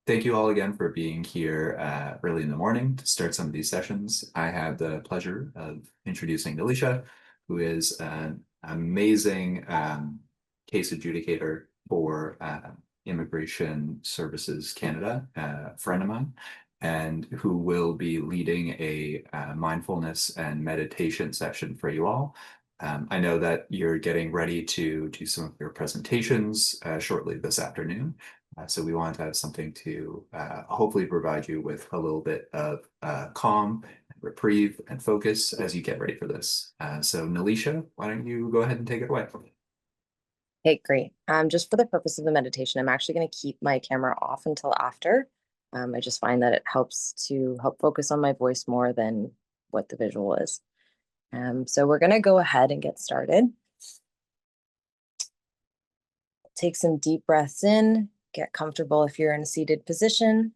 Thank you all again for being here early in the morning to start some of these sessions. I have the pleasure of introducing Naleesha, who is an amazing case adjudicator for Immigration Services Canada, a friend of mine, and who will be leading a mindfulness and meditation session for you all. I know that you're getting ready to do some of your presentations shortly this afternoon. So we want to have something to hopefully provide you with a little bit of calm, reprieve, and focus as you get ready for this. So Naleesha, why don't you go ahead and take it away? Okay, great. Just for the purpose of the meditation, I'm actually going to keep my camera off until after. I just find that it helps to help focus on my voice more than what the visual is. So we're going to go ahead and get started. Take some deep breaths in. Get comfortable if you're in a seated position.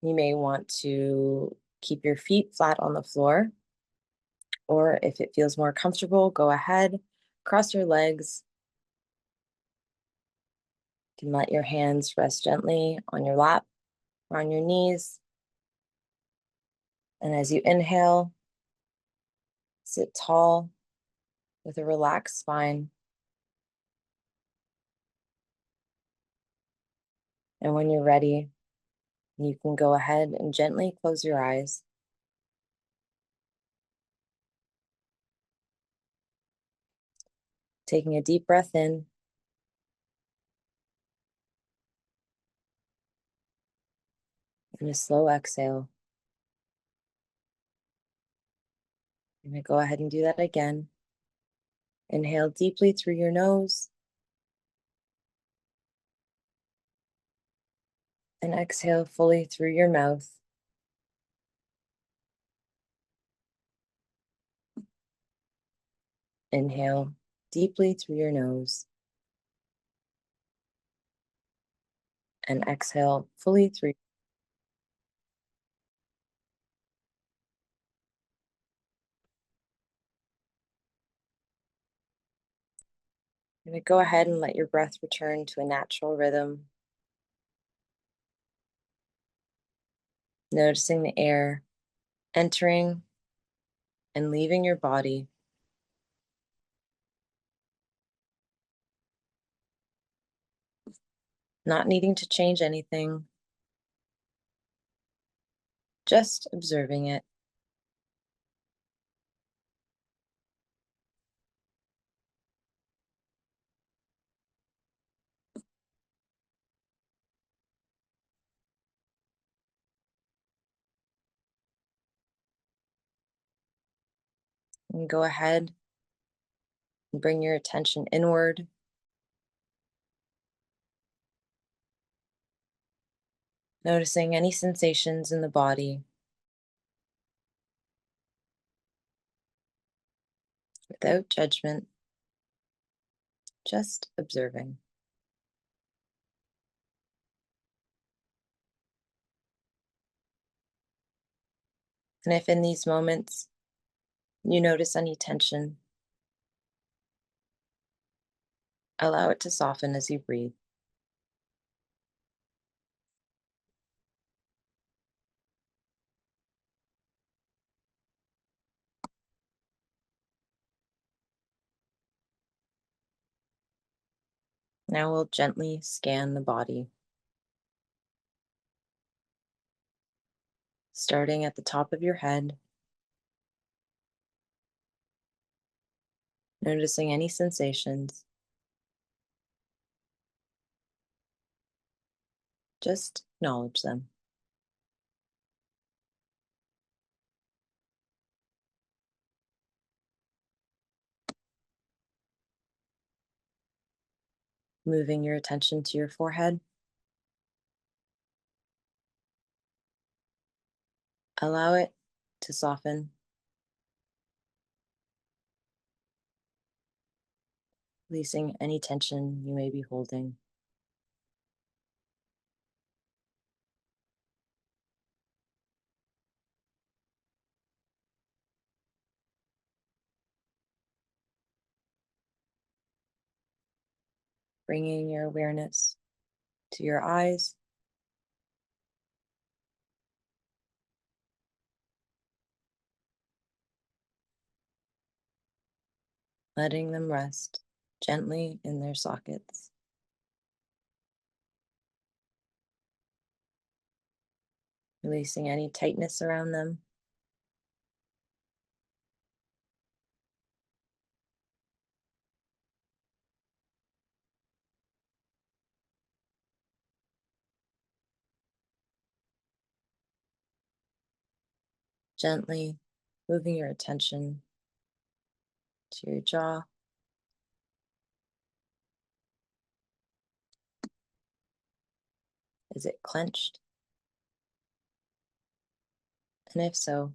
You may want to keep your feet flat on the floor, or if it feels more comfortable, go ahead, cross your legs. You can let your hands rest gently on your lap or on your knees. And as you inhale, sit tall with a relaxed spine. And when you're ready, you can go ahead and gently close your eyes. Taking a deep breath in. And a slow exhale. I'm going to go ahead and do that again. Inhale deeply through your nose. And exhale fully through your mouth. Inhale deeply through your nose. And exhale fully through. I'm going to go ahead and let your breath return to a natural rhythm. Noticing the air entering and leaving your body. Not needing to change anything, just observing it. And go ahead and bring your attention inward. Noticing any sensations in the body without judgment, just observing. And if in these moments you notice any tension, allow it to soften as you breathe. Now we'll gently scan the body, starting at the top of your head, noticing any sensations. Just acknowledge them. Moving your attention to your forehead. Allow it to soften, releasing any tension you may be holding. Bringing your awareness to your eyes. Letting them rest gently in their sockets. Releasing any tightness around them. Gently moving your attention to your jaw. Is it clenched? And if so,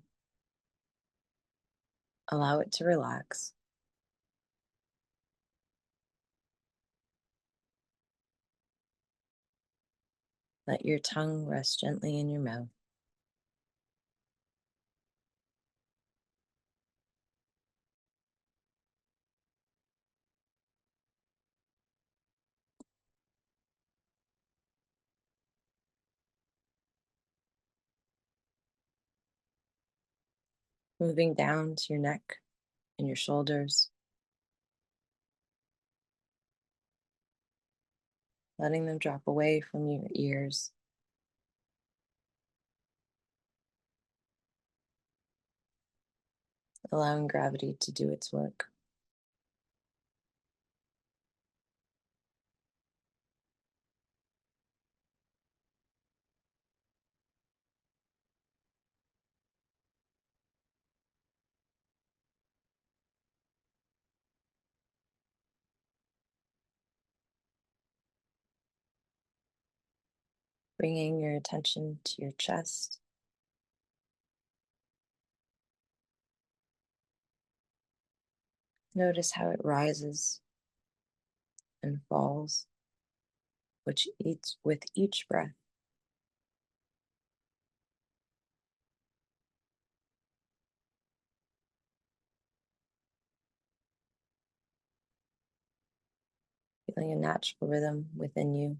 allow it to relax. Let your tongue rest gently in your mouth. Moving down to your neck and your shoulders. Letting them drop away from your ears. Allowing gravity to do its work. Bringing your attention to your chest. Notice how it rises and falls with each breath. Feeling a natural rhythm within you.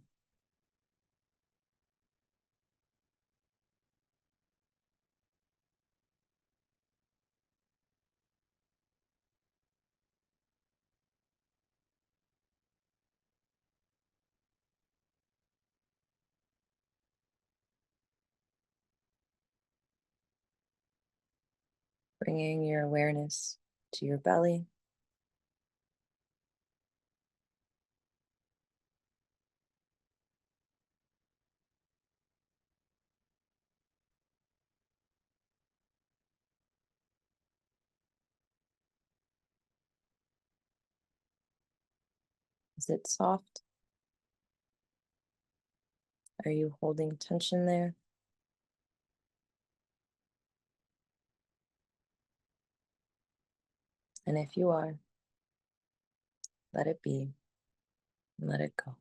Bringing your awareness to your belly. Is it soft? Are you holding tension there? And if you are, let it be and let it go.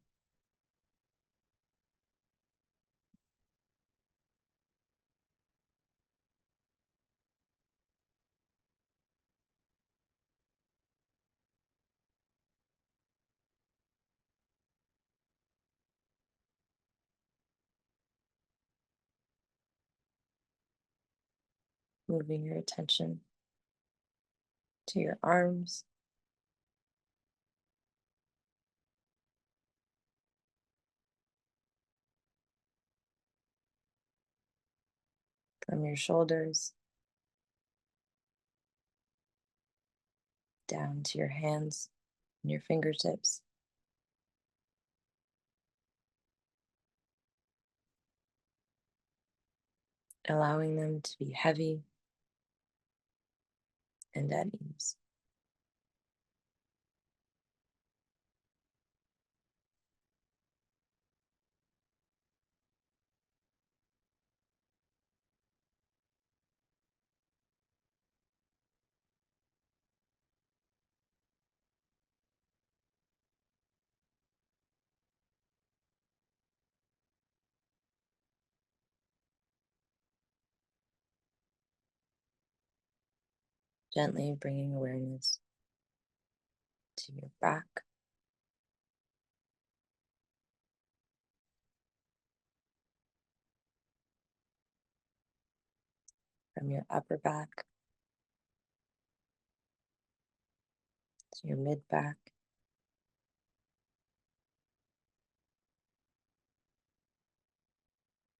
Moving your attention to your arms. From your shoulders down to your hands and your fingertips. Allowing them to be heavy and at ease. Gently bringing awareness to your back. from your upper back to your mid back.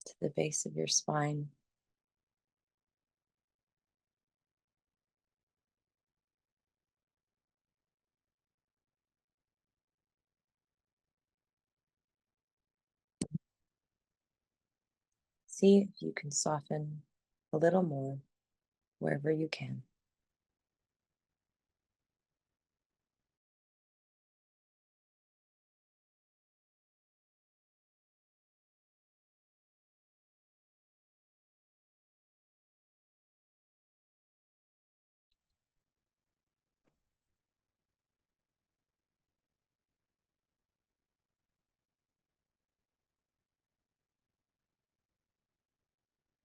To the base of your spine. See if you can soften a little more wherever you can.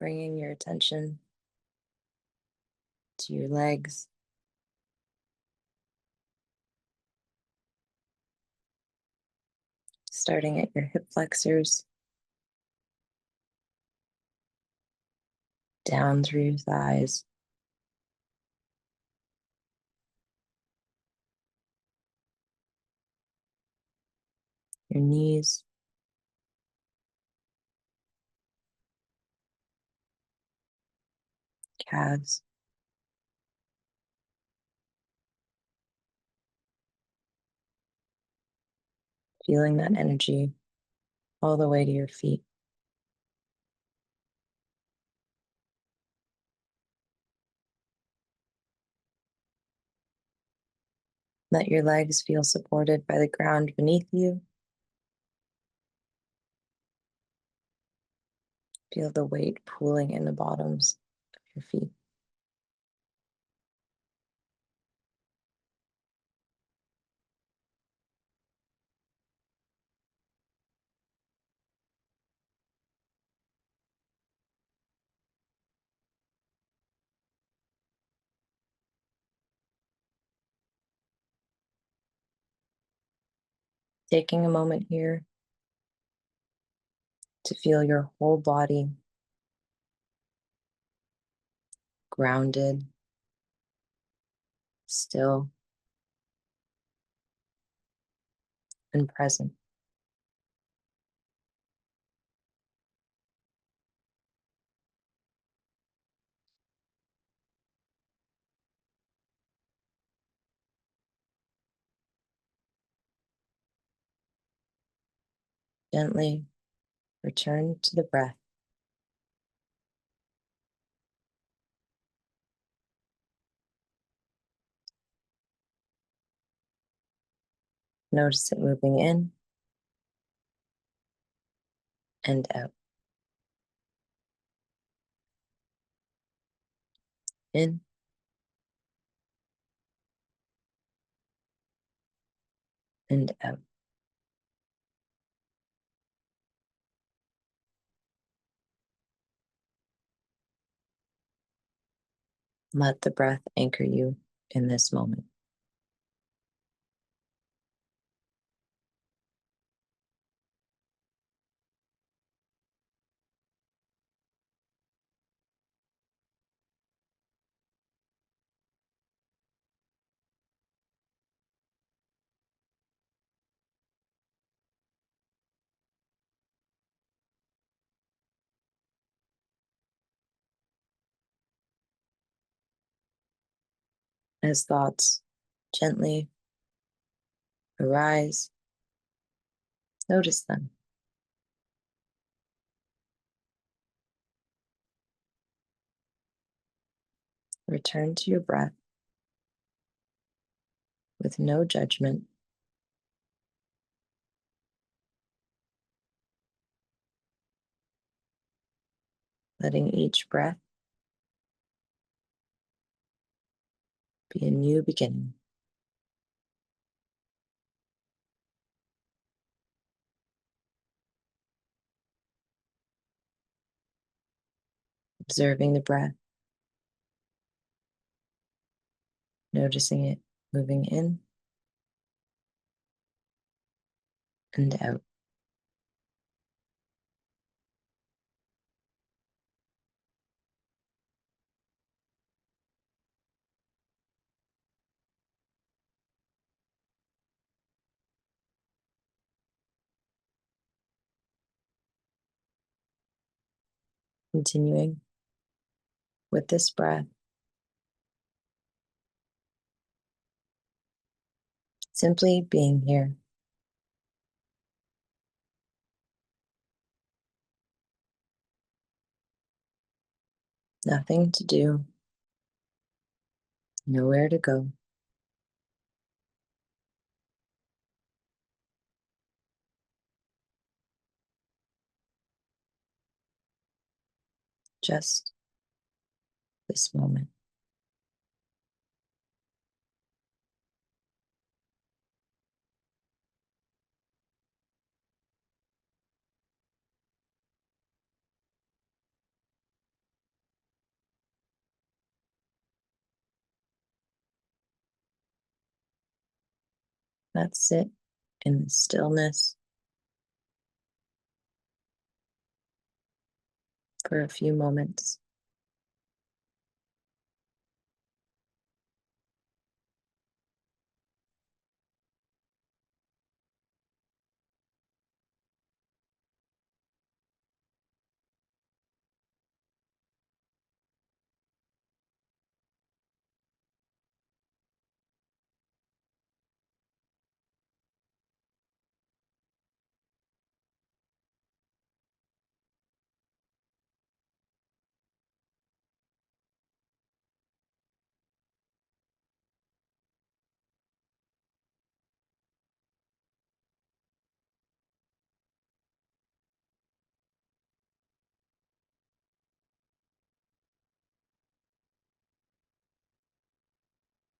Bringing your attention to your legs, starting at your hip flexors, down through your thighs, your knees, calves, feeling that energy all the way to your feet. Let your legs feel supported by the ground beneath you. Feel the weight pooling in the bottoms of your feet. Taking a moment here to feel your whole body grounded, still, and present. Gently return to the breath. Notice it moving in and out. In and out. Let the breath anchor you in this moment. As thoughts gently arise, notice them. Return to your breath with no judgment. Letting each breath be a new beginning. Observing the breath, noticing it moving in and out. Continuing with this breath. Simply being here. Nothing to do. Nowhere to go. Just this moment. Let's sit in the stillness for a few moments.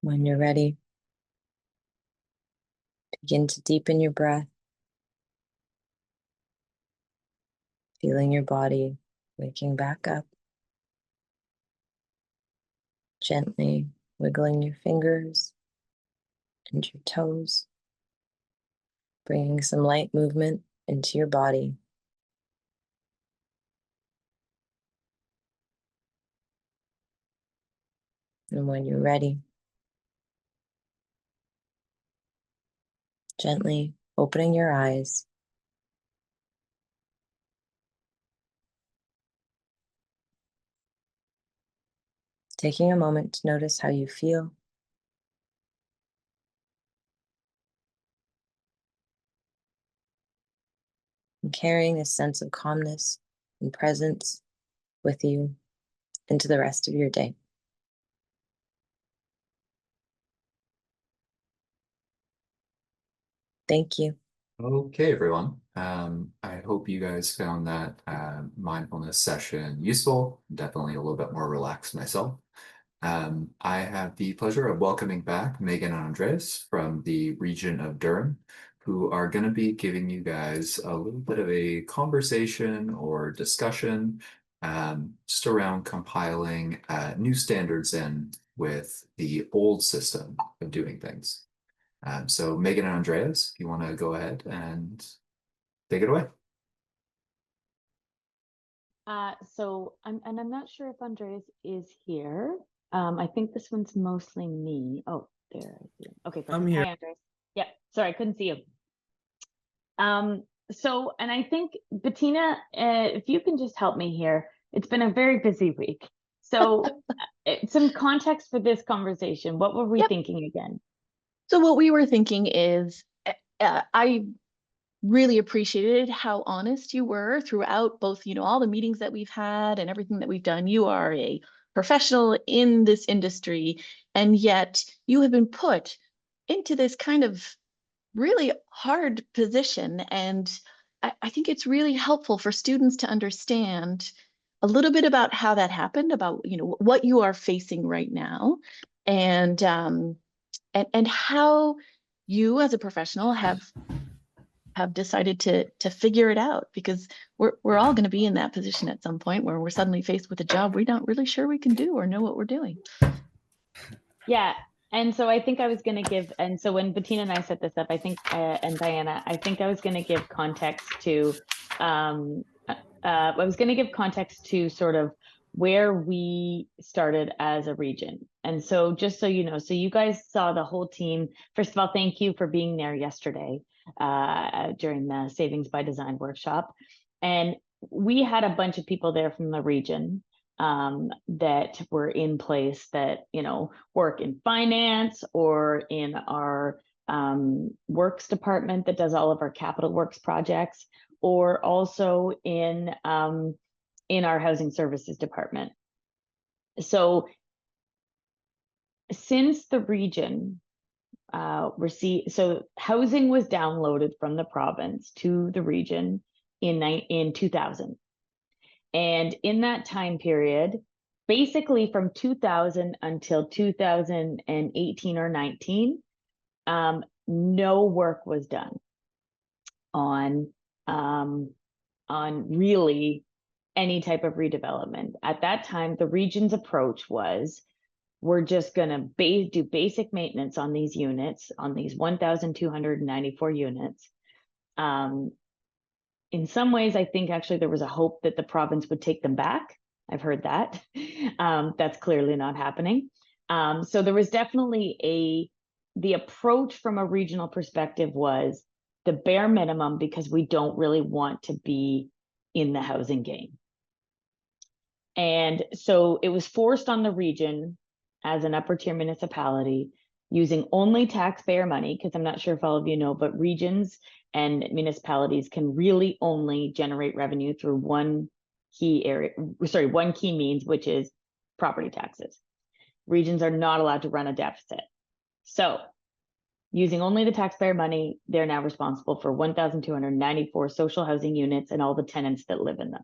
When you're ready, begin to deepen your breath, feeling your body waking back up, gently wiggling your fingers and your toes, bringing some light movement into your body. And when you're ready, gently opening your eyes, taking a moment to notice how you feel, and carrying this sense of calmness and presence with you into the rest of your day. Thank you. Okay, everyone. I hope you guys found that mindfulness session useful. Definitely a little bit more relaxed myself. I have the pleasure of welcoming back Meaghan and Andreas from the region of Durham, who are going to be giving you guys a little bit of a conversation or discussion just around compiling new standards in with the old system of doing things. So Meaghan and Andreas, if you want to go ahead and take it away. I'm not sure if Andreas is here. I think this one's mostly me. Oh, there I see him. Okay, perfect. I'm here. Hi, Andreas. Yeah, sorry, I couldn't see you. And I think Bettina, if you can just help me here, it's been a very busy week. So some context for this conversation. What were we thinking again? So what we were thinking is, I really appreciated how honest you were throughout both, all the meetings that we've had and everything that we've done. You are a professional in this industry, and yet you have been put into this kind of really hard position. And I think it's really helpful for students to understand a little bit about how that happened, about, what you are facing right now, and how you as a professional have decided to figure it out, because we're all going to be in that position at some point where we're suddenly faced with a job we're not really sure we can do or know what we're doing. Yeah. And so I think I was going to give, and so when Bettina and I set this up, I think, and Diana, I think I was going to give context to, sort of where we started as a region. And so just so you know, so you guys saw the whole team. First of all, thank you for being there yesterday during the Savings by Design workshop. And we had a bunch of people there from the region that were in place that, you know, work in finance or in our works department that does all of our capital works projects, or also in our housing services department. So since the region so housing was downloaded from the province to the region in 2000. And in that time period, basically from 2000 until 2018 or 19, no work was done on really any type of redevelopment. At that time, the region's approach was, we're just going to do basic maintenance on these units, on these 1,294 units. In some ways, I think actually there was a hope that the province would take them back. I've heard that. That's clearly not happening. So there was definitely the approach from a regional perspective was the bare minimum, because we don't really want to be in the housing game. And so it was forced on the region as an upper tier municipality using only taxpayer money, because I'm not sure if all of you know, but regions and municipalities can really only generate revenue through one key means, which is property taxes. Regions are not allowed to run a deficit. So using only the taxpayer money, they're now responsible for 1,294 social housing units and all the tenants that live in them.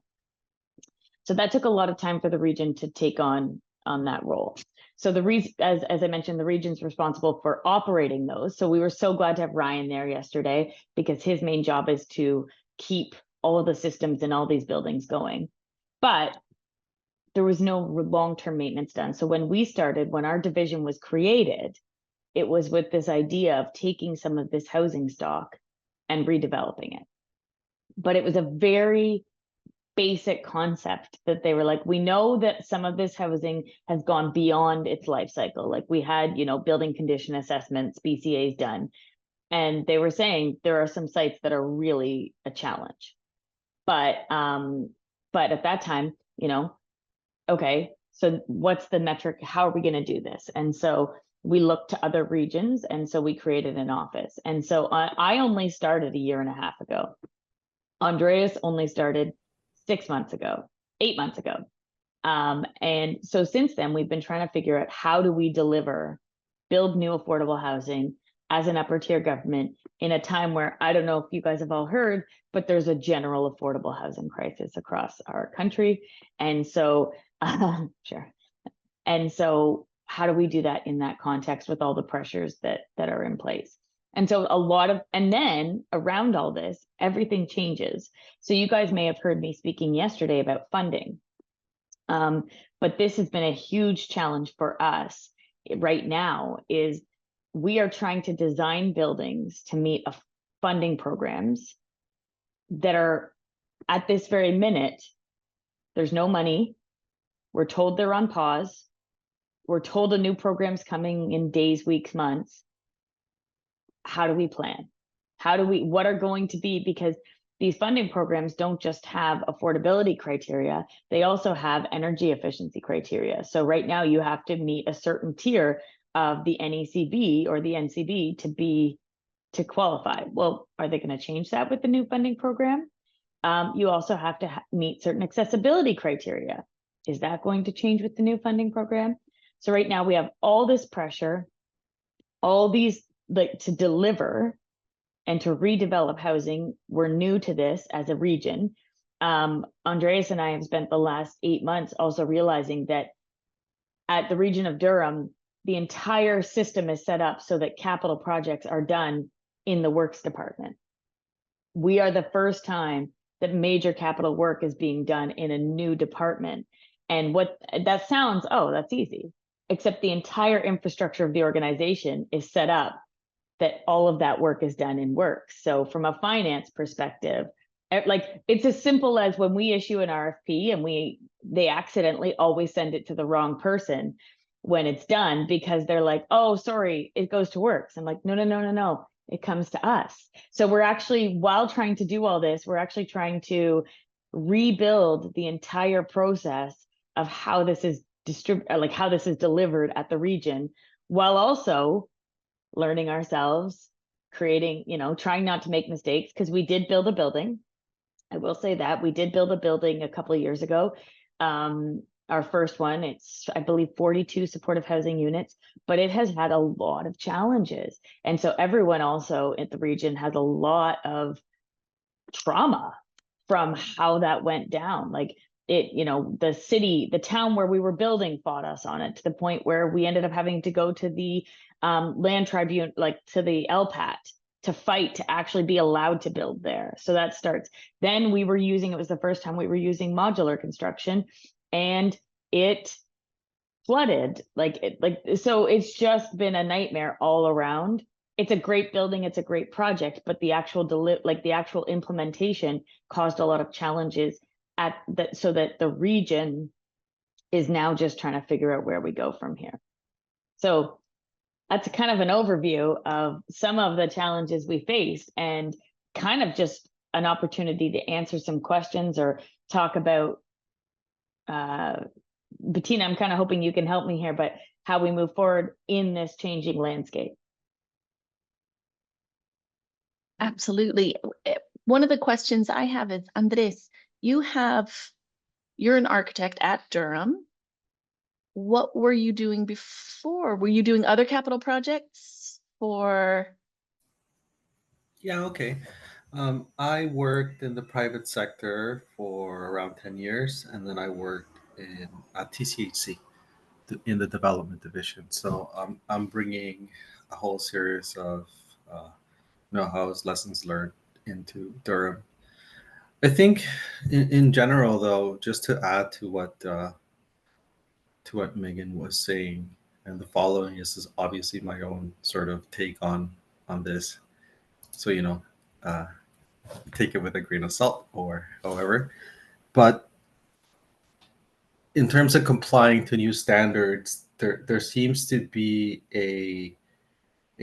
So that took a lot of time for the region to take on that role. So the reason, as I mentioned, the region's responsible for operating those. So we were so glad to have Ryan there yesterday, because his main job is to keep all of the systems in all these buildings going. But there was no long-term maintenance done. So when our division was created, it was with this idea of taking some of this housing stock and redeveloping it. But it was a very basic concept that they were like, we know that some of this housing has gone beyond its life cycle. Like we had, you know, building condition assessments, BCAs done. And they were saying there are some sites that are really a challenge. But at that time, you know, okay, so what's the metric? How are we going to do this? And so we looked to other regions, and so we created an office. And so I only started a year and a half ago. Andreas only started 8 months ago. And so since then, we've been trying to figure out, how do we build new affordable housing as an upper tier government in a time where, I don't know if you guys have all heard, but there's a general affordable housing crisis across our country. And so, sure. And so how do we do that in that context with all the pressures that are in place? And so and then around all this, everything changes. So you guys may have heard me speaking yesterday about funding. But this has been a huge challenge for us right now, is we are trying to design buildings to meet funding programs that are, at this very minute, there's no money. We're told they're on pause. We're told a new program's coming in days, weeks, months. How do we plan? What are going to be, because these funding programs don't just have affordability criteria, they also have energy efficiency criteria. So right now you have to meet a certain tier of the NECB or the NCB to qualify. Well, are they going to change that with the new funding program? You also have to meet certain accessibility criteria. Is that going to change with the new funding program? So right now we have all this pressure, all these, like, to deliver and to redevelop housing. We're new to this as a region. Andreas and I have spent the last 8 months also realizing that at the region of Durham, the entire system is set up so that capital projects are done in the works department. We are the first time that major capital work is being done in a new department. And what that sounds, oh, that's easy, except the entire infrastructure of the organization is set up that all of that work is done in works. So from a finance perspective, like, it's as simple as when we issue an RFP and they accidentally always send it to the wrong person when it's done, because they're like, oh, sorry, it goes to works. I'm like, no, it comes to us. So we're actually, while trying to do all this, we're actually trying to rebuild the entire process of how this is how this is delivered at the region, while also learning ourselves, creating, trying not to make mistakes, because we did build a building. I will say that we did build a building a couple of years ago. Our first one, it's, I believe, 42 supportive housing units, but it has had a lot of challenges. And so everyone also in the region has a lot of trauma from how that went down. Like the town where we were building fought us on it, to the point where we ended up having to go to the land tribunal, like to the LPAT, to fight to actually be allowed to build there. So that starts. Then it was the first time we were using modular construction, and it flooded. So it's just been a nightmare all around. It's a great building, it's a great project, but the actual implementation caused a lot of challenges so that the region is now just trying to figure out where we go from here. So that's kind of an overview of some of the challenges we faced, and kind of just an opportunity to answer some questions or talk about, Bettina, I'm kind of hoping you can help me here, but how we move forward in this changing landscape. Absolutely. One of the questions I have is, Andres, you're an architect at Durham. What were you doing before? Were you doing other capital projects or? Yeah, okay. I worked in the private sector for around 10 years, and then I worked at TCHC in the development division. So I'm bringing a whole series of know-hows, lessons learned into Durham. I think in general, though, just to add to what Meaghan was saying, and the following is obviously my own sort of take on this. So take it with a grain of salt, or however. But in terms of complying to new standards, there seems to be a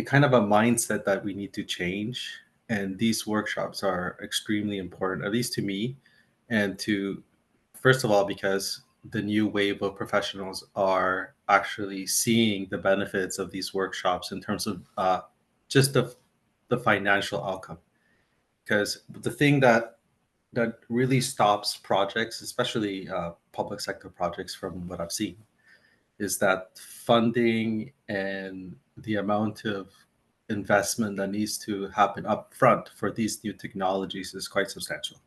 kind of a mindset that we need to change, and these workshops are extremely important, at least to me, and to, first of all, because the new wave of professionals are actually seeing the benefits of these workshops in terms of just the financial outcome. Because the thing that really stops projects, especially public sector projects, from what I've seen, is that funding and the amount of investment that needs to happen up front for these new technologies is quite substantial.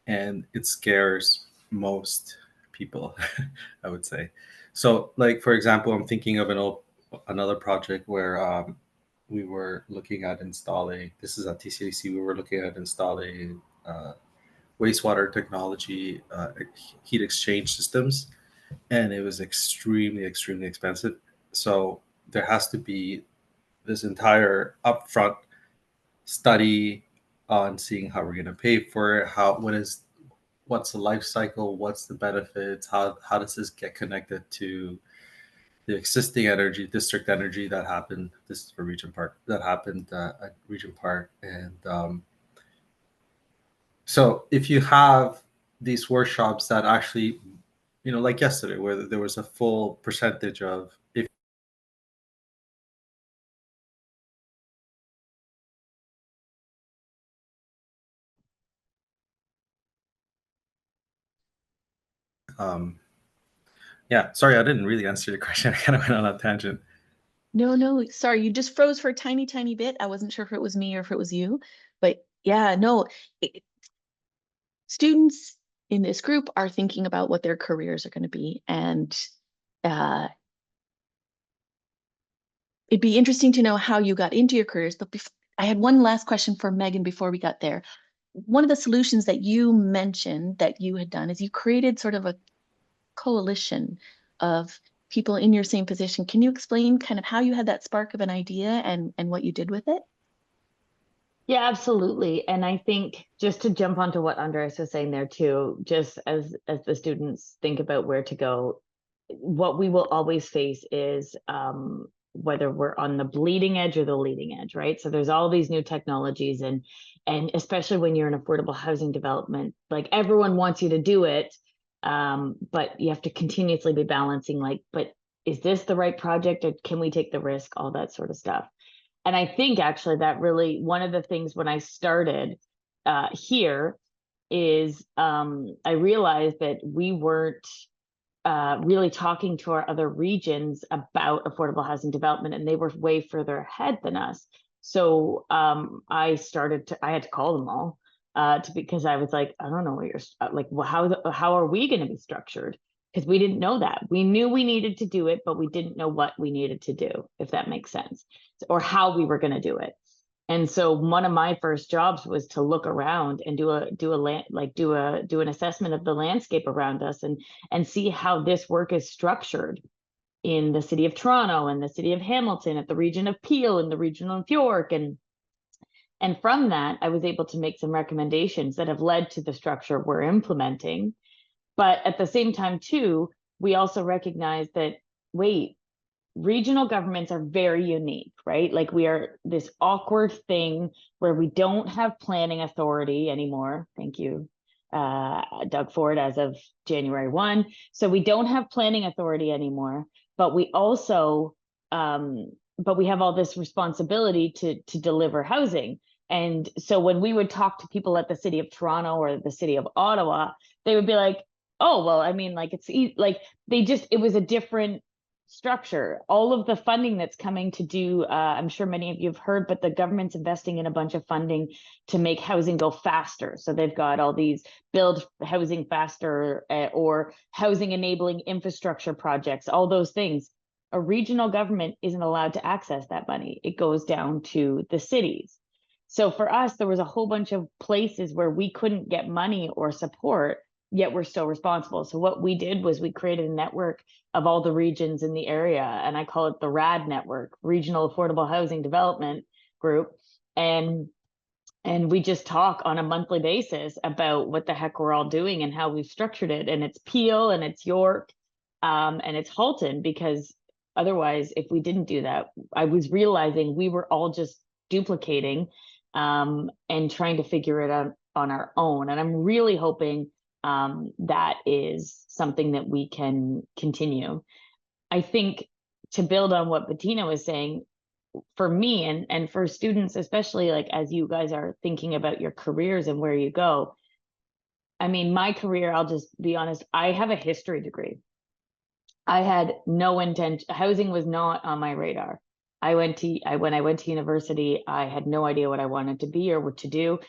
And it scares most people, I would say. So, like, for example, I'm thinking of another project where we were looking at installing, this is at TCAC, we were looking at installing wastewater technology, heat exchange systems, and it was extremely, extremely expensive. So there has to be this entire upfront study on seeing how we're going to pay for it, what's the life cycle, what's the benefits, how does this get connected to the existing district energy that happened. This is for Regent Park, that happened at Regent Park. And so if you have these workshops that actually, like yesterday, where there was a full percentage of, if yeah, sorry, I didn't really answer your question. I kind of went on a tangent. No, sorry, you just froze for a tiny, tiny bit. I wasn't sure if it was me or if it was you, but yeah, no. Students in this group are thinking about what their careers are going to be, and it'd be interesting to know how you got into your careers. But I had one last question for Meaghan before we got there. One of the solutions that you mentioned that you had done is you created sort of a coalition of people in your same position. Can you explain kind of how you had that spark of an idea and what you did with it? Yeah, absolutely. And I think, just to jump onto what Andres was saying there too, just as the students think about where to go, what we will always face is whether we're on the bleeding edge or the leading edge, right? So there's all these new technologies, and And especially when you're in affordable housing development, like everyone wants you to do it. But you have to continuously be balancing, like, but is this the right project, or can we take the risk, all that sort of stuff. And I think actually that really, one of the things when I started here is I realized that we weren't really talking to our other regions about affordable housing development, and they were way further ahead than us. So I had to call them all because I was like, I don't know what you're like, well, how are we going to be structured? Because we didn't know that. We knew we needed to do it, but we didn't know what we needed to do, if that makes sense, or how we were going to do it. And so one of my first jobs was to look around and do an assessment of the landscape around us and see how this work is structured in the city of Toronto and the city of Hamilton, at the region of Peel and the region of York. And from that, I was able to make some recommendations that have led to the structure we're implementing. But at the same time, too, we also recognize that, wait, regional governments are very unique, right? Like, we are this awkward thing where we don't have planning authority anymore. Thank you, Doug Ford, as of January 1. So we don't have planning authority anymore, but we also, but we have all this responsibility to deliver housing. And so when we would talk to people at the city of Toronto or the city of Ottawa, they would be like, oh, well, I mean, like, it was a different structure. All of the funding that's coming to do, I'm sure many of you have heard, but the government's investing in a bunch of funding to make housing go faster. So they've got all these build housing faster or housing enabling infrastructure projects, all those things. A regional government isn't allowed to access that money. It goes down to the cities. So for us, there was a whole bunch of places where we couldn't get money or support, yet we're still responsible. So what we did was we created a network of all the regions in the area, and I call it the RAD network, Regional Affordable Housing Development Group. And we just talk on a monthly basis about what the heck we're all doing and how we've structured it. And it's Peel and it's York and it's Halton, because otherwise, if we didn't do that, I was realizing we were all just duplicating and trying to figure it out on our own. And I'm really hoping that is something that we can continue. I think, to build on what Bettina was saying, for me and for students, especially, like, as you guys are thinking about your careers and where you go, I mean, my career, I'll just be honest, I have a history degree. I had no intent, housing was not on my radar. When I went to university, I had no idea what I wanted to be or what to do.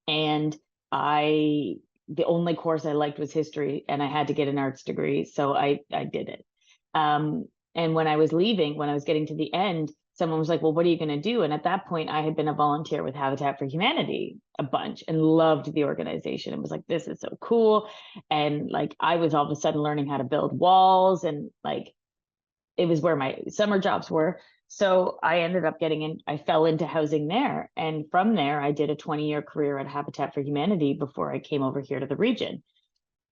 And the only course I liked was history, and I had to get an arts degree. So I did it. And when I was leaving, when I was getting to the end, someone was like, well, what are you going to do? And at that point, I had been a volunteer with Habitat for Humanity a bunch and loved the organization. It was like, this is so cool. And like, I was all of a sudden learning how to build walls, and like, it was where my summer jobs were. So I ended up I fell into housing there. And from there, I did a 20-year career at Habitat for Humanity before I came over here to the region.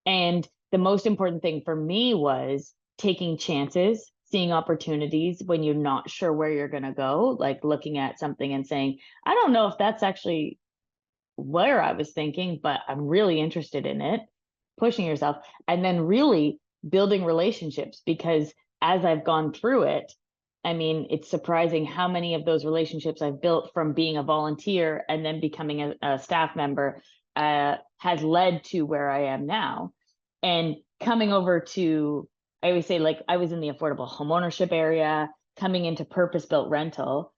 And the most important thing for me was taking chances, seeing opportunities when you're not sure where you're going to go, like looking at something and saying, I don't know if that's actually where I was thinking, but I'm really interested in it, pushing yourself, and then really building relationships, because as I've gone through it, I mean, it's surprising how many of those relationships I've built from being a volunteer and then becoming a staff member has led to where I am now. And coming over to, I always say, like, I was in the affordable homeownership area, coming into purpose-built rental.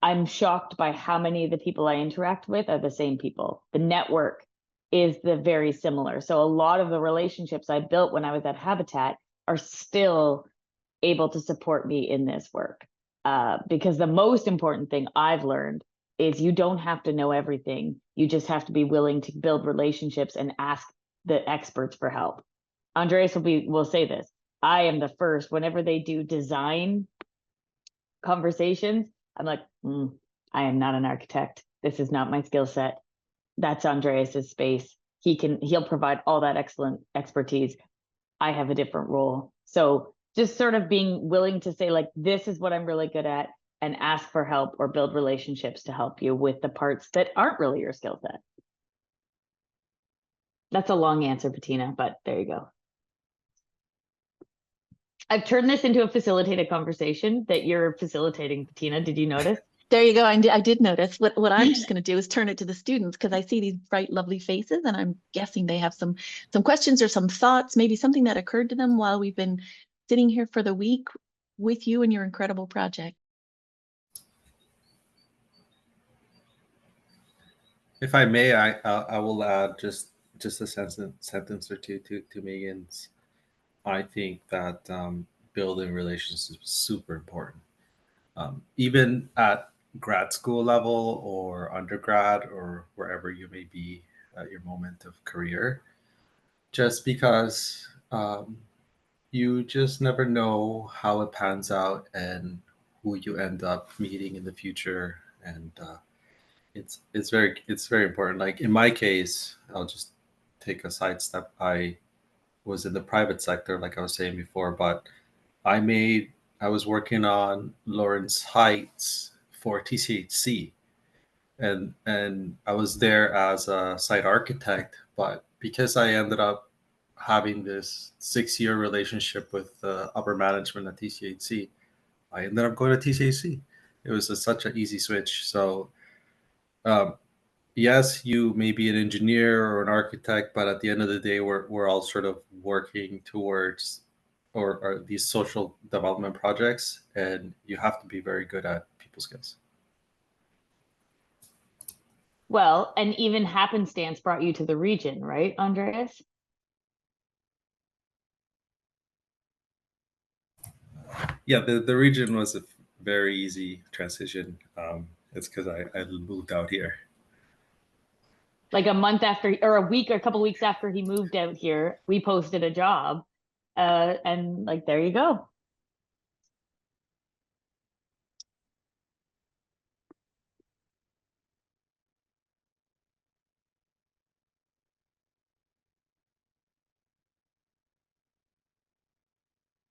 I'm shocked by how many of the people I interact with are the same people. The network is very similar. So a lot of the relationships I built when I was at Habitat are still able to support me in this work. Because the most important thing I've learned is you don't have to know everything. You just have to be willing to build relationships and ask the experts for help. Andreas will say this. I am the first, whenever they do design conversations, I'm like, I am not an architect. This is not my skill set. That's Andreas's space. He'll provide all that excellent expertise. I have a different role. So just sort of being willing to say, like, this is what I'm really good at. and ask for help or build relationships to help you with the parts that aren't really your skill set. That's a long answer, Bettina, but there you go. I've turned this into a facilitated conversation that you're facilitating, Bettina. Did you notice? There you go. I did notice. What I'm just going to do is turn it to the students, because I see these bright, lovely faces, and I'm guessing they have some questions or some thoughts, maybe something that occurred to them while we've been sitting here for the week with you and your incredible project. If I may, I will add just a sentence or two to Meaghan's. I think that building relationships is super important. Even at grad school level or undergrad or wherever you may be at your moment of career, just because you just never know how it pans out and who you end up meeting in the future. And it's very important. Like in my case, I'll just take a sidestep. I was in the private sector, like I was saying before, but I was working on Lawrence Heights for TCHC, and I was there as a site architect. But because I ended up having this 6-year relationship with the upper management at TCHC, I ended up going to TCHC. It was such an easy switch. So um, yes, you may be an engineer or an architect, but at the end of the day, we're all sort of working towards or these social development projects, and you have to be very good at people skills. Well, and even happenstance brought you to the region, right, Andreas? Yeah, the region was a very easy transition. It's because I moved out here. Like a month after, or a couple weeks after he moved out here, we posted a job, and like, there you go.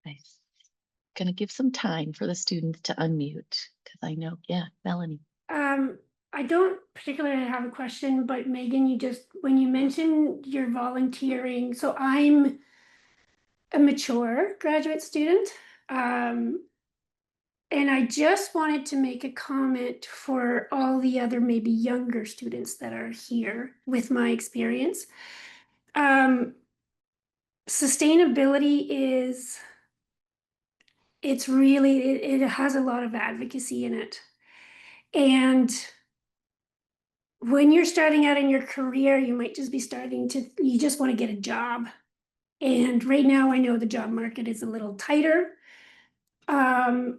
Nice. Going to give some time for the students to unmute, because I know, yeah, Melanie. I don't particularly have a question, but Meaghan, when you mentioned your volunteering, so I'm a mature graduate student. And I just wanted to make a comment for all the other maybe younger students that are here with my experience. Sustainability it has a lot of advocacy in it. And when you're starting out in your career, you might just be you just want to get a job. And right now I know the job market is a little tighter. Find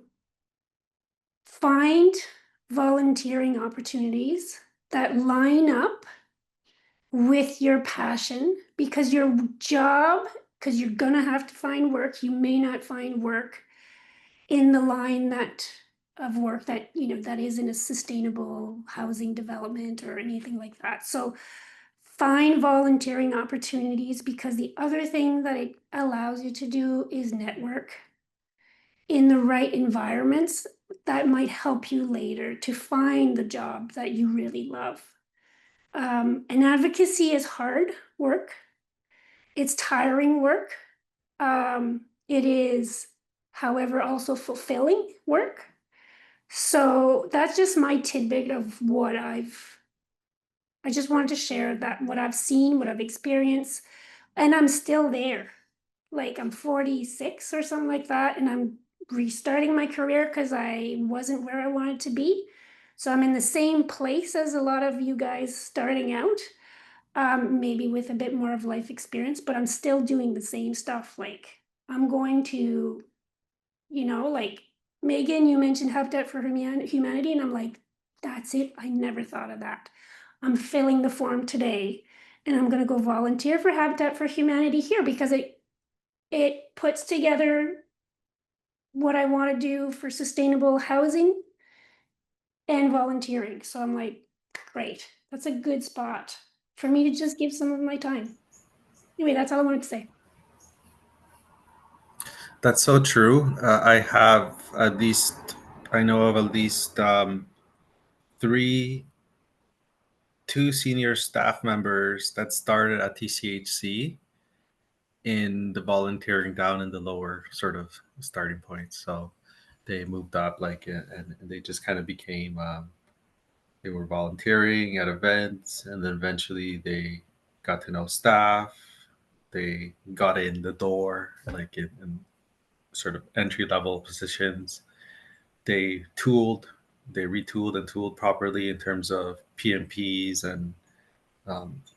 volunteering opportunities that line up with your passion, because your job, because you're gonna have to find work, you may not find work in the line of work that that is in a sustainable housing development or anything like that. So find volunteering opportunities, because the other thing that it allows you to do is network in the right environments that might help you later to find the job that you really love. And advocacy is hard work. It's tiring work. It is, however, also fulfilling work. So that's just my tidbit of what I just wanted to share, that what I've seen, what I've experienced, and I'm still there. Like I'm 46 or something like that, and I'm restarting my career because I wasn't where I wanted to be. So I'm in the same place as a lot of you guys starting out, maybe with a bit more of life experience, but I'm still doing the same stuff. Like I'm going to, like Meaghan, you mentioned Habitat for Humanity, and I'm like, that's it. I never thought of that. I'm filling the form today, and I'm going to go volunteer for Habitat for Humanity here, because it puts together what I want to do for sustainable housing and volunteering. So I'm like, great, that's a good spot for me to just give some of my time. Anyway, that's all I wanted to say. That's so true. I have at least I know of at least two senior staff members that started at TCHC in the volunteering down in the lower sort of starting point. So they moved up and they just kind of became they were volunteering at events, and then eventually they got to know staff. They got in the door in sort of entry level positions. They retooled and tooled properly in terms of PMPs and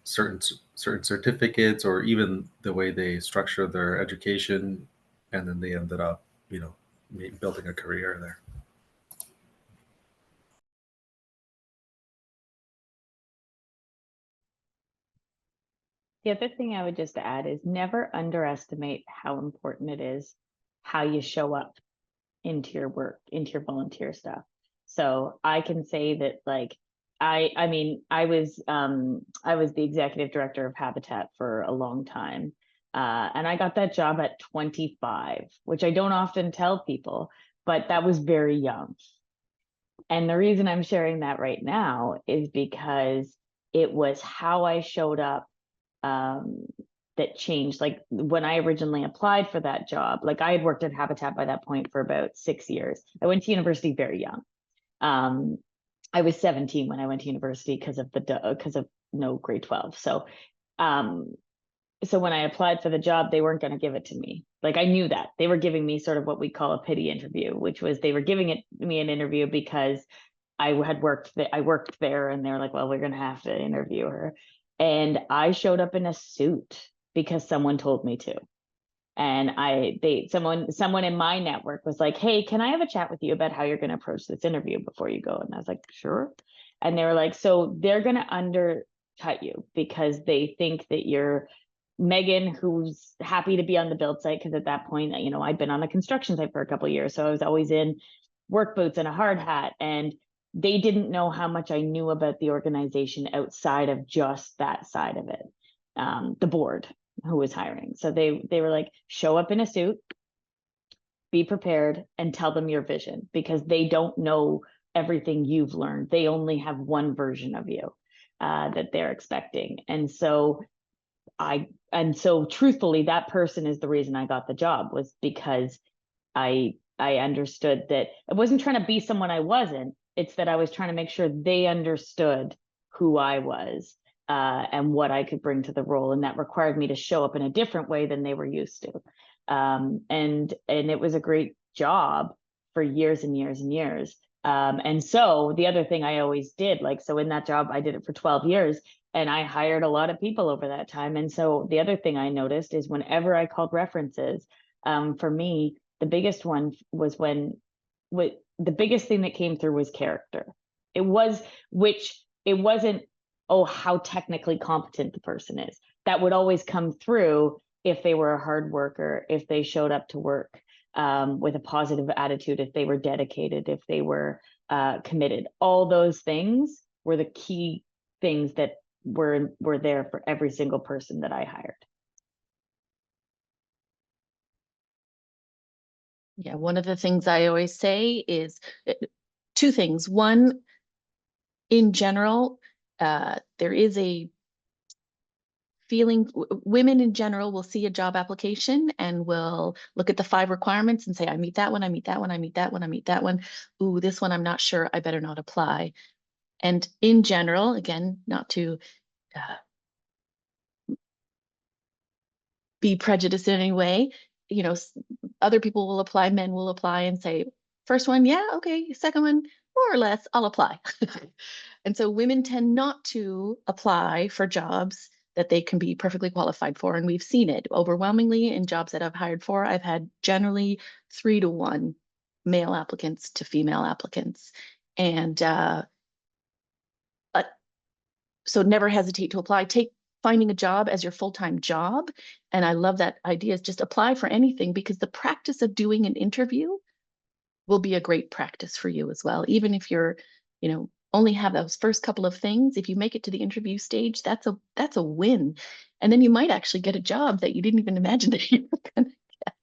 certain certificates, or even the way they structure their education, and then they ended up, building a career there. The other thing I would just add is never underestimate how important it is how you show up into your work, into your volunteer stuff. So I can say that, like, I mean, I was the executive director of Habitat for a long time. And I got that job at 25, which I don't often tell people, but that was very young. And the reason I'm sharing that right now is because it was how I showed up that changed. Like when I originally applied for that job, like I had worked at Habitat by that point for about 6 years. I went to university very young. I was 17 when I went to university because of no grade 12. So when I applied for the job, they weren't going to give it to me. Like I knew that they were giving me sort of what we call a pity interview, which was they were giving me an interview because I worked there, and they were like, well, we're going to have to interview her. And I showed up in a suit because someone told me to. And someone in my network was like, hey, can I have a chat with you about how you're going to approach this interview before you go? And I was like, sure. And they were like, so they're going to undercut you because they think that you're Meaghan, who's happy to be on the build site. Because at that point, I'd been on the construction site for a couple of years. So I was always in work boots and a hard hat. And they didn't know how much I knew about the organization outside of just that side of it. The board who was hiring. So they were like, show up in a suit, be prepared, and tell them your vision, because they don't know everything you've learned. They only have one version of you that they're expecting. And so truthfully, that person is the reason I got the job, was because I understood that I wasn't trying to be someone I wasn't. It's that I was trying to make sure they understood who I was and what I could bring to the role. And that required me to show up in a different way than they were used to. And it was a great job for years and years and years. And so the other thing I always did, so in that job, I did it for 12 years and I hired a lot of people over that time. And so the other thing I noticed is whenever I called references, for me, the biggest one was the biggest thing that came through was character. It wasn't, oh, how technically competent the person is. That would always come through if they were a hard worker, if they showed up to work with a positive attitude, if they were dedicated, if they were committed. All those things were the key things that were there for every single person that I hired. Yeah, one of the things I always say is two things. One, in general, there is a feeling, women in general will see a job application and will look at the 5 requirements and say, I meet that one, I meet that one, I meet that one, I meet that one. Ooh, this one I'm not sure, I better not apply. And in general, again, not to be prejudiced in any way, other people will apply, men will apply and say, first one, yeah, okay, second one, more or less, I'll apply. And so women tend not to apply for jobs that they can be perfectly qualified for. And we've seen it overwhelmingly in jobs that I've hired for. I've had generally 3-to-1 male applicants to female applicants. And so never hesitate to apply. Take finding a job as your full-time job. And I love that idea, is just apply for anything, because the practice of doing an interview will be a great practice for you as well. Even if you're, only have those first couple of things, if you make it to the interview stage, that's a win. And then you might actually get a job that you didn't even imagine that you were gonna get.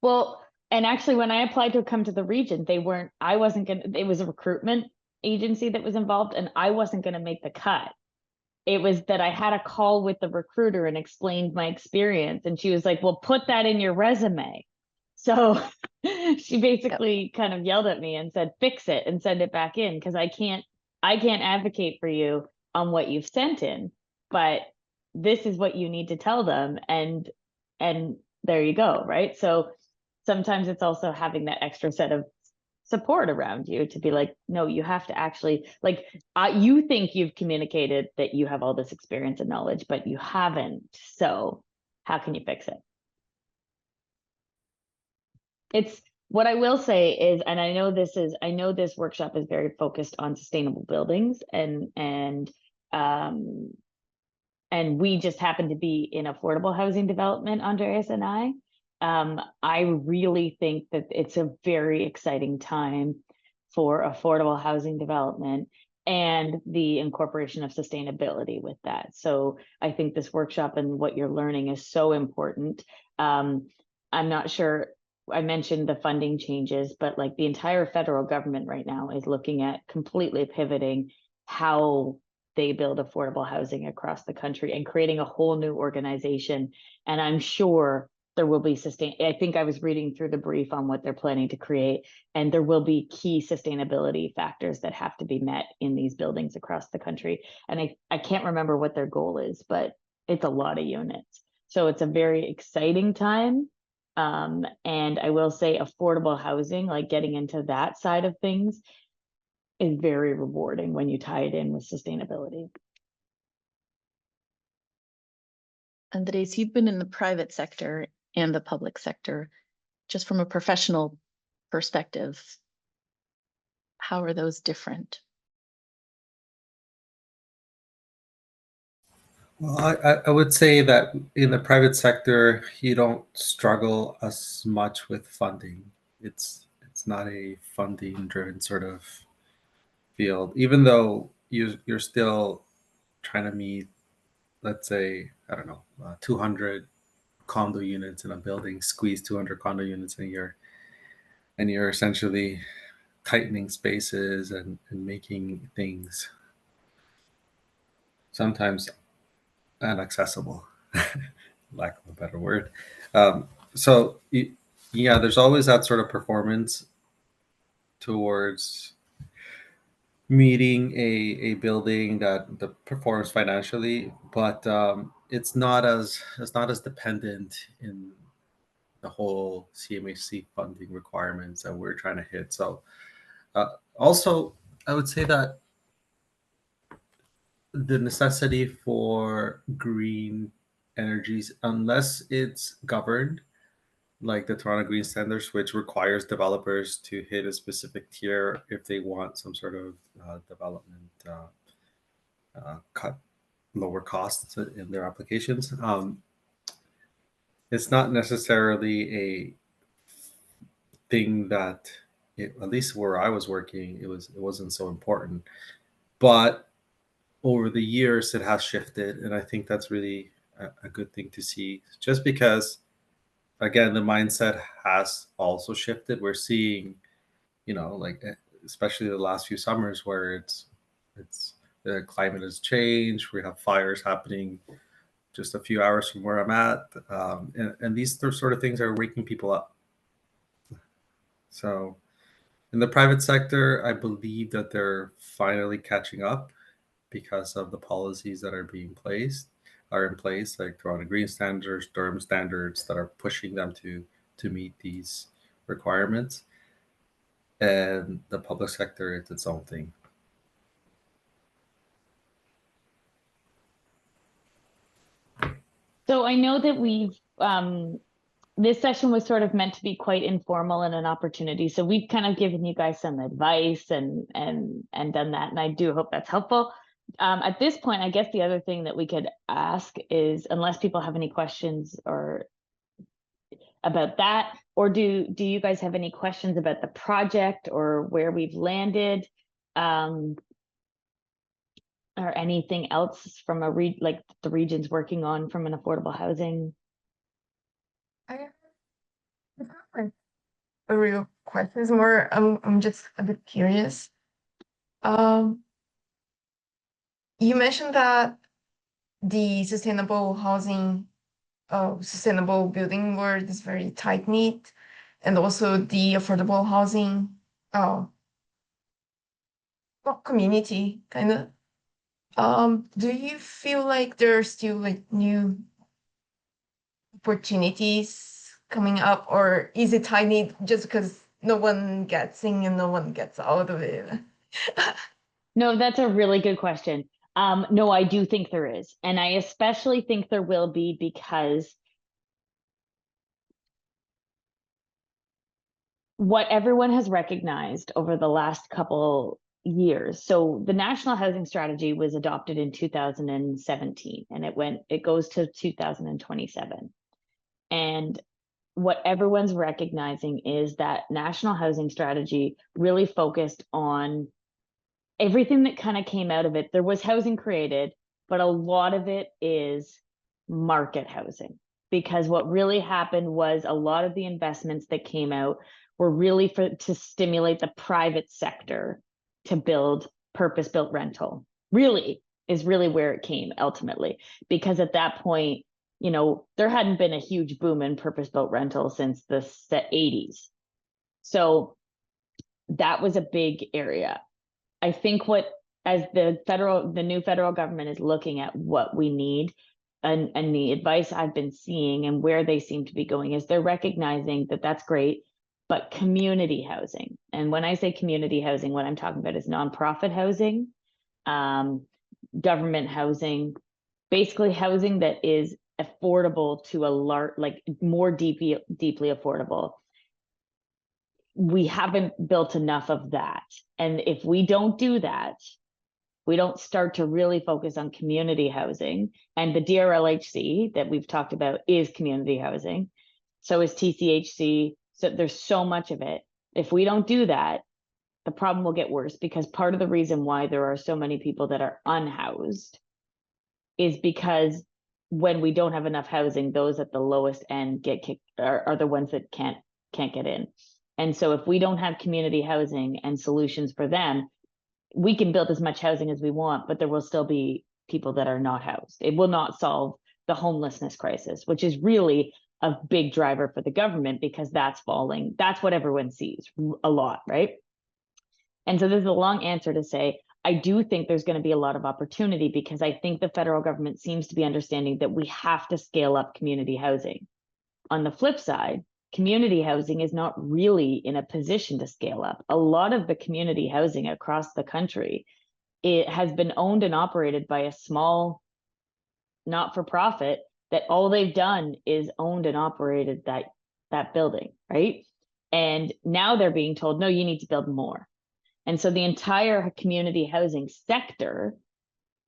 Well, And actually, when I applied to come to the region, it was a recruitment agency that was involved, and I wasn't going to make the cut. It was that I had a call with the recruiter and explained my experience. And she was like, well, put that in your resume. So she basically kind of yelled at me and said, fix it and send it back in, because I can't advocate for you on what you've sent in, but this is what you need to tell them. And there you go. Right. So sometimes it's also having that extra set of support around you to be like, no, you have to actually, like, you think you've communicated that you have all this experience and knowledge, but you haven't. So how can you fix it? It's what I will say is, and I know this workshop is very focused on sustainable buildings, and we just happen to be in affordable housing development under SNI. I really think that it's a very exciting time for affordable housing development and the incorporation of sustainability with that. So I think this workshop and what you're learning is so important. I'm not sure, I mentioned the funding changes, but like the entire federal government right now is looking at completely pivoting how they build affordable housing across the country and creating a whole new organization. And I'm sure there will be I think I was reading through the brief on what they're planning to create, and there will be key sustainability factors that have to be met in these buildings across the country. And I can't remember what their goal is, but it's a lot of units. So it's a very exciting time. And I will say affordable housing, like getting into that side of things, is very rewarding when you tie it in with sustainability. Andres, you've been in the private sector and the public sector. Just from a professional perspective, how are those different? Well, I would say that in the private sector, you don't struggle as much with funding. It's not a funding driven sort of field, even though you're still trying to meet, let's say, I don't know, 200 condo units in a building, squeeze 200 condo units in a year, and you're essentially tightening spaces and making things sometimes inaccessible, lack of a better word. So yeah, there's always that sort of performance towards meeting a building that performs financially, but it's not as dependent in the whole CMHC funding requirements that we're trying to hit. So also, I would say that the necessity for green energies, unless it's governed, like the Toronto Green Standards, which requires developers to hit a specific tier if they want some sort of development cut lower costs in their applications. It's not necessarily a thing that, at least where I was working, it wasn't so important. But over the years, it has shifted, and I think that's really a good thing to see. Just because, again, the mindset has also shifted. We're seeing, like especially the last few summers where it's the climate has changed. We have fires happening just a few hours from where I'm at, and these sort of things are waking people up. So, in the private sector, I believe that they're finally catching up because of the policies that are in place, like Toronto Green Standards, Durham Standards, that are pushing them to meet these requirements. And the public sector is its own thing. So I know that we've this session was sort of meant to be quite informal and an opportunity. So we've kind of given you guys some advice and done that, and I do hope that's helpful. At this point, I guess the other thing that we could ask is, unless people have any questions or about that, or do you guys have any questions about the project or where we've landed, or anything else from like the region's working on from an affordable housing? a real question. It's more, I'm just a bit curious. You mentioned that the sustainable housing, sustainable building world is very tight knit, and also the affordable housing, well, community kind of. Do you feel like there are still like new opportunities coming up, or is it tiny just because no one gets in and no one gets out of it? No, that's a really good question. No, I do think there is. And I especially think there will be because what everyone has recognized over the last couple years. So the National Housing Strategy was adopted in 2017 and it goes to 2027. And what everyone's recognizing is that National Housing Strategy really focused on everything that kind of came out of it. There was housing created, but a lot of it is market housing, because what really happened was a lot of the investments that came out were really to stimulate the private sector to build purpose-built rental. Really is really where it came ultimately, because at that point, you know, there hadn't been a huge boom in purpose-built rental since the 80s. So that was a big area. I think as the new federal government is looking at what we need, and the advice I've been seeing and where they seem to be going is they're recognizing that that's great, but community housing. And when I say community housing, what I'm talking about is nonprofit housing, government housing, basically housing that is affordable to a large, like more deeply affordable. We haven't built enough of that. And if we don't do that, we don't start to really focus on community housing. And the DRLHC that we've talked about is community housing. So is TCHC. So there's so much of it. If we don't do that, the problem will get worse, because part of the reason why there are so many people that are unhoused is because when we don't have enough housing, those at the lowest end get kicked, are the ones that can't get in. And so if we don't have community housing and solutions for them, we can build as much housing as we want, but there will still be people that are not housed. It will not solve the homelessness crisis, which is really a big driver for the government, because that's falling. That's what everyone sees a lot, right? And so there's a long answer to say, I do think there's going to be a lot of opportunity, because I think the federal government seems to be understanding that we have to scale up community housing. On the flip side, community housing is not really in a position to scale up. A lot of the community housing across the country, it has been owned and operated by a small not-for-profit that all they've done is owned and operated that building, right? And now they're being told, no, you need to build more. And so the entire community housing sector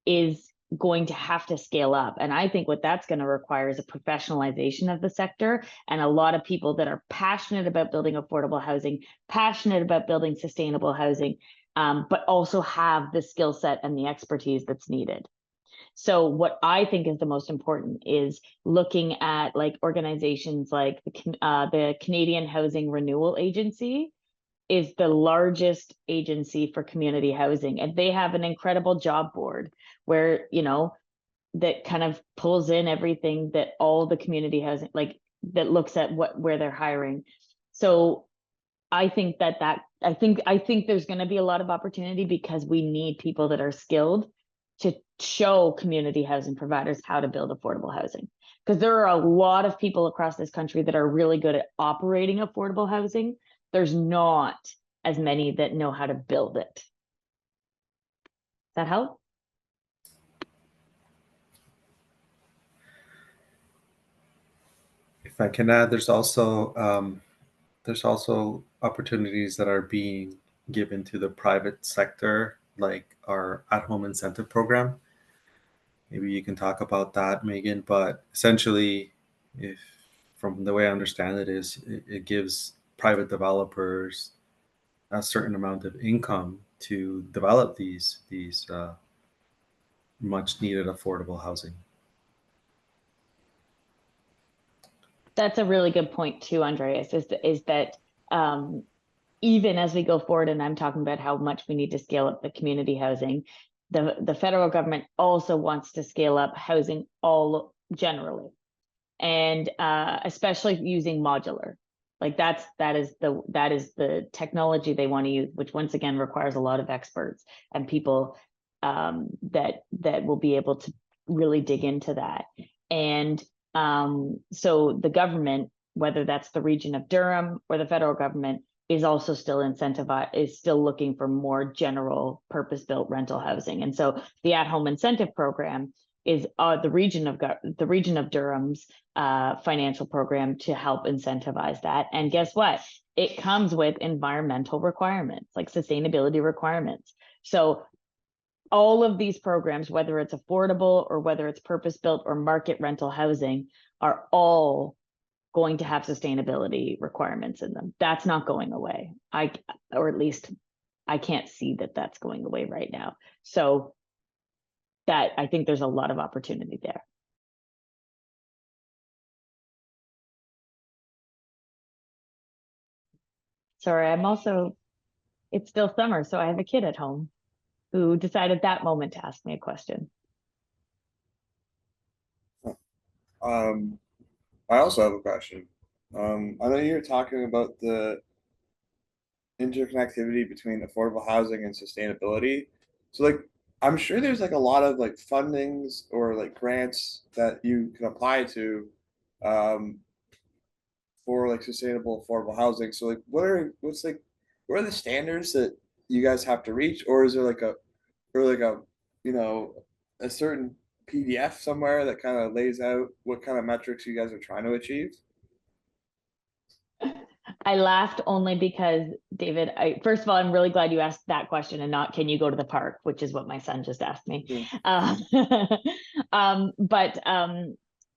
is going to have to scale up. And I think what that's going to require is a professionalization of the sector, and a lot of people that are passionate about building affordable housing, passionate about building sustainable housing, but also have the skill set and the expertise that's needed. So what I think is the most important is looking at like organizations like the Canadian Housing Renewal Agency is the largest agency for community housing. And they have an incredible job board where, you know, that kind of pulls in everything that all the community housing, like that looks at where they're hiring. So I think I think there's going to be a lot of opportunity, because we need people that are skilled to show community housing providers how to build affordable housing. Because there are a lot of people across this country that are really good at operating affordable housing. There's not as many that know how to build it. Does that help? If I can add, there's also opportunities that are being given to the private sector, like our at-home incentive program. Maybe you can talk about that, Meaghan. But essentially, if from the way I understand it, it gives private developers a certain amount of income to develop these much needed affordable housing. That's a really good point too, Andreas, is that even as we go forward, and I'm talking about how much we need to scale up the community housing, the federal government also wants to scale up housing all generally, and especially using modular. Like that is the technology they want to use, which once again requires a lot of experts and people that will be able to really dig into that. And so the government, whether that's the region of Durham or the federal government, is also still looking for more general purpose-built rental housing. And so the at-home incentive program is the region of Durham's financial program to help incentivize that. And guess what? It comes with environmental requirements, like sustainability requirements. So all of these programs, whether it's affordable or whether it's purpose-built or market rental housing, are all going to have sustainability requirements in them. That's not going away. Or at least I can't see that that's going away right now. So that I think there's a lot of opportunity there. Sorry, it's still summer, so I have a kid at home who decided that moment to ask me a question. I also have a question. I know you're talking about the interconnectivity between affordable housing and sustainability. So like I'm sure there's like a lot of like fundings or like grants that you can apply to for like sustainable affordable housing. So like what are the standards that you guys have to reach, or is there like a you know a certain PDF somewhere that kind of lays out what kind of metrics you guys are trying to achieve? I laughed only because, David, first of all, I'm really glad you asked that question and not, can you go to the park, which is what my son just asked me.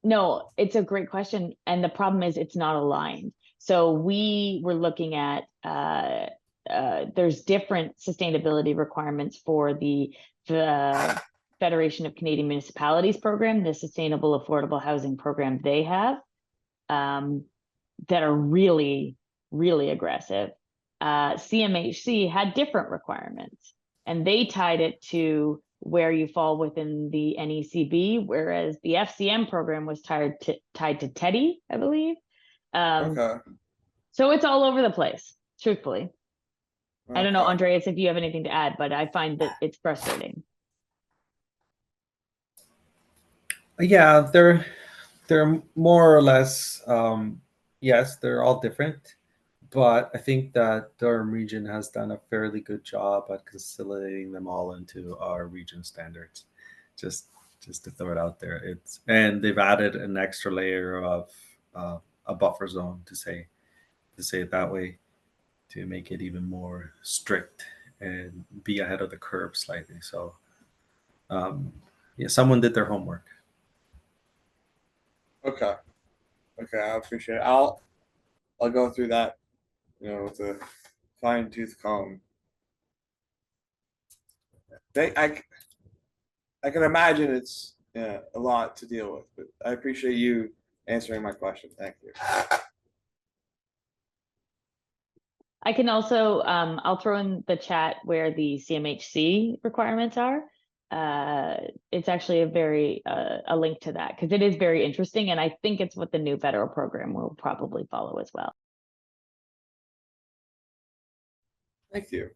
No, it's a great question. And the problem is it's not aligned. So we were looking at, there's different sustainability requirements for the Federation of Canadian Municipalities program, the Sustainable Affordable Housing program they have, that are really, really aggressive. CMHC had different requirements, and they tied it to where you fall within the NECB, whereas the FCM program was tied to TEDI, I believe. Okay. So it's all over the place, truthfully. Okay. I don't know, Andreas, if you have anything to add, but I find that it's frustrating. Yeah, they're more or less, yes, they're all different, but I think that Durham region has done a fairly good job at consolidating them all into our region standards. Just to throw it out there, and they've added an extra layer of a buffer zone, to say it that way, to make it even more strict and be ahead of the curve slightly. So yeah, someone did their homework. Okay. I appreciate it. I'll go through that, with a fine tooth comb. I can imagine it's a lot to deal with, but I appreciate you answering my question. Thank you. I can also, I'll throw in the chat where the CMHC requirements are. It's actually a link to that, because it is very interesting, and I think it's what the new federal program will probably follow as well. Thank you.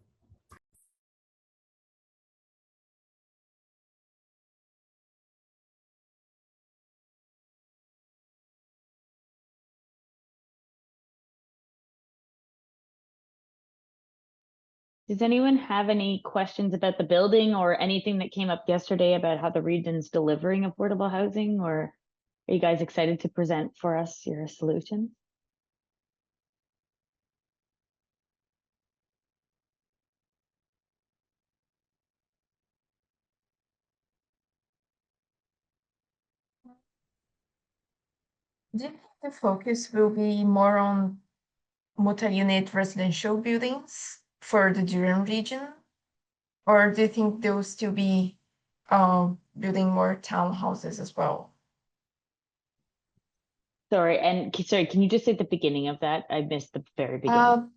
Does anyone have any questions about the building or anything that came up yesterday about how the region's delivering affordable housing, or are you guys excited to present for us your solutions? Do you think the focus will be more on multi-unit residential buildings for the Durham region? Or do you think they will still be building more townhouses as well? Sorry, can you just say the beginning of that? I missed the very beginning.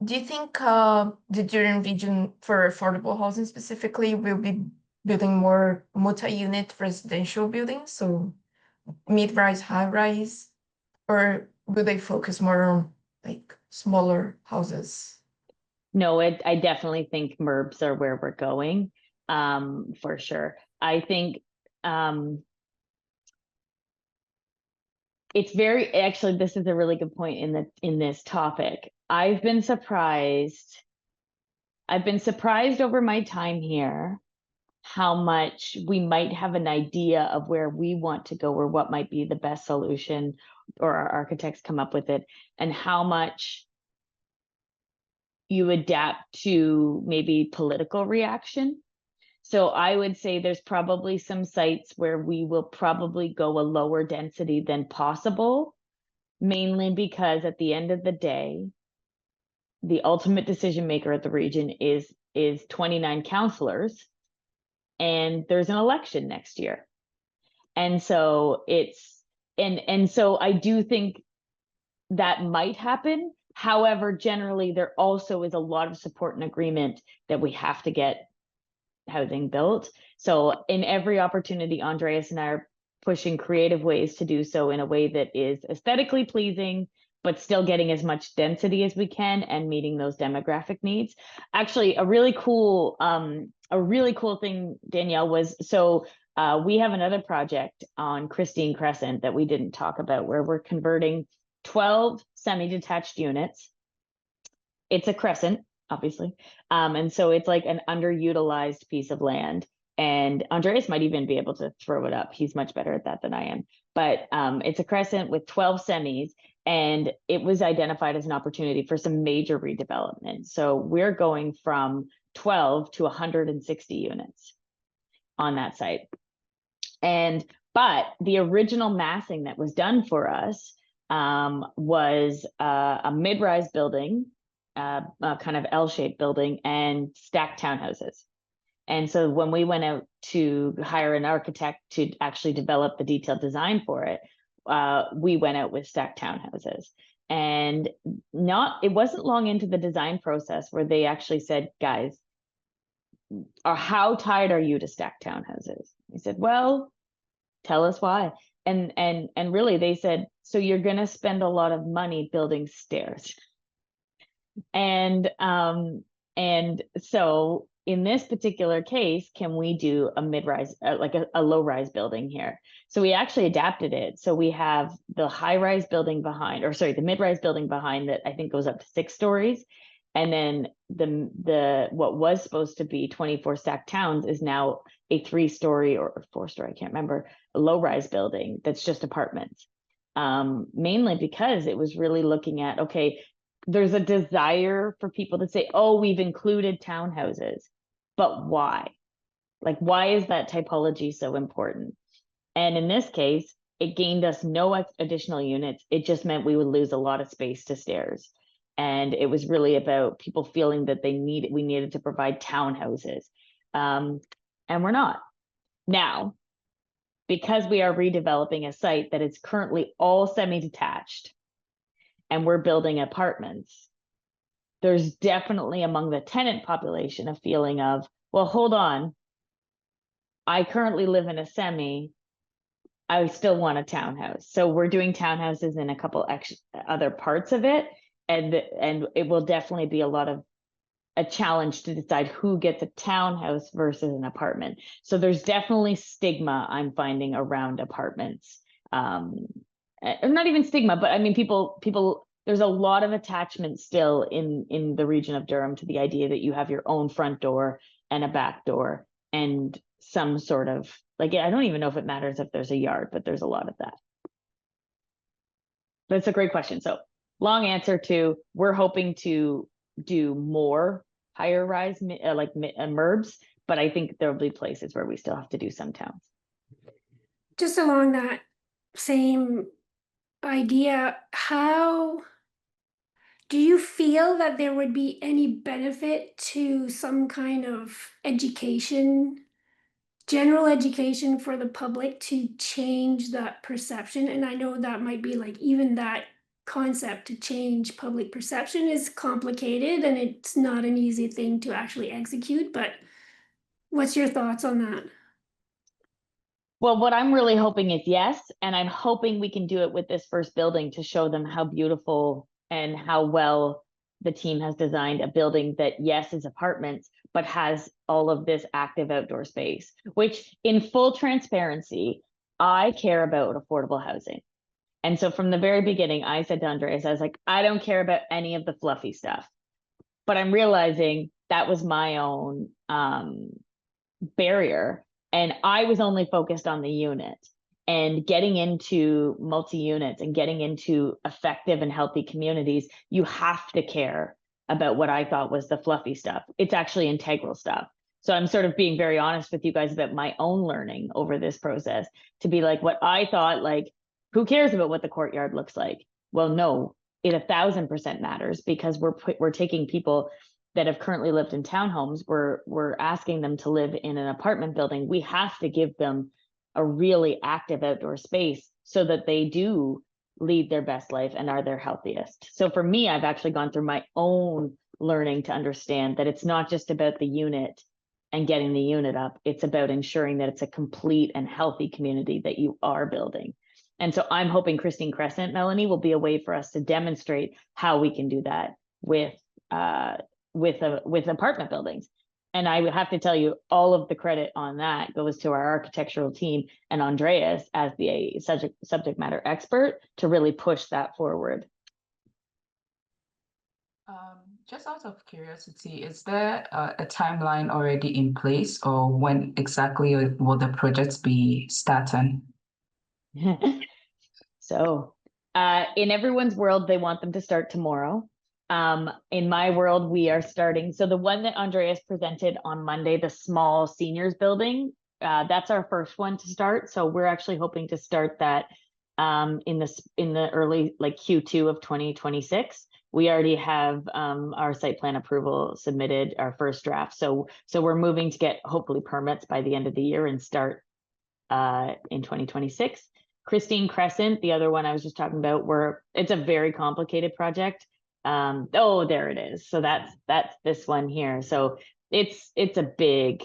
Do you think the Durham region for affordable housing specifically will be building more multi-unit residential buildings, so mid-rise, high-rise, or will they focus more on like smaller houses? No, I definitely think MURBs are where we're going, for sure. I think it's actually, this is a really good point in this topic. I've been surprised over my time here how much we might have an idea of where we want to go or what might be the best solution, or our architects come up with it, and how much you adapt to maybe political reaction. So I would say there's probably some sites where we will probably go a lower density than possible, mainly because at the end of the day, the ultimate decision maker at the region is 29 councillors, and there's an election next year. And so so I do think that might happen. However, generally, there also is a lot of support and agreement that we have to get housing built. So in every opportunity, Andreas and I are pushing creative ways to do so in a way that is aesthetically pleasing, but still getting as much density as we can and meeting those demographic needs. Actually, a really cool thing, Danielle, was we have another project on Christine Crescent that we didn't talk about, where we're converting 12 semi-detached units. It's a crescent, obviously. And so it's like an underutilized piece of land. And Andreas might even be able to throw it up. He's much better at that than I am. But it's a crescent with 12 semis, and it was identified as an opportunity for some major redevelopment. So we're going from 12 to 160 units on that site. But the original massing that was done for us was a mid-rise building, a kind of L-shaped building, and stacked townhouses. And so when we went out to hire an architect to actually develop the detailed design for it, we went out with stacked townhouses. And it wasn't long into the design process where they actually said, guys, how tied are you to stacked townhouses? We said, well, tell us why. And really they said, so you're going to spend a lot of money building stairs. And so in this particular case, can we do a mid-rise, like a low-rise building here? So we actually adapted it. So we have the high-rise building behind, or sorry, the mid-rise building behind that I think goes up to 6 stories. And then the what was supposed to be 24 stacked towns is now a 3-story or 4-story, I can't remember, a low-rise building that's just apartments. Mainly because it was really looking at, okay, there's a desire for people to say, oh, we've included townhouses, but why? Like, why is that typology so important? And in this case, it gained us no additional units. It just meant we would lose a lot of space to stairs. And it was really about people feeling that we needed to provide townhouses. And we're not. Now, because we are redeveloping a site that is currently all semi-detached, and we're building apartments, there's definitely among the tenant population a feeling of, well, hold on, I currently live in a semi, I still want a townhouse. So we're doing townhouses in a couple other parts of it, and it will definitely be a challenge to decide who gets a townhouse versus an apartment. So there's definitely stigma I'm finding around apartments. Not even stigma, but I mean, people, there's a lot of attachment still in the region of Durham to the idea that you have your own front door and a back door and some sort of, like, I don't even know if it matters if there's a yard, but there's a lot of that. That's a great question. So long answer to, we're hoping to do more higher rise, like MURBs, but I think there'll be places where we still have to do some towns. Just along that same idea, how do you feel that there would be any benefit to some kind of education general education for the public to change that perception. And I know that might be like even that concept to change public perception is complicated and it's not an easy thing to actually execute, but what's your thoughts on that? Well, what I'm really hoping is yes, and I'm hoping we can do it with this first building to show them how beautiful and how well the team has designed a building that, yes, is apartments, but has all of this active outdoor space, which in full transparency, I care about affordable housing. And so from the very beginning, I said to Andreas, I was like, I don't care about any of the fluffy stuff. But I'm realizing that was my own barrier. And I was only focused on the unit, and getting into multi-units and getting into effective and healthy communities, you have to care about what I thought was the fluffy stuff. It's actually integral stuff. So I'm sort of being very honest with you guys about my own learning over this process, to be like, what I thought, like, who cares about what the courtyard looks like? Well, no, it 1,000% matters, because we're taking people that have currently lived in townhomes, we're asking them to live in an apartment building. We have to give them a really active outdoor space so that they do lead their best life and are their healthiest. So for me, I've actually gone through my own learning to understand that it's not just about the unit and getting the unit up. It's about ensuring that it's a complete and healthy community that you are building. And so I'm hoping Christine Crescent, Melanie, will be a way for us to demonstrate how we can do that with apartment buildings. And I would have to tell you, all of the credit on that goes to our architectural team and Andreas as the subject matter expert to really push that forward. Just out of curiosity, is there a timeline already in place, or when exactly will the projects be starting? So in everyone's world, they want them to start tomorrow. In my world, we are starting. So the one that Andreas presented on Monday, the small seniors building, that's our first one to start. So we're actually hoping to start that in the early, like Q2 of 2026. We already have our site plan approval submitted, our first draft. So we're moving to get hopefully permits by the end of the year and start in 2026. Christine Crescent, the other one I was just talking about, it's a very complicated project. Oh, there it is. So that's this one here. So it's a big,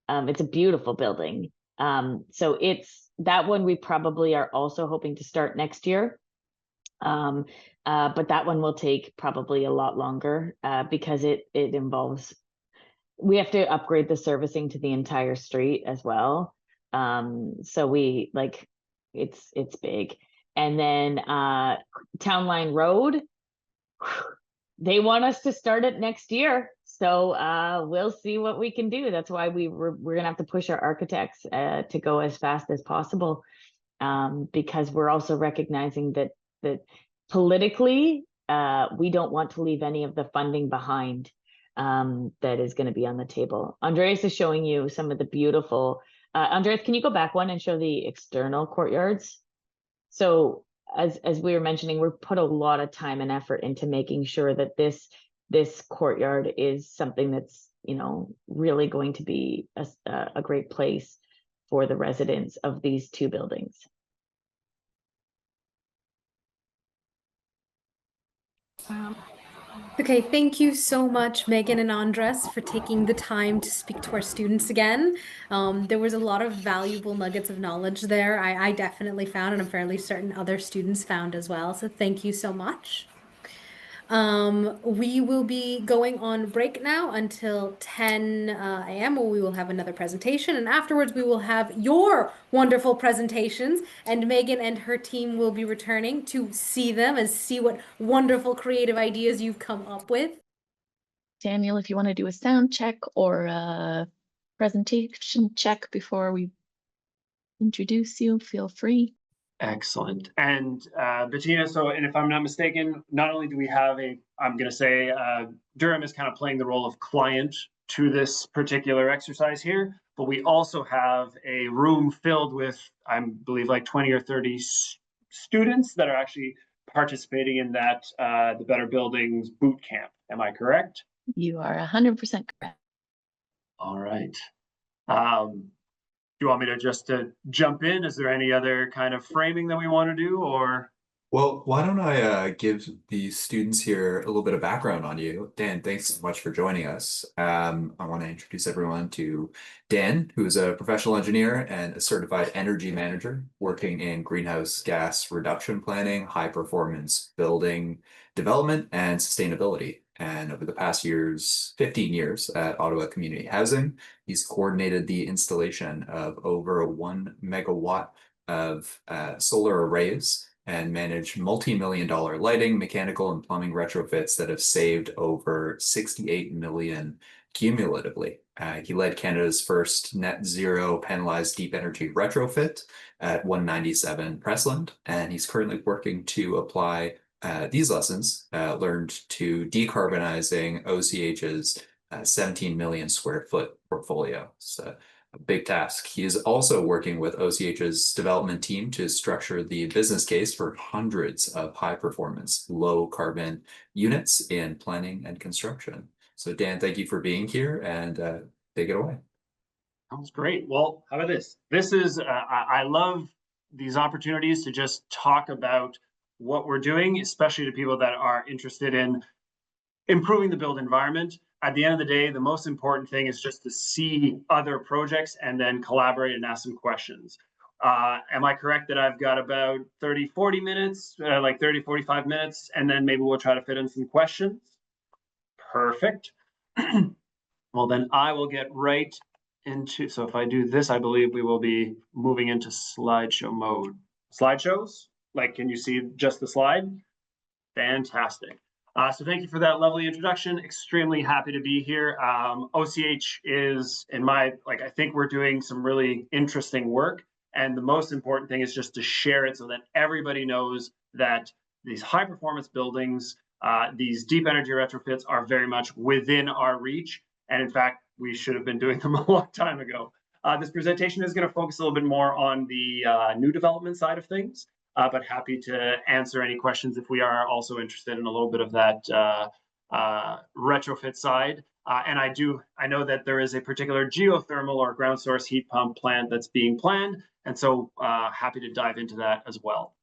it's a beautiful building. So it's that one we probably are also hoping to start next year. But that one will take probably a lot longer because it involves, we have to upgrade the servicing to the entire street as well. So we like, it's big. And then Town Line Road, they want us to start it next year. So we'll see what we can do. That's why we're gonna have to push our architects to go as fast as possible, because we're also recognizing that politically we don't want to leave any of the funding behind that is going to be on the table. Andreas is showing you some of the beautiful. Andreas, can you go back one and show the external courtyards? So as we were mentioning, we've put a lot of time and effort into making sure that this courtyard is something that's, you know, really going to be a great place for the residents of these two buildings. Okay, thank you so much, Meaghan and Andres, for taking the time to speak to our students again. There was a lot of valuable nuggets of knowledge there. I definitely found, and I'm fairly certain other students found as well. So thank you so much. We will be going on break now until 10 a.m. where we will have another presentation, and afterwards we will have your wonderful presentations, and Meaghan and her team will be returning to see them and see what wonderful creative ideas you've come up with. Daniel, if you want to do a sound check or a presentation check before we introduce you, feel free. Excellent. And Bettina, and if I'm not mistaken, not only do we have I'm going to say Durham is kind of playing the role of client to this particular exercise here, but we also have a room filled with, I believe, like 20 or 30 students that are actually participating in that the Better Buildings boot camp. Am I correct? You are 100% correct. All right. you want me to just jump in? Is there any other kind of framing that we want to do, or? Well, why don't I give the students here a little bit of background on you? Dan, thanks so much for joining us. I want to introduce everyone to Dan, who is a professional engineer and a certified energy manager working in greenhouse gas reduction planning, high performance building development, and sustainability. And over the past 15 years at Ottawa Community Housing, he's coordinated the installation of over 1 megawatt of solar arrays and managed multi-million-dollar lighting, mechanical, and plumbing retrofits that have saved over 68 million cumulatively. He led Canada's first net zero penalized deep energy retrofit at 197 Pressland, and he's currently working to apply these lessons learned to decarbonizing OCH's 17 million square foot portfolio. So a big task. He is also working with OCH's development team to structure the business case for hundreds of high performance, low carbon units in planning and construction. So Dan, thank you for being here, and take it away. Sounds great. Well, how about this? This is, I love these opportunities to just talk about what we're doing, especially to people that are interested in improving the built environment. At the end of the day, the most important thing is just to see other projects and then collaborate and ask some questions. Am I correct that I've got about 30, 40 minutes, like 30, 45 minutes, and then maybe we'll try to fit in some questions? Perfect. Well, then I will get right into, so if I do this, I believe we will be moving into slideshow mode. Slideshows? Like, can you see just the slide? Fantastic. So thank you for that lovely introduction. Extremely happy to be here. OCH is, I think we're doing some really interesting work. And the most important thing is just to share it so that everybody knows that these high performance buildings, these deep energy retrofits are very much within our reach. And in fact, we should have been doing them a long time ago. This presentation is going to focus a little bit more on the new development side of things. But happy to answer any questions if we are also interested in a little bit of that retrofit side. And I know that there is a particular geothermal or ground source heat pump plant that's being planned. And so happy to dive into that as well.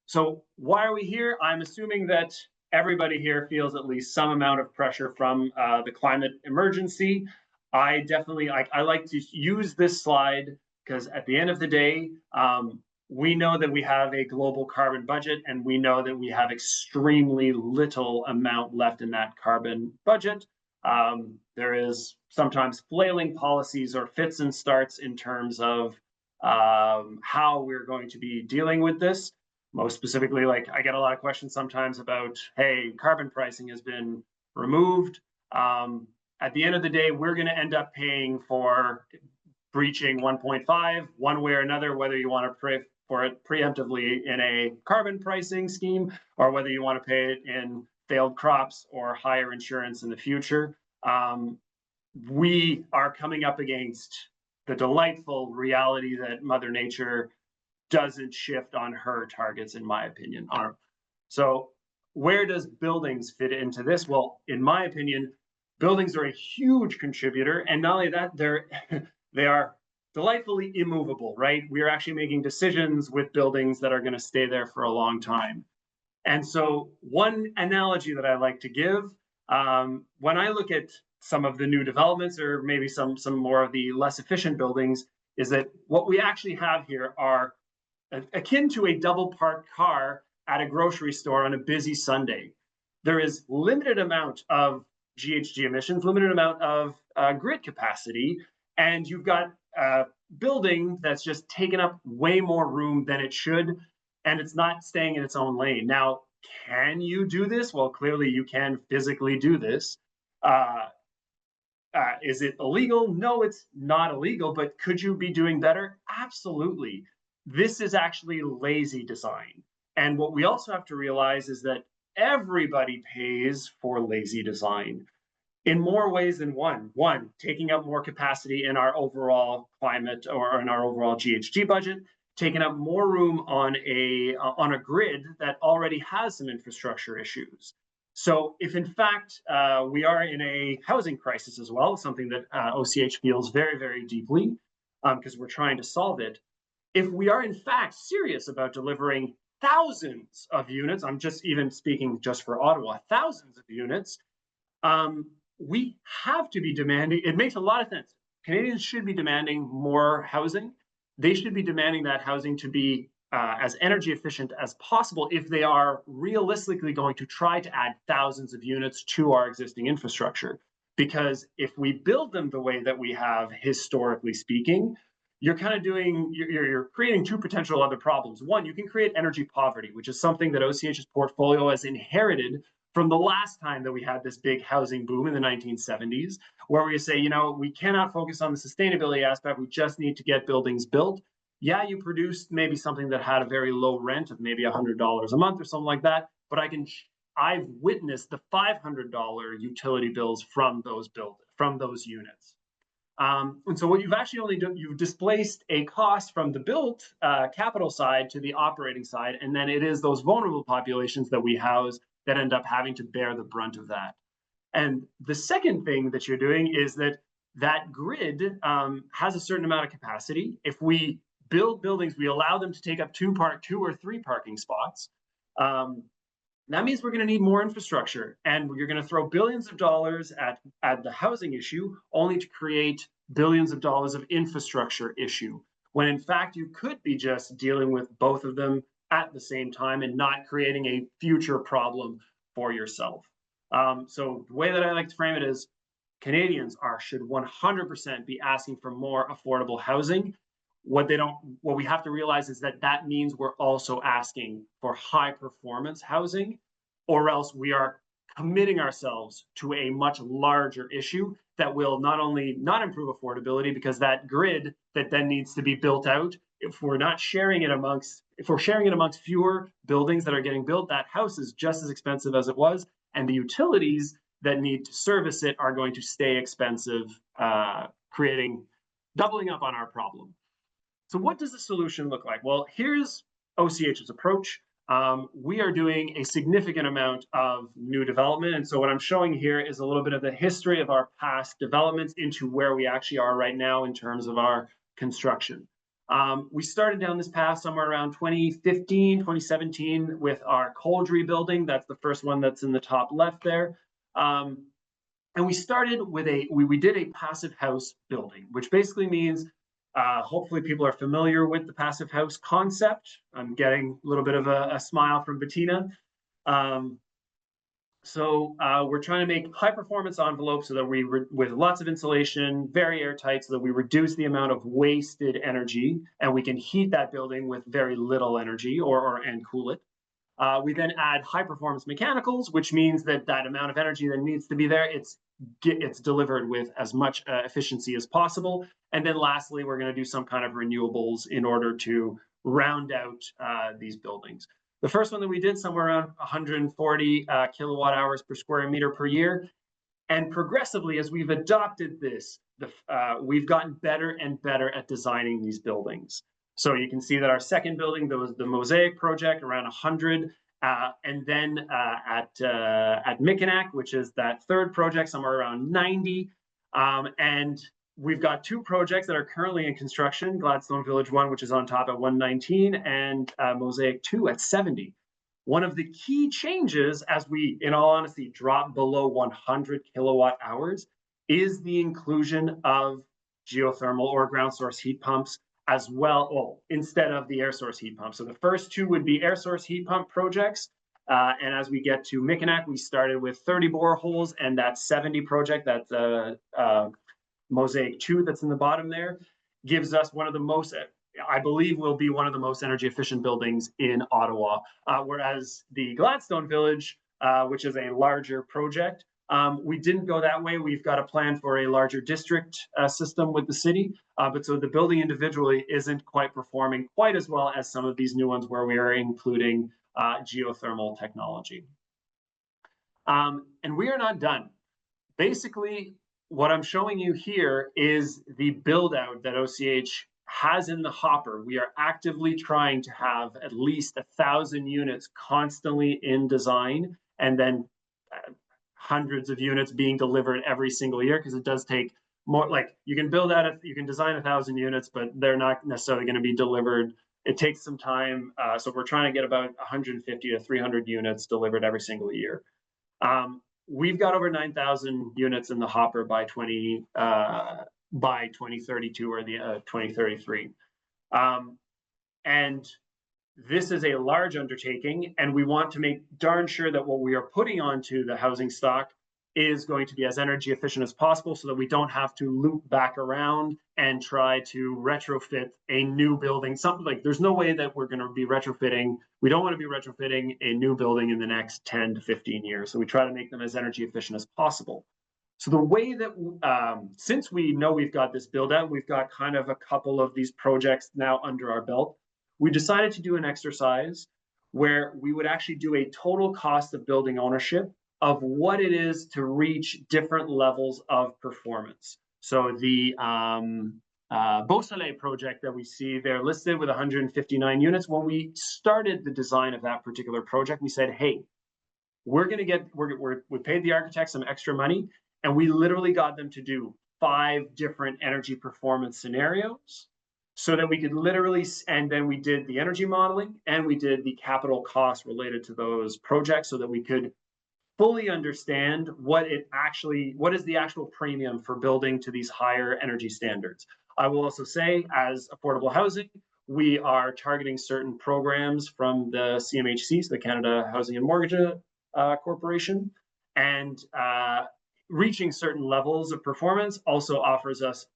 So why are we here? I'm assuming that everybody here feels at least some amount of pressure from the climate emergency. I definitely, I like to use this slide because at the end of the day, we know that we have a global carbon budget, and we know that we have extremely little amount left in that carbon budget. There is sometimes flailing policies or fits and starts in terms of how we're going to be dealing with this. Most specifically, like I get a lot of questions sometimes about, hey, carbon pricing has been removed. At the end of the day, we're going to end up paying for breaching 1.5 one way or another, whether you want to pay for it preemptively in a carbon pricing scheme, or whether you want to pay it in failed crops or higher insurance in the future. We are coming up against the delightful reality that Mother Nature doesn't shift on her targets, in my opinion. So where does buildings fit into this? Well, in my opinion, buildings are a huge contributor, and not only that, they are delightfully immovable, right? We are actually making decisions with buildings that are going to stay there for a long time. And so one analogy that I like to give, when I look at some of the new developments, or maybe some more of the less efficient buildings, is that what we actually have here are akin to a double parked car at a grocery store on a busy Sunday. There is limited amount of GHG emissions, limited amount of grid capacity, and you've got a building that's just taken up way more room than it should, and it's not staying in its own lane. Now, can you do this? Well, clearly you can physically do this. Is it illegal? No, it's not illegal, but could you be doing better? Absolutely. This is actually lazy design. And what we also have to realize is that everybody pays for lazy design in more ways than one. One, taking up more capacity in our overall climate or in our overall GHG budget, taking up more room on a grid that already has some infrastructure issues. So if in fact we are in a housing crisis as well, something that OCH feels very, very deeply, because we're trying to solve it. If we are in fact serious about delivering thousands of units, I'm just even speaking just for Ottawa, thousands of units, we have to be demanding, it makes a lot of sense. Canadians should be demanding more housing. They should be demanding that housing to be as energy efficient as possible if they are realistically going to try to add thousands of units to our existing infrastructure. Because if we build them the way that we have, historically speaking, you're kind of doing, you're creating two potential other problems. One, you can create energy poverty, which is something that OCH's portfolio has inherited from the last time that we had this big housing boom in the 1970s, where we say, you know, we cannot focus on the sustainability aspect, we just need to get buildings built. Yeah, you produced maybe something that had a very low rent of maybe $100 a month or something like that, but I've witnessed the $500 utility bills from those units. And so what you've actually only done, you've displaced a cost from the built capital side to the operating side, and then it is those vulnerable populations that we house that end up having to bear the brunt of that. And the second thing that you're doing is that grid has a certain amount of capacity. If we build buildings, we allow them to take up 2 or 3 parking spots. That means we're going to need more infrastructure, and you're going to throw billions of dollars at the housing issue, only to create billions of dollars of infrastructure issue, when in fact you could be just dealing with both of them at the same time and not creating a future problem for yourself. So the way that I like to frame it is Canadians should 100% be asking for more affordable housing. What we have to realize is that means we're also asking for high performance housing, or else we are committing ourselves to a much larger issue that will not only not improve affordability, because that grid that then needs to be built out, if we're sharing it amongst fewer buildings that are getting built, that house is just as expensive as it was, and the utilities that need to service it are going to stay expensive, doubling up on our problem. So what does the solution look like? Well, here's OCH's approach. We are doing a significant amount of new development. And so what I'm showing here is a little bit of the history of our past developments into where we actually are right now in terms of our construction. We started down this path somewhere around 2015, 2017 with our Coldry building. That's the first one that's in the top left there. And we started with we did a passive house building, which basically means hopefully people are familiar with the passive house concept. I'm getting a little bit of a smile from Bettina. So we're trying to make high performance envelopes so that with lots of insulation, very airtight, so that we reduce the amount of wasted energy, and we can heat that building with very little energy and cool it. We then add high performance mechanicals, which means that amount of energy that needs to be there, it's delivered with as much efficiency as possible. And then lastly, we're going to do some kind of renewables in order to round out these buildings. The first one that we did, somewhere around 140 kilowatt hours per square meter per year. And progressively, as we've adopted this, we've gotten better and better at designing these buildings. So you can see that our second building, there was the Mosaic project, around 100. And then at Meaghan, which is that third project, somewhere around 90. And we've got 2 projects that are currently in construction, Gladstone Village 1, which is on top at 119, and Mosaic 2 at 70. One of the key changes as we, in all honesty, drop below 100 kilowatt hours is the inclusion of geothermal or ground source heat pumps as well, instead of the air source heat pump. So the first 2 would be air source heat pump projects. And as we get to Meaghan, we started with 30 boreholes, and that 70 project, that's Mosaic 2 that's in the bottom there, gives us one of the most, I believe will be one of the most energy efficient buildings in Ottawa. Whereas the Gladstone Village, which is a larger project, we didn't go that way. We've got a plan for a larger district system with the city. But so the building individually isn't quite performing quite as well as some of these new ones where we are including geothermal technology. And we are not done. Basically, what I'm showing you here is the build out that OCH has in the hopper. We are actively trying to have at least 1,000 units constantly in design, and then hundreds of units being delivered every single year, because it does take more like you can build out, you can design 1,000 units, but they're not necessarily going to be delivered. It takes some time. So we're trying to get about 150 to 300 units delivered every single year. We've got over 9,000 units in the hopper by 2032 or the 2033. And this is a large undertaking, and we want to make darn sure that what we are putting onto the housing stock is going to be as energy efficient as possible, so that we don't have to loop back around and try to retrofit a new building. Something like, there's no way that we're going to be retrofitting. We don't want to be retrofitting a new building in the next 10 to 15 years. So we try to make them as energy efficient as possible. So the way that, since we know we've got this build out, we've got kind of a couple of these projects now under our belt, we decided to do an exercise where we would actually do a total cost of building ownership of what it is to reach different levels of performance. So the Beausoleil project that we see there listed with 159 units, when we started the design of that particular project, we said, hey, we paid the architects some extra money, and we literally got them to do 5 different energy performance scenarios so that we could literally, and then we did the energy modeling and we did the capital costs related to those projects so that we could fully understand what is the actual premium for building to these higher energy standards. I will also say, as affordable housing, we are targeting certain programs from the CMHC, so the Canada Housing and Mortgage Corporation, and reaching certain levels of performance also offers us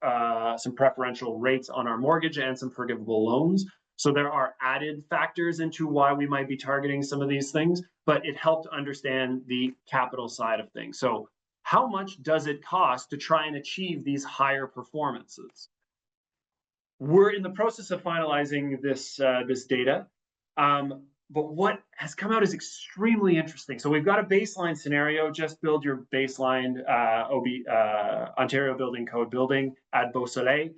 some preferential rates on our mortgage and some forgivable loans. So there are added factors into why we might be targeting some of these things, but it helped understand the capital side of things. So how much does it cost to try and achieve these higher performances? We're in the process of finalizing this data, but what has come out is extremely interesting. So we've got a baseline scenario, just build your baseline Ontario Building Code building at Beausoleil,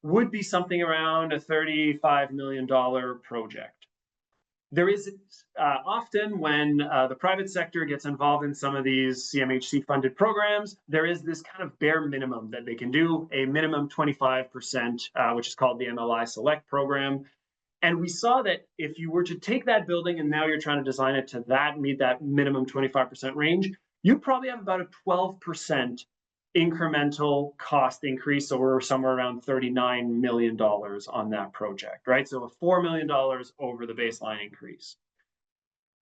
would be something around a $35 million project. There is often when the private sector gets involved in some of these CMHC funded programs, there is this kind of bare minimum that they can do, a minimum 25%, which is called the MLI Select program. And we saw that if you were to take that building and now you're trying to design it to meet that minimum 25% range, you probably have about a 12% incremental cost increase. So we're somewhere around $39 million on that project, right? So a $4 million over the baseline increase.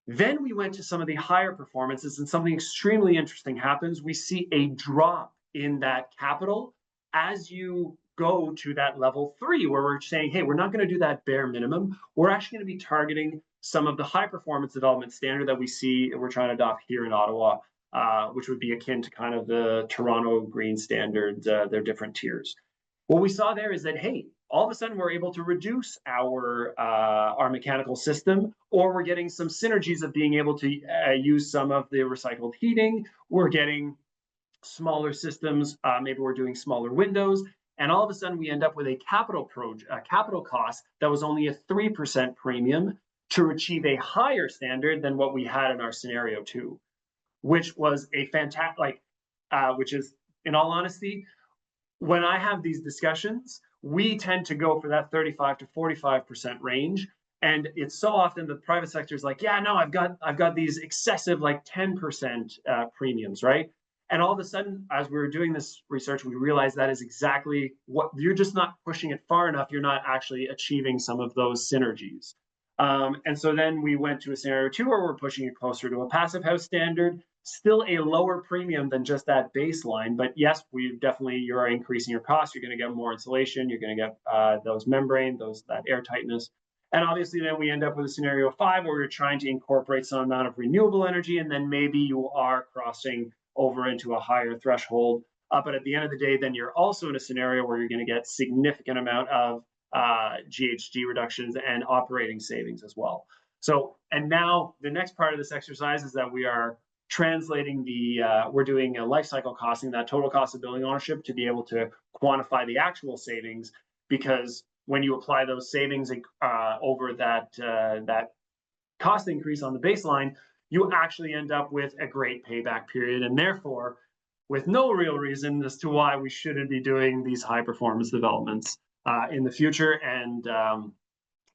Then we went to some of the higher performances, and something extremely interesting happens. We see a drop in that capital as you go to that level 3, where we're saying, hey, we're not going to do that bare minimum. We're actually going to be targeting some of the high performance development standard that we see we're trying to adopt here in Ottawa, which would be akin to kind of the Toronto Green Standards, their different tiers. What we saw there is that, hey, all of a sudden we're able to reduce our mechanical system, or we're getting some synergies of being able to use some of the recycled heating. We're getting smaller systems, maybe we're doing smaller windows, and all of a sudden we end up with a capital cost that was only a 3% premium to achieve a higher standard than what we had in our scenario 2, which was a fantastic, which is, in all honesty, when I have these discussions, we tend to go for that 35 to 45% range. And it's so often the private sector is like, yeah, no, I've got these excessive like 10% premiums, right? And all of a sudden, as we were doing this research, we realized that is exactly what, you're just not pushing it far enough. You're not actually achieving some of those synergies. And so then we went to a scenario 2 where we're pushing it closer to a passive house standard, still a lower premium than just that baseline. But yes, you're increasing your costs. You're going to get more insulation. You're going to get those membrane, that air tightness. And obviously then we end up with a scenario 5 where you're trying to incorporate some amount of renewable energy, and then maybe you are crossing over into a higher threshold. But at the end of the day, then you're also in a scenario where you're going to get significant amount of GHG reductions and operating savings as well. So, and now the next part of this exercise is that we are translating we're doing a life cycle costing, that total cost of building ownership, to be able to quantify the actual savings, because when you apply those savings over that cost increase on the baseline, you actually end up with a great payback period. And therefore, with no real reason as to why we shouldn't be doing these high performance developments in the future. And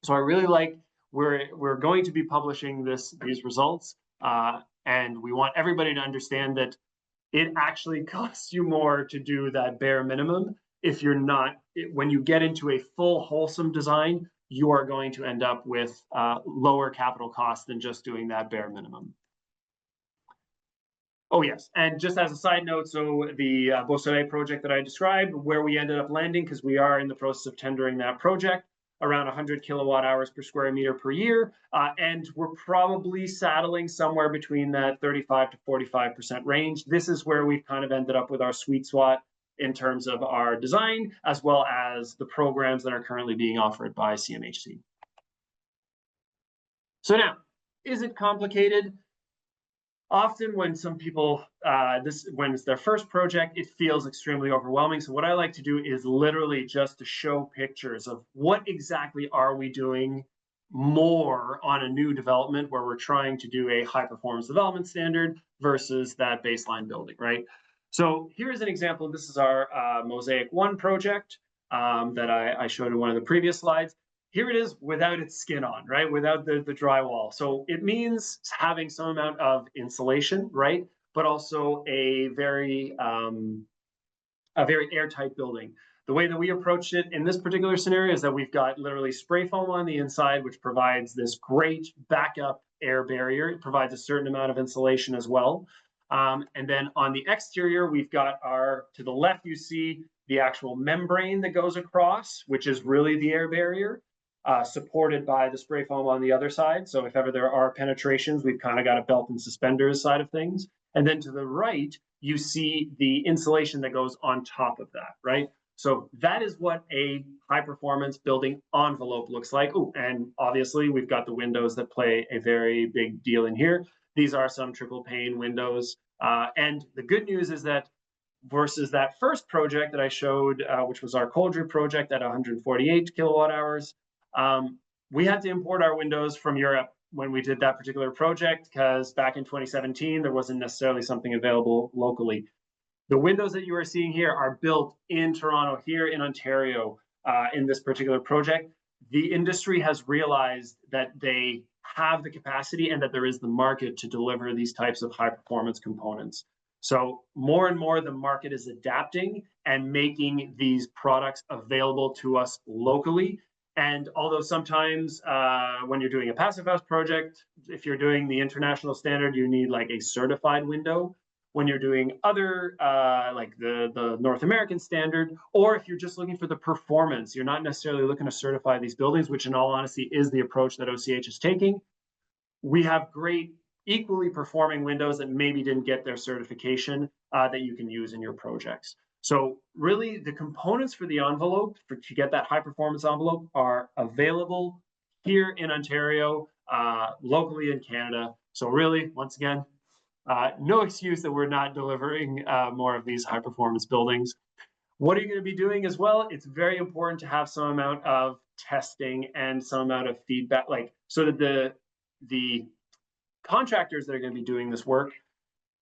so I really like, we're going to be publishing these results, and we want everybody to understand that it actually costs you more to do that bare minimum. If you're not, when you get into a full wholesome design, you are going to end up with lower capital costs than just doing that bare minimum. Oh yes, and just as a side note, so the Beausoleil project that I described, where we ended up landing, because we are in the process of tendering that project, around 100 kilowatt hours per square meter per year, and we're probably saddling somewhere between that 35 to 45% range. This is where we've kind of ended up with our sweet spot in terms of our design, as well as the programs that are currently being offered by CMHC. So now, is it complicated? Often when some people, when it's their first project, it feels extremely overwhelming. So what I like to do is literally just to show pictures of what exactly are we doing more on a new development where we're trying to do a high performance development standard versus that baseline building, right? So here's an example. This is our Mosaic 1 project that I showed in one of the previous slides. Here it is without its skin on, right? Without the drywall. So it means having some amount of insulation, right? But also a very airtight building. The way that we approached it in this particular scenario is that we've got literally spray foam on the inside, which provides this great backup air barrier. It provides a certain amount of insulation as well. And then on the exterior, we've got to the left, you see the actual membrane that goes across, which is really the air barrier. Supported by the spray foam on the other side. So if ever there are penetrations, we've kind of got a belt and suspenders side of things. And then to the right, you see the insulation that goes on top of that, right? So that is what a high performance building envelope looks like. Oh, and obviously we've got the windows that play a very big deal in here. These are some triple pane windows. And the good news is that versus that first project that I showed, which was our Coldrew project at 148 kilowatt hours, we had to import our windows from Europe when we did that particular project, because back in 2017, there wasn't necessarily something available locally. The windows that you are seeing here are built in Toronto, here in Ontario, in this particular project. The industry has realized that they have the capacity and that there is the market to deliver these types of high performance components. So more and more, the market is adapting and making these products available to us locally. And although sometimes when you're doing a passive house project, if you're doing the international standard, you need like a certified window. When you're doing other, like the North American standard, or if you're just looking for the performance, you're not necessarily looking to certify these buildings, which in all honesty is the approach that OCH is taking. We have great, equally performing windows that maybe didn't get their certification that you can use in your projects. So really, the components for the envelope, to get that high performance envelope, are available here in Ontario, locally in Canada. So really, once again, no excuse that we're not delivering more of these high performance buildings. What are you going to be doing as well? It's very important to have some amount of testing and some amount of feedback, like so that the contractors that are going to be doing this work.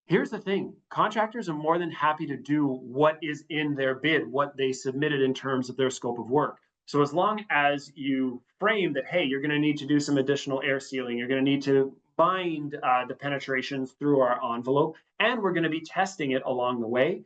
Here's the thing, contractors are more than happy to do what is in their bid, what they submitted in terms of their scope of work. So as long as you frame that, hey, you're going to need to do some additional air sealing, you're going to need to bind the penetrations through our envelope, and we're going to be testing it along the way,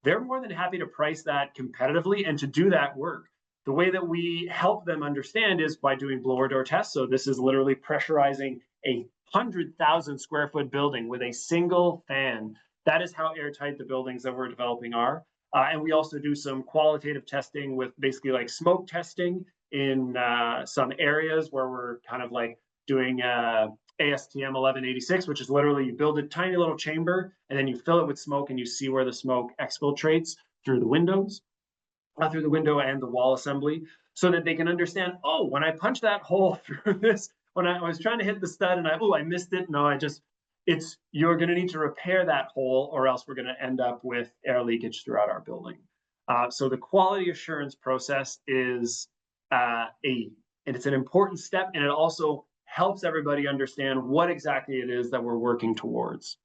they're more than happy to price that competitively and to do that work. The way that we help them understand is by doing blower door tests. So this is literally pressurizing a 100,000 square foot building with a single fan. That is how airtight the buildings that we're developing are. And we also do some qualitative testing with basically like smoke testing in some areas where we're kind of like doing ASTM 1186, which is literally you build a tiny little chamber and then you fill it with smoke and you see where the smoke exfiltrates through the windows, through the window and the wall assembly, so that they can understand, oh, when I punch that hole through this, when I was trying to hit the stud and I missed it. No, you're going to need to repair that hole or else we're going to end up with air leakage throughout our building. So the quality assurance process is and it's an important step, and it also helps everybody understand what exactly it is that we're working towards.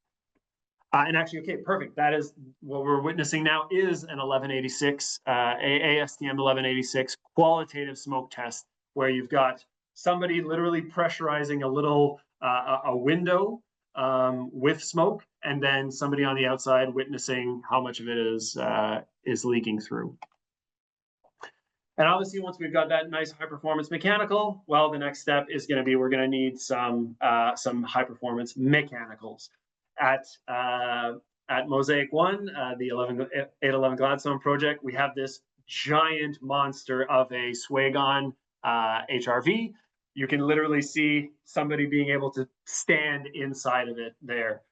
And actually, okay, perfect. That is what we're witnessing now is an 1186, ASTM 1186 qualitative smoke test, where you've got somebody literally pressurizing a little a window with smoke, and then somebody on the outside witnessing how much of it is leaking through. And obviously, once we've got that nice high performance mechanical, well, the next step is going to be we're going to need some high performance mechanicals. At Mosaic 1, the 811 Gladstone project, we have this giant monster of a Swagon HRV. You can literally see somebody being able to stand inside of it there.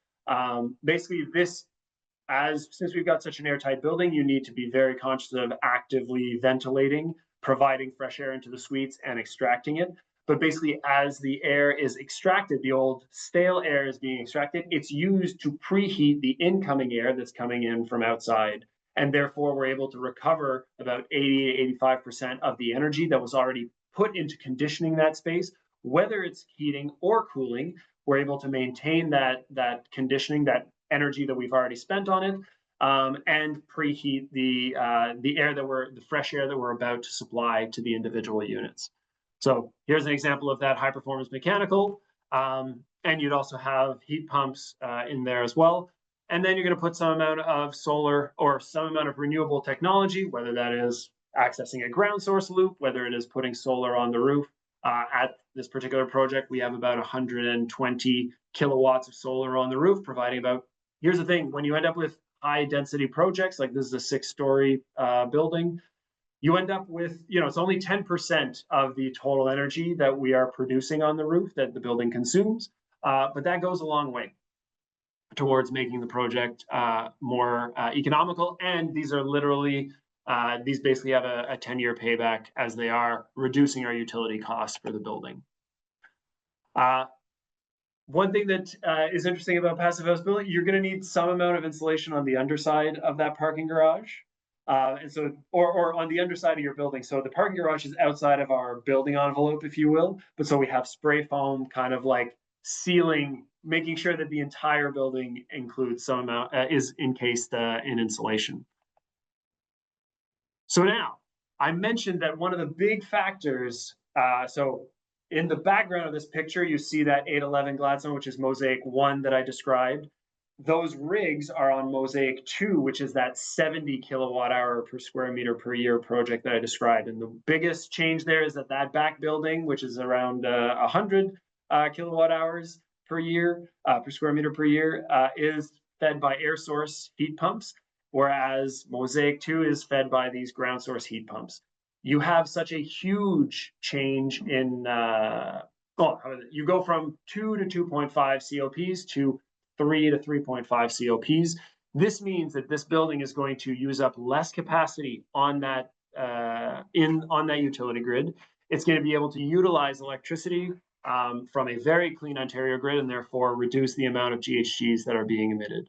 Basically, since we've got such an airtight building, you need to be very conscious of actively ventilating, providing fresh air into the suites and extracting it. But basically, as the air is extracted, the old stale air is being extracted, it's used to preheat the incoming air that's coming in from outside. And therefore, we're able to recover about 80 to 85% of the energy that was already put into conditioning that space. Whether it's heating or cooling, we're able to maintain that conditioning, that energy that we've already spent on it, and preheat the fresh air that we're about to supply to the individual units. So here's an example of that high performance mechanical, and you'd also have heat pumps in there as well. And then you're going to put some amount of solar or some amount of renewable technology, whether that is accessing a ground source loop, whether it is putting solar on the roof. At this particular project, we have about 120 kilowatts of solar on the roof, providing about, here's the thing, when you end up with high density projects, like this is a 6-story building, you end up with, it's only 10% of the total energy that we are producing on the roof that the building consumes. But that goes a long way towards making the project more economical. And these are literally, these basically have a 10-year payback as they are reducing our utility costs for the building. One thing that is interesting about passive house building, you're going to need some amount of insulation on the underside of that parking garage. And so, or on the underside of your building. So the parking garage is outside of our building envelope, if you will. But so we have spray foam kind of like sealing, making sure that the entire building includes some amount, is encased in insulation. So now, I mentioned that one of the big factors, so in the background of this picture, you see that 811 Gladstone, which is Mosaic 1 that I described. Those rigs are on Mosaic 2, which is that 70 kilowatt hour per square meter per year project that I described. And the biggest change there is that back building, which is around 100 kilowatt hours per year, per square meter per year, is fed by air source heat pumps, whereas Mosaic 2 is fed by these ground source heat pumps. You have such a huge change in, you go from 2 to 2.5 COPs to 3 to 3.5 COPs. This means that this building is going to use up less capacity on that on that utility grid. It's going to be able to utilize electricity from a very clean Ontario grid, and therefore reduce the amount of GHGs that are being emitted.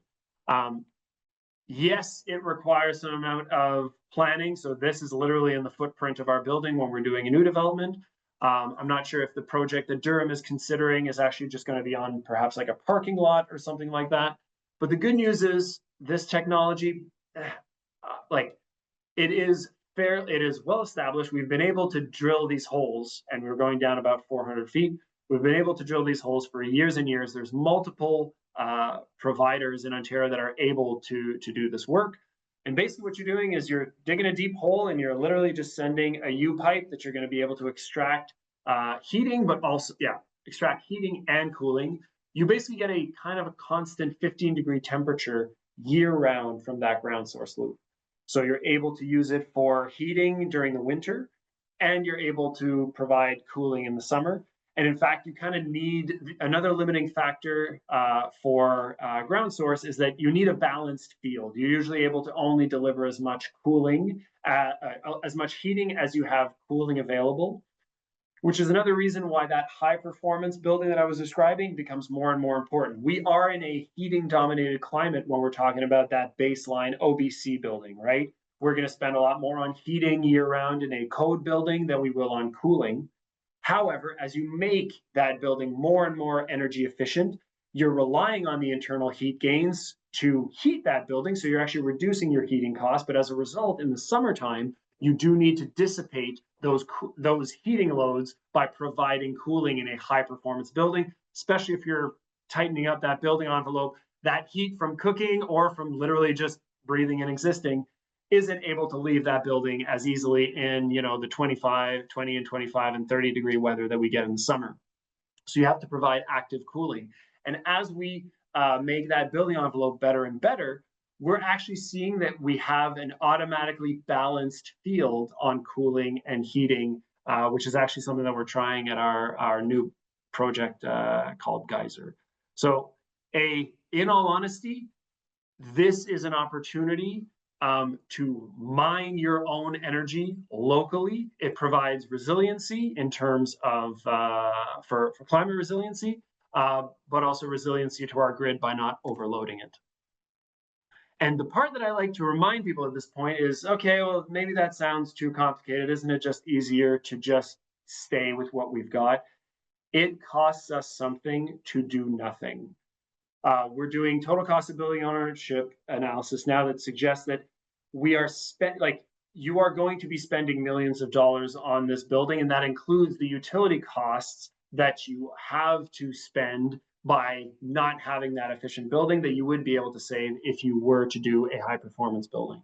Yes, it requires some amount of planning. So this is literally in the footprint of our building when we're doing a new development. I'm not sure if the project that Durham is considering is actually just going to be on perhaps like a parking lot or something like that. But the good news is this technology, it is well established. We've been able to drill these holes, and we're going down about 400 feet. We've been able to drill these holes for years and years. There's multiple providers in Ontario that are able to do this work. And basically what you're doing is you're digging a deep hole, and you're literally just sending a U-pipe that you're going to be able to extract heating, but also, extract heating and cooling. You basically get a kind of a constant 15-degree temperature year-round from that ground source loop. So you're able to use it for heating during the winter, and you're able to provide cooling in the summer. And in fact, you kind of need another limiting factor for ground source is that you need a balanced field. You're usually able to only deliver as much cooling, as much heating as you have cooling available, which is another reason why that high performance building that I was describing becomes more and more important. We are in a heating dominated climate when we're talking about that baseline OBC building, right? We're going to spend a lot more on heating year round in a code building than we will on cooling. However, as you make that building more and more energy efficient, you're relying on the internal heat gains to heat that building. So you're actually reducing your heating costs. But as a result, in the summertime, you do need to dissipate those heating loads by providing cooling in a high performance building, especially if you're tightening up that building envelope. That heat from cooking or from literally just breathing and existing isn't able to leave that building as easily in, the 20 and 25 and 30 degree weather that we get in the summer. So you have to provide active cooling. And as we make that building envelope better and better, we're actually seeing that we have an automatically balanced field on cooling and heating, which is actually something that we're trying at our new project called Geyser. So in all honesty, this is an opportunity to mine your own energy locally. It provides resiliency in terms of for climate resiliency, but also resiliency to our grid by not overloading it. And the part that I like to remind people at this point is, okay, well, maybe that sounds too complicated. Isn't it just easier to just stay with what we've got? It costs us something to do nothing. We're doing total cost of building ownership analysis now that suggests that we are you are going to be spending millions of dollars on this building, and that includes the utility costs that you have to spend by not having that efficient building that you would be able to save if you were to do a high performance building.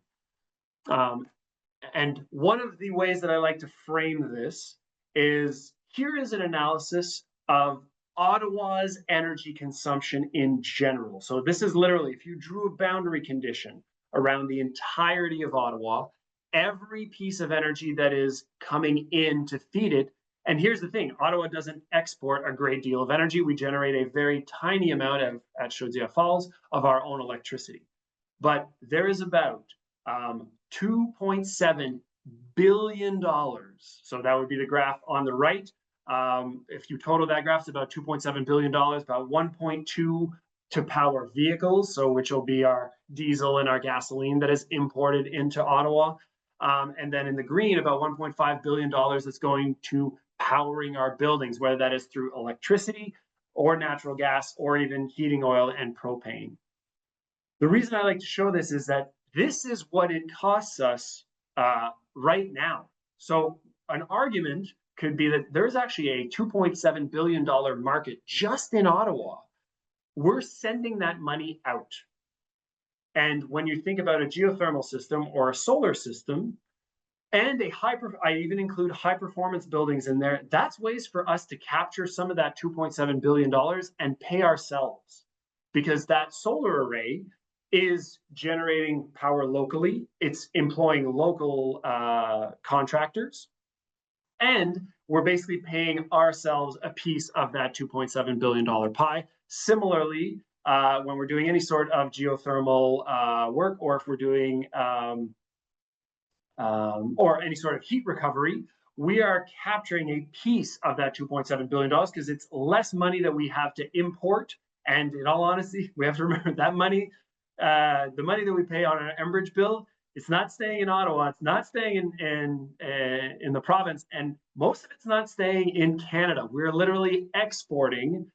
And one of the ways that I like to frame this is, here is an analysis of Ottawa's energy consumption in general. So this is literally, if you drew a boundary condition around the entirety of Ottawa, every piece of energy that is coming in to feed it. And here's the thing, Ottawa doesn't export a great deal of energy. We generate a very tiny amount at Chaudière Falls of our own electricity. But there is about $2.7 billion. So that would be the graph on the right. If you total that graph, it's about $2.7 billion, about 1.2 to power vehicles, so which will be our diesel and our gasoline that is imported into Ottawa. And then in the green, about $1.5 billion that's going to powering our buildings, whether that is through electricity or natural gas or even heating oil and propane. The reason I like to show this is that this is what it costs us right now. So an argument could be that there's actually a $2.7 billion market just in Ottawa. We're sending that money out. And when you think about a geothermal system or a solar system, and I even include high performance buildings in there, that's ways for us to capture some of that $2.7 billion and pay ourselves. Because that solar array is generating power locally, it's employing local contractors, and we're basically paying ourselves a piece of that $2.7 billion pie. Similarly, when we're doing any sort of geothermal work, or if we're doing or any sort of heat recovery, we are capturing a piece of that $2.7 billion because it's less money that we have to import. And in all honesty, we have to remember that money, the money that we pay on an Enbridge bill, it's not staying in Ottawa, it's not staying in the province, and most of it's not staying in Canada. We're literally exporting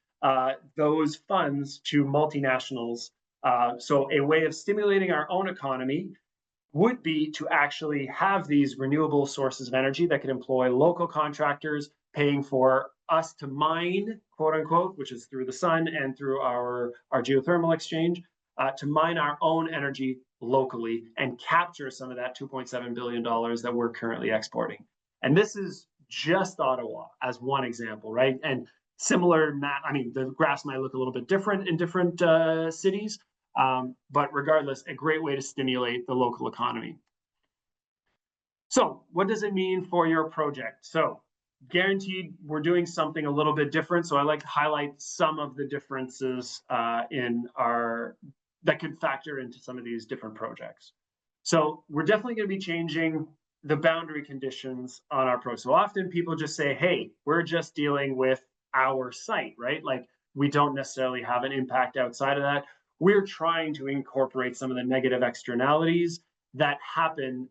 those funds to multinationals. So a way of stimulating our own economy would be to actually have these renewable sources of energy that could employ local contractors paying for us to mine, quote unquote, which is through the sun and through our geothermal exchange, to mine our own energy locally and capture some of that $2.7 billion that we're currently exporting. And this is just Ottawa as one example, right? And similar, I mean, the graphs might look a little bit different in different cities, but regardless, a great way to stimulate the local economy. So what does it mean for your project? So guaranteed, we're doing something a little bit different. So I like to highlight some of the differences that could factor into some of these different projects. So we're definitely going to be changing the boundary conditions on our project. So often people just say, hey, we're just dealing with our site, right? Like we don't necessarily have an impact outside of that. We're trying to incorporate some of the negative externalities that happen,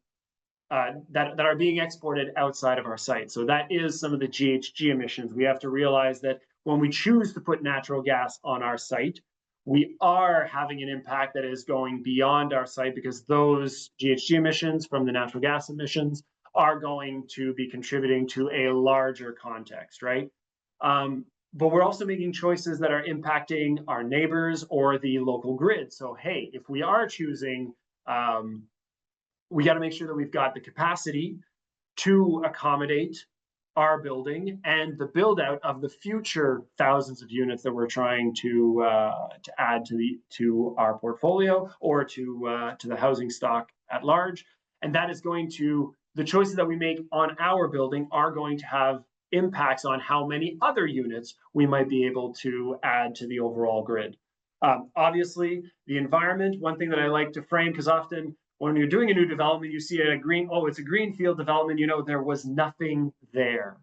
that are being exported outside of our site. So that is some of the GHG emissions. We have to realize that when we choose to put natural gas on our site, we are having an impact that is going beyond our site, because those GHG emissions from the natural gas emissions are going to be contributing to a larger context, right? But we're also making choices that are impacting our neighbors or the local grid. So, hey, if we are choosing, we got to make sure that we've got the capacity to accommodate our building and the build out of the future thousands of units that we're trying to add to our portfolio or to the housing stock at large. And that is going to, the choices that we make on our building are going to have impacts on how many other units we might be able to add to the overall grid. Obviously, the environment, one thing that I like to frame, because often when you're doing a new development, you see a green, oh, it's a greenfield development, you know, there was nothing there.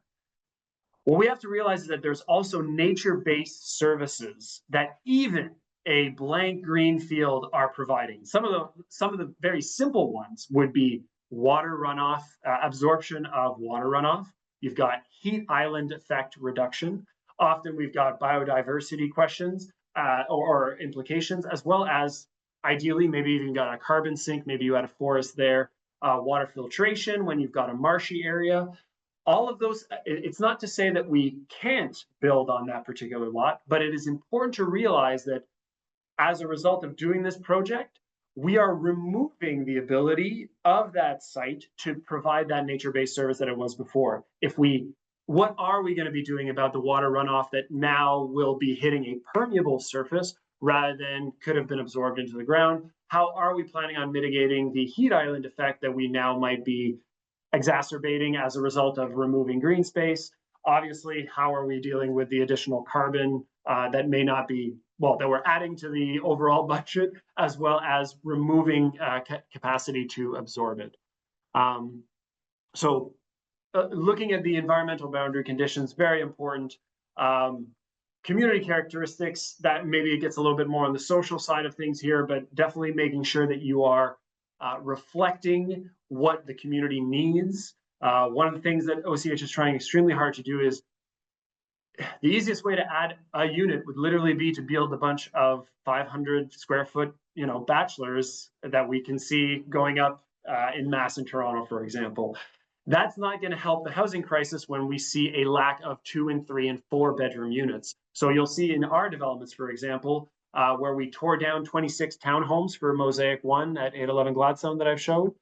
What we have to realize is that there's also nature-based services that even a blank green field are providing. Some of the very simple ones would be water runoff, absorption of water runoff. You've got heat island effect reduction. Often we've got biodiversity questions or implications, as well as ideally, maybe even got a carbon sink, maybe you had a forest there, water filtration when you've got a marshy area. All of those, it's not to say that we can't build on that particular lot, but it is important to realize that as a result of doing this project, we are removing the ability of that site to provide that nature-based service that it was before. What are we going to be doing about the water runoff that now will be hitting a permeable surface rather than could have been absorbed into the ground? How are we planning on mitigating the heat island effect that we now might be exacerbating as a result of removing green space? Obviously, how are we dealing with the additional carbon that may not be, well, that we're adding to the overall budget, as well as removing capacity to absorb it? Looking at the environmental boundary conditions, very important. Community characteristics, that maybe it gets a little bit more on the social side of things here, but definitely making sure that you are reflecting what the community needs. One of the things that OCH is trying extremely hard to do is, the easiest way to add a unit would literally be to build a bunch of 500 square foot, bachelors that we can see going up in mass in Toronto, for example. That's not going to help the housing crisis when we see a lack of 2 and 3 and 4 bedroom units. So you'll see in our developments, for example, where we tore down 26 townhomes for Mosaic 1 at 811 Gladstone that I've showed,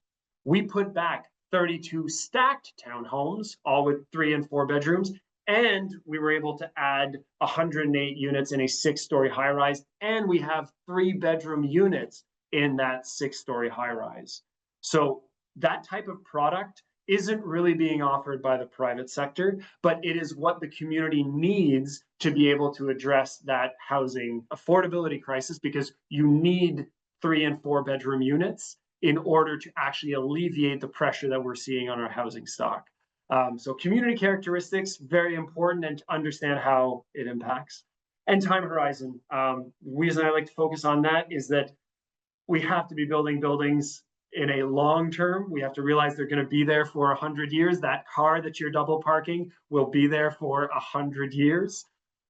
we put back 32 stacked townhomes, all with 3 and 4 bedrooms, and we were able to add 108 units in a 6-story high-rise, and we have 3-bedroom units in that 6-story high-rise. So that type of product isn't really being offered by the private sector, but it is what the community needs to be able to address that housing affordability crisis, because you need 3 and 4 bedroom units in order to actually alleviate the pressure that we're seeing on our housing stock. So community characteristics, very important, and to understand how it impacts. And time horizon. The reason I like to focus on that is that we have to be building buildings in a long term. We have to realize they're going to be there for 100 years. That car that you're double parking will be there for 100 years.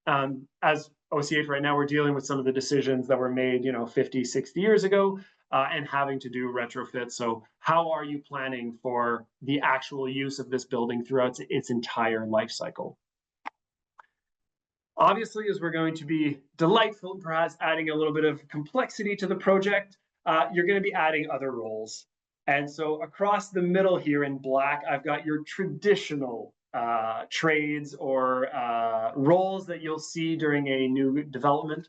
As OCH right now, we're dealing with some of the decisions that were made, 50, 60 years ago, and having to do retrofits. So how are you planning for the actual use of this building throughout its entire life cycle? Obviously, as we're going to be delightful, perhaps adding a little bit of complexity to the project, you're going to be adding other roles. And so across the middle here in black, I've got your traditional trades or roles that you'll see during a new development.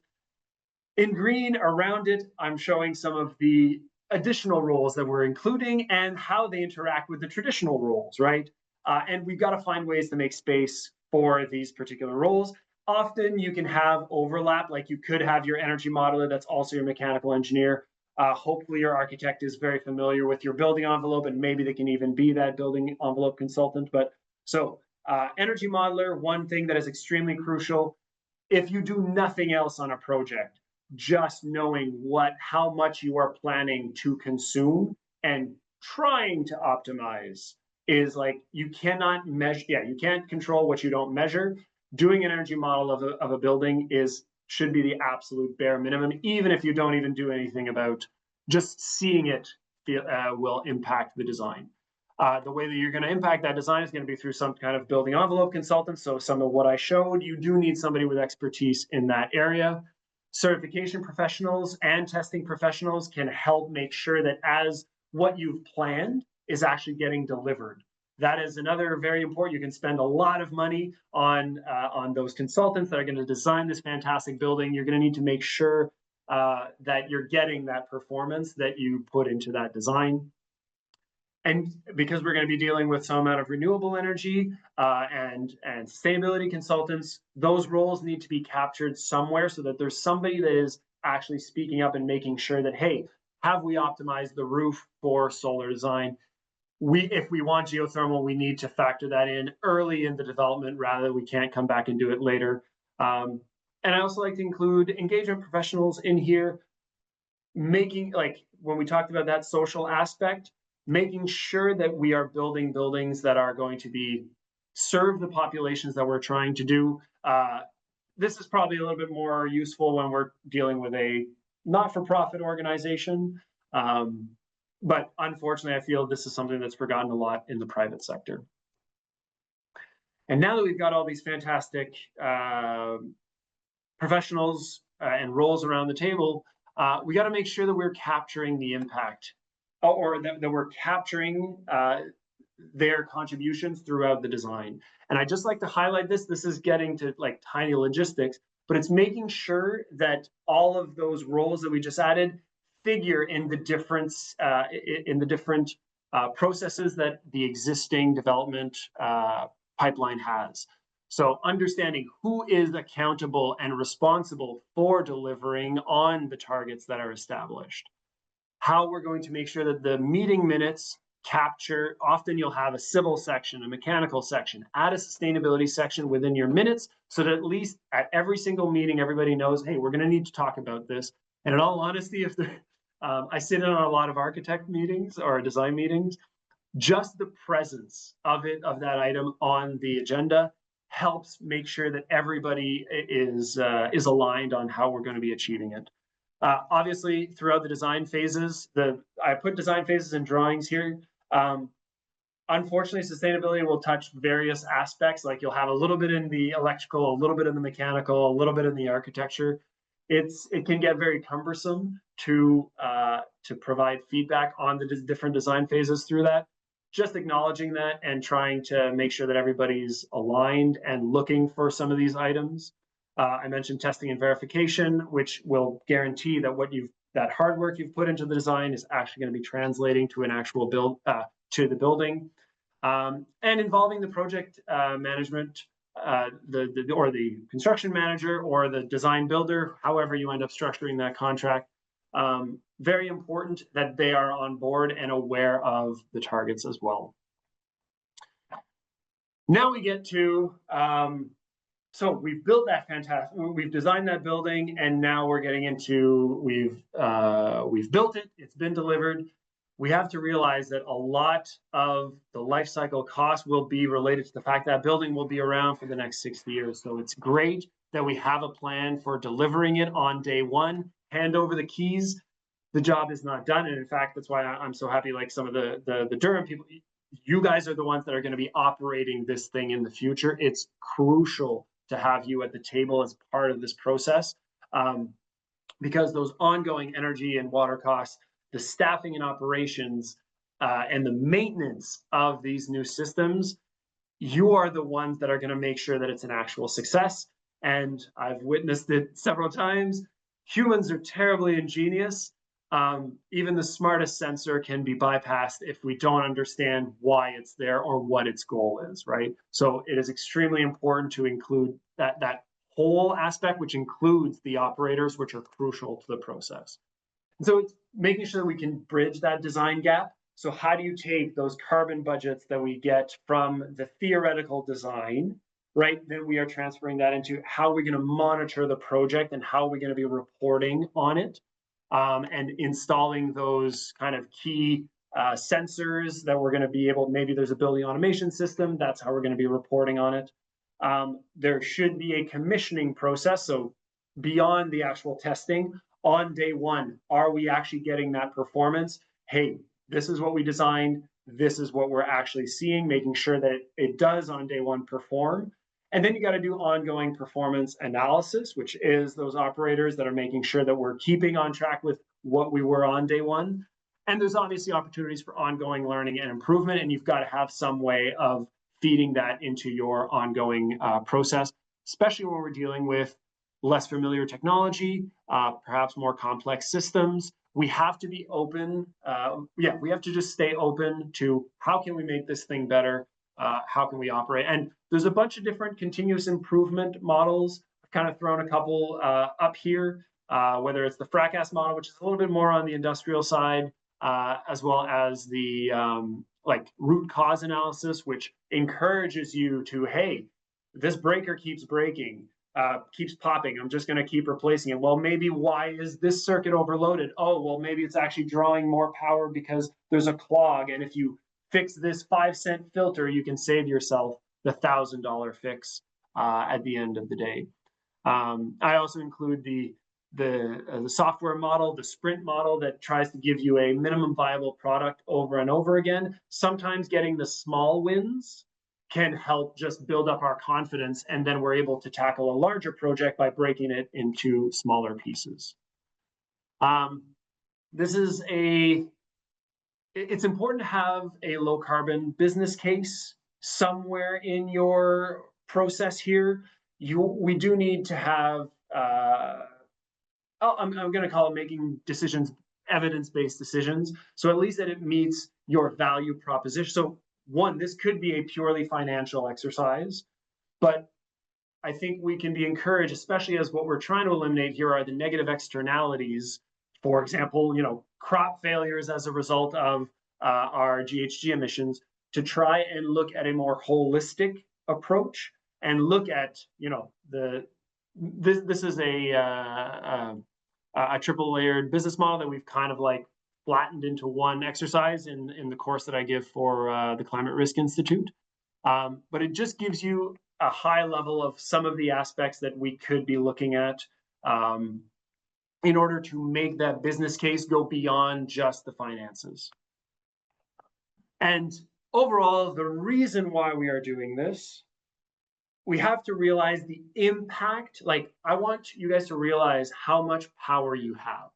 In green around it, I'm showing some of the additional roles that we're including and how they interact with the traditional roles, right? And we've got to find ways to make space for these particular roles. Often you can have overlap, like you could have your energy modeler that's also your mechanical engineer. Hopefully your architect is very familiar with your building envelope, and maybe they can even be that building envelope consultant. But so energy modeler, one thing that is extremely crucial, if you do nothing else on a project, just knowing how much you are planning to consume and trying to optimize is like, you cannot measure, you can't control what you don't measure. doing an energy model of a building should be the absolute bare minimum, even if you don't even do anything about just seeing it will impact the design. The way that you're going to impact that design is going to be through some kind of building envelope consultant. So some of what I showed, you do need somebody with expertise in that area. Certification professionals and testing professionals can help make sure that as what you've planned is actually getting delivered. That is another very important. You can spend a lot of money on those consultants that are going to design this fantastic building. You're going to need to make sure that you're getting that performance that you put into that design. And because we're going to be dealing with some amount of renewable energy and sustainability consultants, those roles need to be captured somewhere so that there's somebody that is actually speaking up and making sure that, hey, have we optimized the roof for solar design? If we want geothermal, we need to factor that in early in the development rather than we can't come back and do it later. And I also like to include engagement professionals in here, making, like when we talked about that social aspect, making sure that we are building buildings that are going to serve the populations that we're trying to do. This is probably a little bit more useful when we're dealing with a not-for-profit organization. But unfortunately, I feel this is something that's forgotten a lot in the private sector. And now that we've got all these fantastic professionals and roles around the table, we got to make sure that we're capturing the impact, or that we're capturing their contributions throughout the design. And I just like to highlight this. This is getting to like tiny logistics, but it's making sure that all of those roles that we just added figure in the difference in the different processes that the existing development pipeline has. So understanding who is accountable and responsible for delivering on the targets that are established. How we're going to make sure that the meeting minutes capture, often you'll have a civil section, a mechanical section, add a sustainability section within your minutes so that at least at every single meeting, everybody knows, hey, we're going to need to talk about this. And in all honesty, if I sit in on a lot of architect meetings or design meetings, just the presence of that item on the agenda helps make sure that everybody is aligned on how we're going to be achieving it. Obviously, throughout the design phases, I put design phases in drawings here. Unfortunately, sustainability will touch various aspects. Like you'll have a little bit in the electrical, a little bit in the mechanical, a little bit in the architecture. It can get very cumbersome to provide feedback on the different design phases through that. Just acknowledging that and trying to make sure that everybody's aligned and looking for some of these items. I mentioned testing and verification, which will guarantee that that hard work you've put into the design is actually going to be translating to an actual build to the building, and involving the project management, or the construction manager or the design builder, however you end up structuring that contract. Very important that they are on board and aware of the targets as well. Now we get to, so we've built that we've designed that building, and now we're getting into, we've built it, it's been delivered. We have to realize that a lot of the life cycle cost will be related to the fact that building will be around for the next 60 years. So it's great that we have a plan for delivering it on day one, hand over the keys. The job is not done. And in fact, that's why I'm so happy, like some of the Durham people, you guys are the ones that are going to be operating this thing in the future. It's crucial to have you at the table as part of this process, because those ongoing energy and water costs, the staffing and operations, and the maintenance of these new systems, you are the ones that are going to make sure that it's an actual success. And I've witnessed it several times. Humans are terribly ingenious. Even the smartest sensor can be bypassed if we don't understand why it's there or what its goal is, right? So it is extremely important to include that whole aspect, which includes the operators, which are crucial to the process. And so it's making sure that we can bridge that design gap. So how do you take those carbon budgets that we get from the theoretical design, right? Then we are transferring that into how we're going to monitor the project and how we're going to be reporting on it. And installing those kind of key sensors that we're going to be able, maybe there's a building automation system, that's how we're going to be reporting on it. There should be a commissioning process. So beyond the actual testing, on day one, are we actually getting that performance? Hey, this is what we designed. This is what we're actually seeing, making sure that it does on day one perform. And then you got to do ongoing performance analysis, which is those operators that are making sure that we're keeping on track with what we were on day one. And there's obviously opportunities for ongoing learning and improvement, and you've got to have some way of feeding that into your ongoing process, especially when we're dealing with less familiar technology, perhaps more complex systems. We have to be open. We have to just stay open to how can we make this thing better? How can we operate? And there's a bunch of different continuous improvement models. I've kind of thrown a couple up here, whether it's the FRACAS model, which is a little bit more on the industrial side, as well as the like root cause analysis, which encourages you to, hey, this breaker keeps breaking, keeps popping. I'm just going to keep replacing it. Well, maybe why is this circuit overloaded? Oh, well, maybe it's actually drawing more power because there's a clog. And if you fix this 5-cent filter, you can save yourself the $1,000 fix at the end of the day. I also include the software model, the sprint model that tries to give you a minimum viable product over and over again. Sometimes getting the small wins can help just build up our confidence, and then we're able to tackle a larger project by breaking it into smaller pieces. It's important to have a low carbon business case somewhere in your process here. We do need to have I'm going to call it making decisions, evidence-based decisions. So at least that it meets your value proposition. So one, this could be a purely financial exercise, but I think we can be encouraged, especially as what we're trying to eliminate here are the negative externalities. For example, crop failures as a result of our GHG emissions, to try and look at a more holistic approach and look at, this is a triple layered business model that we've kind of like flattened into one exercise in the course that I give for the Climate Risk Institute. But it just gives you a high level of some of the aspects that we could be looking at in order to make that business case go beyond just the finances. And overall, the reason why we are doing this, we have to realize the impact. Like, I want you guys to realize how much power you have.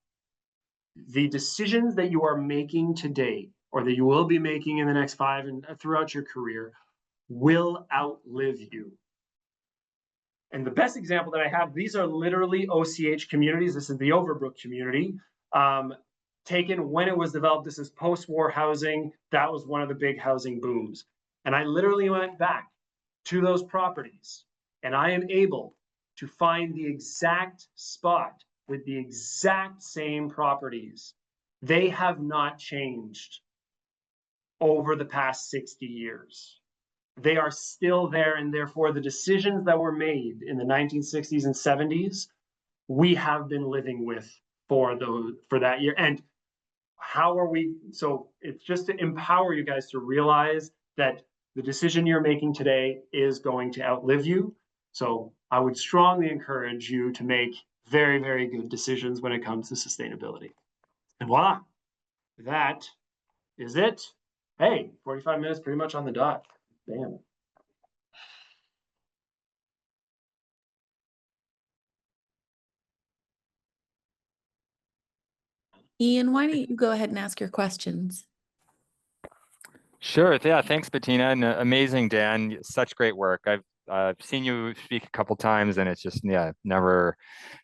The decisions that you are making today, or that you will be making in the next 5 and throughout your career, will outlive you. And the best example that I have, these are literally OCH communities. This is the Overbrook community. Taken when it was developed, this is post-war housing. That was one of the big housing booms. And I literally went back to those properties, and I am able to find the exact spot with the exact same properties. They have not changed over the past 60 years. They are still there, and therefore the decisions that were made in the 1960s and 70s, we have been living with for that year. And how are we? So it's just to empower you guys to realize that the decision you're making today is going to outlive you. So I would strongly encourage you to make very, very good decisions when it comes to sustainability. And voila, that is it. Hey, 45 minutes pretty much on the dot. Bam. Ian, why don't you go ahead and ask your questions? Sure. Yeah. Thanks, Bettina. And amazing, Dan. Such great work. I've seen you speak a couple times, and it's just, never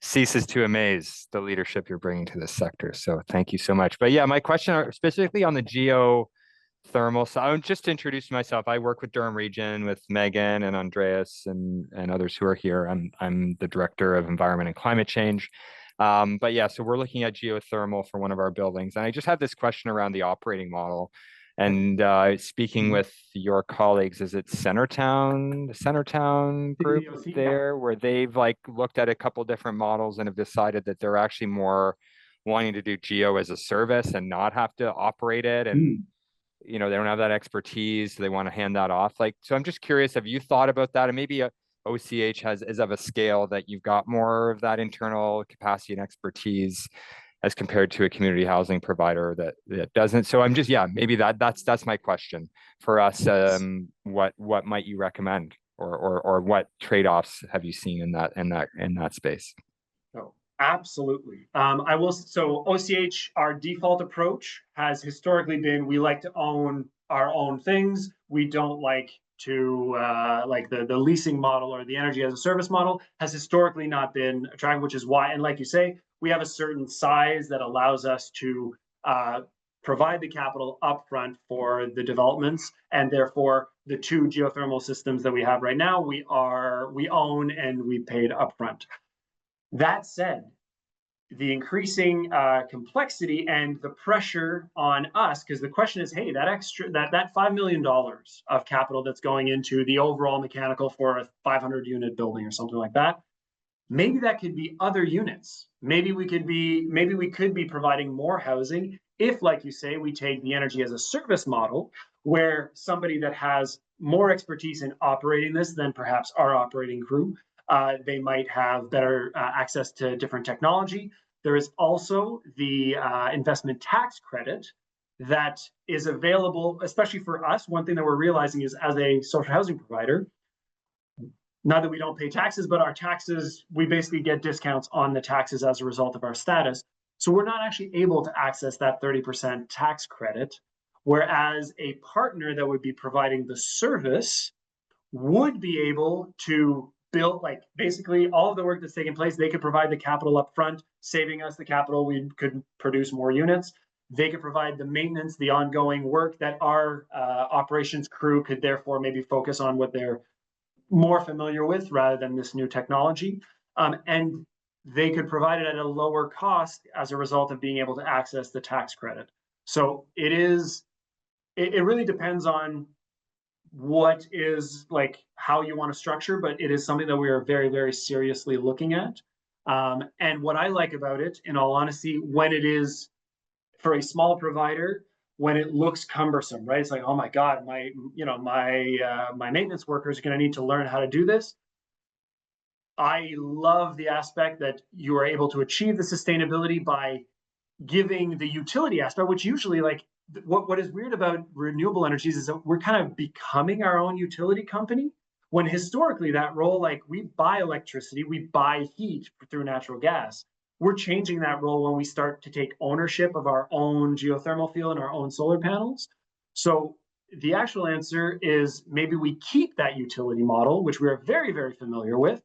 ceases to amaze the leadership you're bringing to this sector. So thank you so much. But yeah, my question specifically on the geothermal. So I just to introduce myself. I work with Durham Region with Meaghan and Andreas and others who are here. I'm the Director of Environment and Climate Change. But yeah, so we're looking at geothermal for one of our buildings. And I just had this question around the operating model. And speaking with your colleagues, is it Centertown, the Centertown group there, where they've like looked at a couple different models and have decided that they're actually more wanting to do geo as a service and not have to operate it, and they don't have that expertise, so they want to hand that off. Like, so I'm just curious, have you thought about that? And maybe OCH is of a scale that you've got more of that internal capacity and expertise as compared to a community housing provider that doesn't. So I'm just, maybe that's my question for us. What might you recommend, or what trade-offs have you seen in that space? Oh, absolutely. I will. So OCH, our default approach has historically been, we like to own our own things. We don't like to like the leasing model or the energy as a service model has historically not been attractive, which is why, and like you say, we have a certain size that allows us to provide the capital upfront for the developments, and therefore the 2 geothermal systems that we have right now, we own and we paid upfront. That said, the increasing complexity and the pressure on us, because the question is, hey, that $5 million of capital that's going into the overall mechanical for a 500 unit building or something like that, maybe that could be other units. Maybe we could be providing more housing if, like you say, we take the energy as a service model, where somebody that has more expertise in operating this than perhaps our operating crew, they might have better access to different technology. There is also the investment tax credit that is available, especially for us. One thing that we're realizing is, as a social housing provider, not that we don't pay taxes, but our taxes, we basically get discounts on the taxes as a result of our status. So we're not actually able to access that 30% tax credit, whereas a partner that would be providing the service would be able to build, like, basically all of the work that's taking place. They could provide the capital up front, saving us the capital. We could produce more units. They could provide the maintenance, the ongoing work that our operations crew could therefore maybe focus on what they're more familiar with rather than this new technology. And they could provide it at a lower cost as a result of being able to access the tax credit. So it really depends on what is, like, how you want to structure, but it is something that we are very, very seriously looking at. And what I like about it, in all honesty, when it is for a small provider, when it looks cumbersome, right? It's like, oh my God, my maintenance workers are going to need to learn how to do this. I love the aspect that you are able to achieve the sustainability by giving the utility aspect, which usually, like, what is weird about renewable energies is that we're kind of becoming our own utility company, when historically that role, like, we buy electricity, we buy heat through natural gas. We're changing that role when we start to take ownership of our own geothermal field and our own solar panels. So the actual answer is, maybe we keep that utility model, which we are very, very familiar with.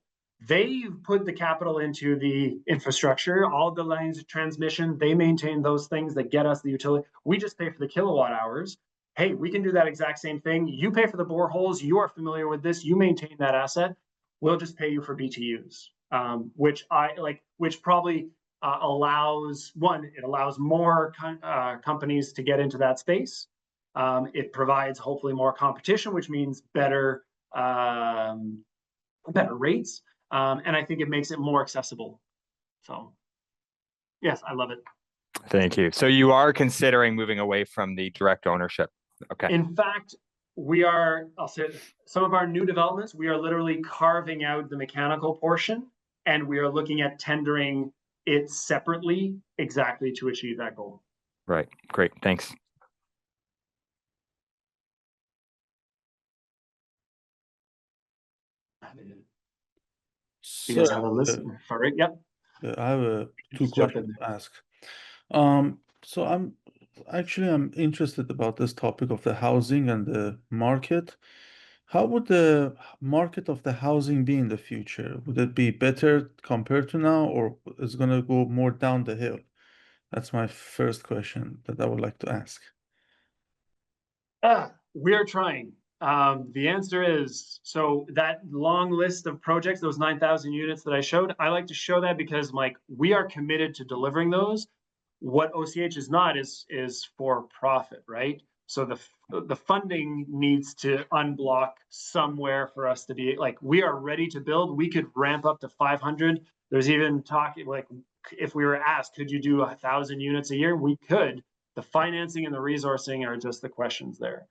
They've put the capital into the infrastructure, all the lines of transmission. They maintain those things that get us the utility. We just pay for the kilowatt hours. Hey, we can do that exact same thing. You pay for the boreholes. You are familiar with this. You maintain that asset. We'll just pay you for BTUs, which probably allows more companies to get into that space. It provides hopefully more competition, which means better rates. And I think it makes it more accessible. So yes, I love it. Thank you. So you are considering moving away from the direct ownership. Okay. In fact, we are, I'll say, some of our new developments, we are literally carving out the mechanical portion, and we are looking at tendering it separately exactly to achieve that goal. Right. Great. Thanks. You guys have a list for it? Yep. I have two questions to ask. So I'm interested about this topic of the housing and the market. How would the market of the housing be in the future? Would it be better compared to now, or is it going to go more down the hill? That's my first question that I would like to ask. We are trying. The answer is, so that long list of projects, those 9,000 units that I showed, I like to show that because, like, we are committed to delivering those. What OCH is not is for profit, right? So the funding needs to unblock somewhere for us to be, like, we are ready to build. We could ramp up to 500. There's even talk, like, if we were asked, could you do 1,000 units a year? We could. The financing and the resourcing are just the questions there.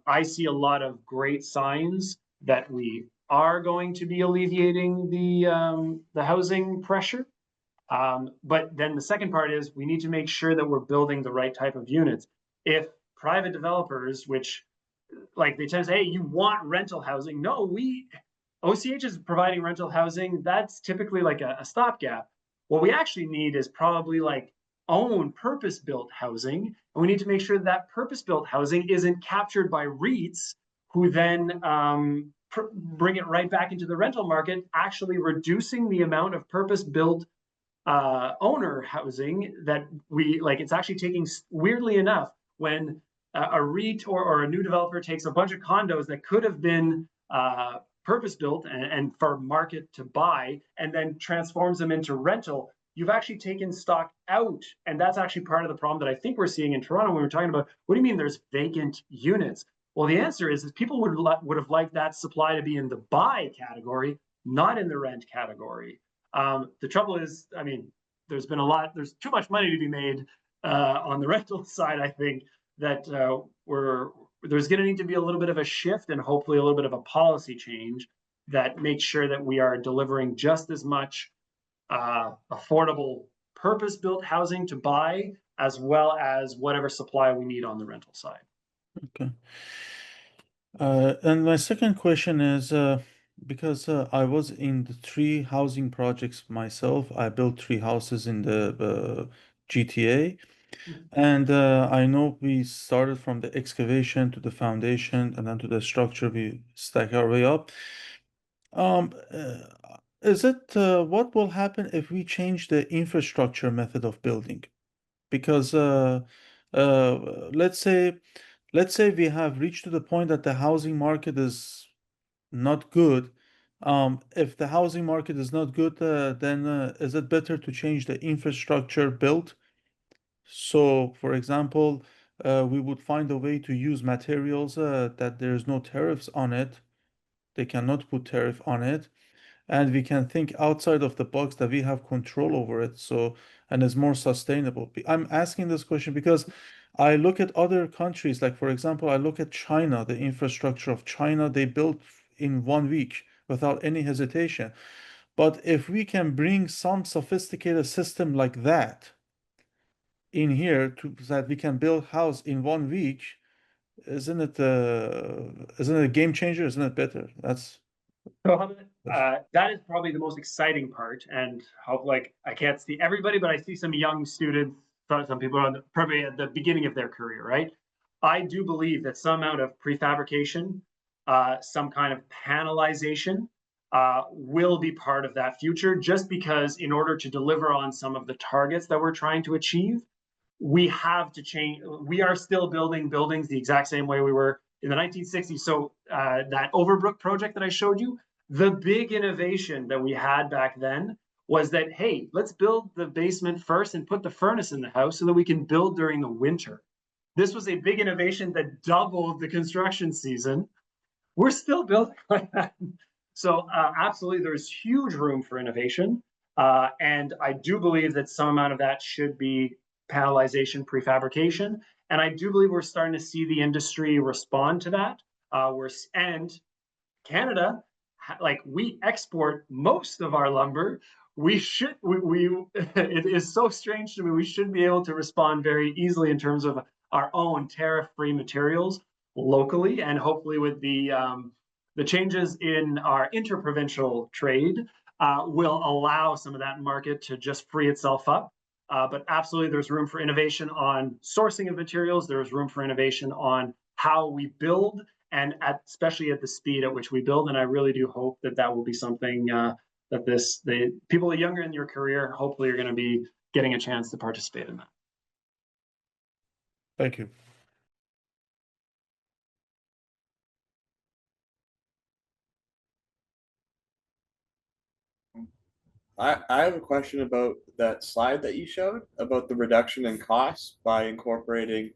I see a lot of great signs that we are going to be alleviating the housing pressure. But then the second part is we need to make sure that we're building the right type of units. If private developers, which like they tend to say, hey, you want rental housing. No, OCH is providing rental housing. That's typically like a stopgap. What we actually need is probably like own purpose-built housing. And we need to make sure that purpose-built housing isn't captured by REITs who then bring it right back into the rental market, actually reducing the amount of purpose-built owner housing that we like. It's actually taking, weirdly enough, when a REIT or a new developer takes a bunch of condos that could have been purpose-built and for market to buy, and then transforms them into rental, you've actually taken stock out. And that's actually part of the problem that I think we're seeing in Toronto when we're talking about, what do you mean there's vacant units? Well, the answer is people would have liked that supply to be in the buy category, not in the rent category. The trouble is, I mean, there's too much money to be made on the rental side, I think, that there's going to need to be a little bit of a shift and hopefully a little bit of a policy change that makes sure that we are delivering just as much affordable purpose-built housing to buy, as well as whatever supply we need on the rental side. Okay. And my second question is, because I was in the 3 housing projects myself, I built 3 houses in the GTA. And I know we started from the excavation to the foundation and then to the structure, we stack our way up. What will happen if we change the infrastructure method of building? Because let's say we have reached to the point that the housing market is not good. If the housing market is not good, then is it better to change the infrastructure built? So, for example, we would find a way to use materials that there's no tariffs on it. They cannot put tariff on it. And we can think outside of the box that we have control over it. So, and it's more sustainable. I'm asking this question because I look at other countries, like for example, I look at China, the infrastructure of China, they built in 1 week without any hesitation. But if we can bring some sophisticated system like that in here that we can build house in 1 week, isn't it a game changer? Isn't it better? That is probably the most exciting part, and I can't see everybody, but I see some young students, some people are probably at the beginning of their career, right? I do believe that some amount of prefabrication, some kind of panelization will be part of that future, just because in order to deliver on some of the targets that we're trying to achieve, we have to change. We are still building buildings the exact same way we were in the 1960s. So that Overbrook project that I showed you, the big innovation that we had back then was that, hey, let's build the basement first and put the furnace in the house so that we can build during the winter. This was a big innovation that doubled the construction season. We're still building like that. So absolutely, there's huge room for innovation. And I do believe that some amount of that should be panelization, prefabrication. And I do believe we're starting to see the industry respond to that. And Canada, like, we export most of our lumber. It is so strange to me. We should be able to respond very easily in terms of our own tariff-free materials locally, and hopefully with the changes in our interprovincial trade will allow some of that market to just free itself up. But absolutely, there's room for innovation on sourcing of materials. There's room for innovation on how we build, and especially at the speed at which we build. And I really do hope that that will be something that the people younger in your career hopefully are going to be getting a chance to participate in that. Thank you. I have a question about that slide that you showed about the reduction in costs by incorporating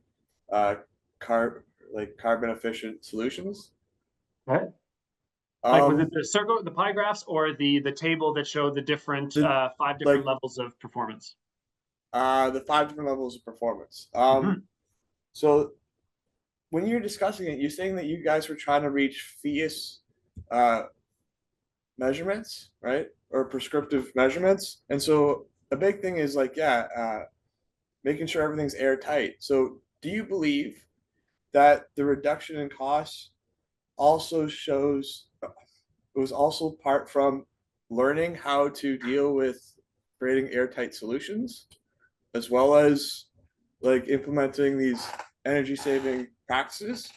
carbon efficient solutions. Right. Was it the circle, the pie graphs, or the table that showed the different 5 different levels of performance? The 5 different levels of performance. So when you're discussing it, you're saying that you guys were trying to reach FIAS measurements, right? Or prescriptive measurements. And so a big thing is like, making sure everything's airtight. So do you believe that the reduction in costs also shows, it was also part from learning how to deal with creating airtight solutions, as well as like implementing these energy saving practices?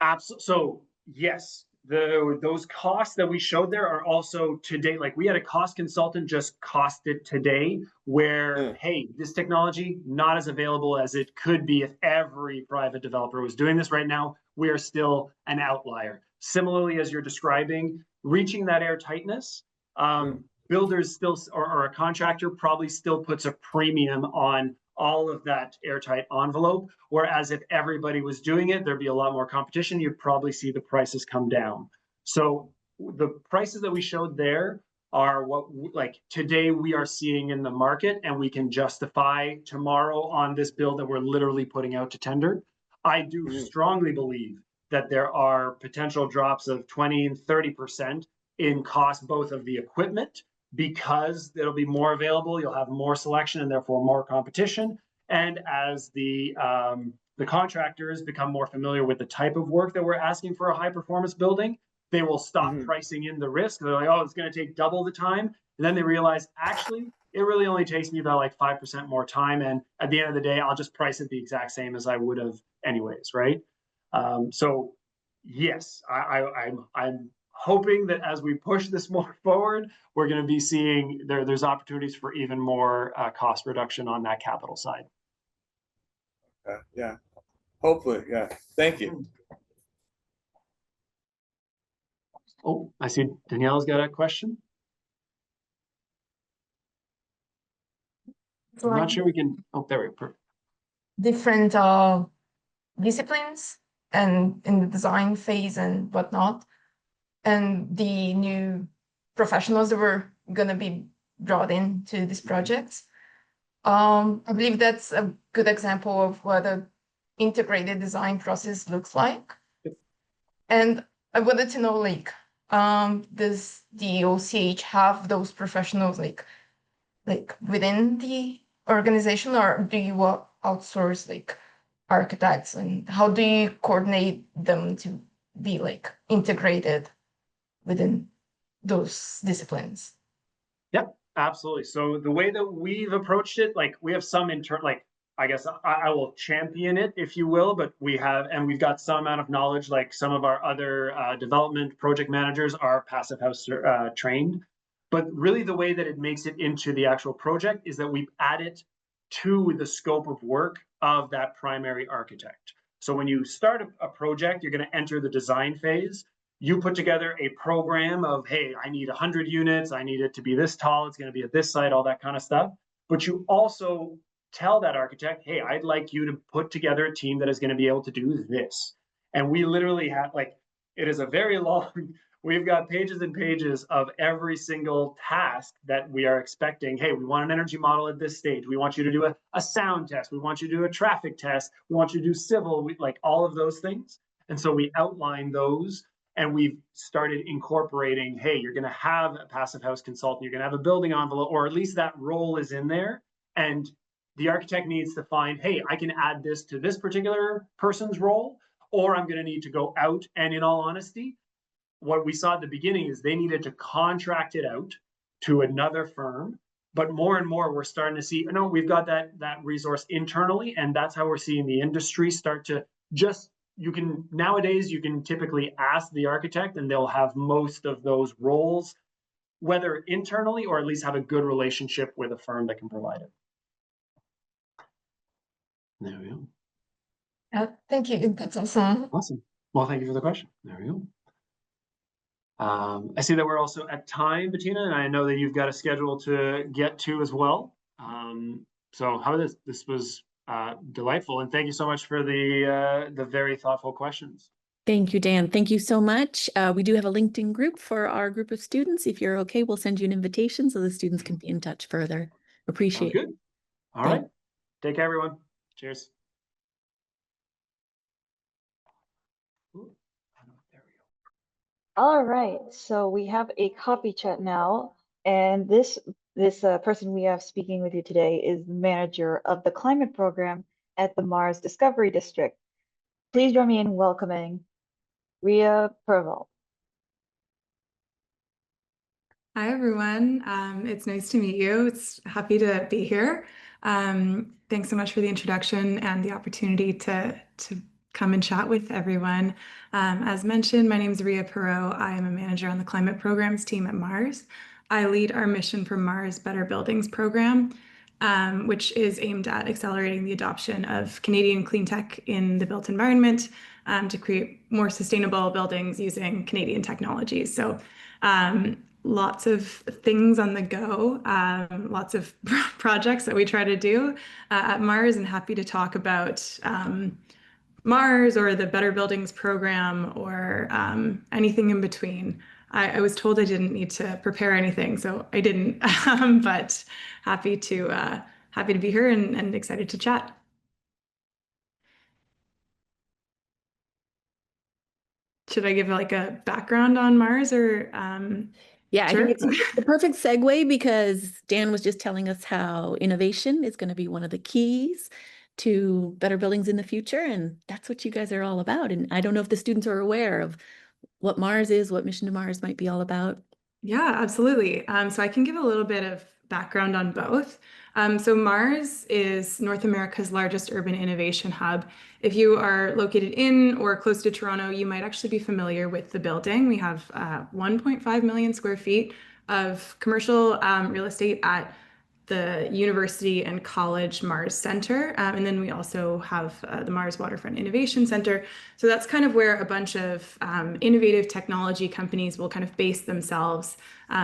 Absolutely. So yes, those costs that we showed there are also today. Like we had a cost consultant just cost it today, where hey, this technology not as available as it could be if every private developer was doing this right now. We are still an outlier. Similarly, as you're describing, reaching that air tightness, builders still or a contractor probably still puts a premium on all of that airtight envelope. Whereas if everybody was doing it, there'd be a lot more competition. You'd probably see the prices come down. So the prices that we showed there are what like today we are seeing in the market, and we can justify tomorrow on this build that we're literally putting out to tender. I do strongly believe that there are potential drops of 20 and 30% in cost, both of the equipment, because it'll be more available, you'll have more selection and therefore more competition. And as the contractors become more familiar with the type of work that we're asking for a high performance building, they will stop pricing in the risk. They're like, oh, it's going to take double the time. And then they realize, actually, it really only takes me about like 5% more time. And at the end of the day, I'll just price it the exact same as I would have anyways, right? So yes, I'm hoping that as we push this more forward, we're going to be seeing there's opportunities for even more cost reduction on that capital side. Yeah, hopefully. Yeah, thank you. Oh, I see Danielle's got a question. I'm not sure we can. Oh, there we go. Different disciplines and in the design phase and whatnot, and the new professionals that were gonna be brought into these projects. I believe that's a good example of what a integrated design process looks like. And I wanted to know, like, does the OCH have those professionals like within the organization, or do you outsource like architects, and how do you coordinate them to be like integrated within those disciplines? Yep, absolutely. So the way that we've approached it, like we have some internal, like I guess I will champion it, if you will, but we've got some amount of knowledge, like some of our other development project managers are passive house trained. But really the way that it makes it into the actual project is that we've added to the scope of work of that primary architect. So when you start a project, you're going to enter the design phase. You put together a program of, hey, I need 100 units, I need it to be this tall, it's going to be at this site, all that kind of stuff. But you also tell that architect, hey, I'd like you to put together a team that is going to be able to do this. And we literally have, like, it is a very long, we've got pages and pages of every single task that we are expecting. Hey, we want an energy model at this stage. We want you to do a sound test. We want you to do a traffic test. We want you to do civil, like all of those things. And so we outline those. And we've started incorporating, hey, you're going to have a passive house consultant, you're going to have a building envelope, or at least that role is in there. And the architect needs to find, hey, I can add this to this particular person's role, or I'm going to need to go out. And in all honesty, what we saw at the beginning is they needed to contract it out to another firm. But more and more, we're starting to see, no, we've got that resource internally. And that's how we're seeing the industry start to just, nowadays you can typically ask the architect and they'll have most of those roles, whether internally or at least have a good relationship with a firm that can provide it. There we go. Thank you. That's awesome. Awesome. Well, thank you for the question. There we go. I see that we're also at time, Bettina, and I know that you've got a schedule to get to as well. So how this was delightful, and thank you so much for the very thoughtful questions. Thank you, Dan. Thank you so much. We do have a LinkedIn group for our group of students. If you're okay, we'll send you an invitation so the students can be in touch further. Appreciate it. Good. All right. Take care, everyone. Cheers. All right, so we have a coffee chat now, and this person we have speaking with you today is the manager of the climate program at the Mars Discovery District. Please join me in welcoming Ria Perval. Hi, everyone. It's nice to meet you. It's happy to be here. Thanks so much for the introduction and the opportunity to come and chat with everyone. As mentioned, my name is Ria Perot. I am a manager on the climate programs team at Mars. I lead our Mission for Mars Better Buildings program, which is aimed at accelerating the adoption of Canadian clean tech in the built environment to create more sustainable buildings using Canadian technologies. So lots of things on the go, lots of projects that we try to do at Mars, and happy to talk about Mars or the Better Buildings program or anything in between. I was told I didn't need to prepare anything, so I didn't, but happy to be here and excited to chat. Should I give like a background on Mars or? Yeah, I Sure. think it's the perfect segue because Dan was just telling us how innovation is going to be one of the keys to better buildings in the future. And that's what you guys are all about. And I don't know if the students are aware of what Mars is, what Mission to Mars might be all about. Yeah, absolutely. So I can give a little bit of background on both. So Mars is North America's largest urban innovation hub. If you are located in or close to Toronto, you might actually be familiar with the building. We have 1.5 million square feet of commercial real estate at the University and College Mars Center. And then we also have the Mars Waterfront Innovation Center. So that's kind of where a bunch of innovative technology companies will kind of base themselves.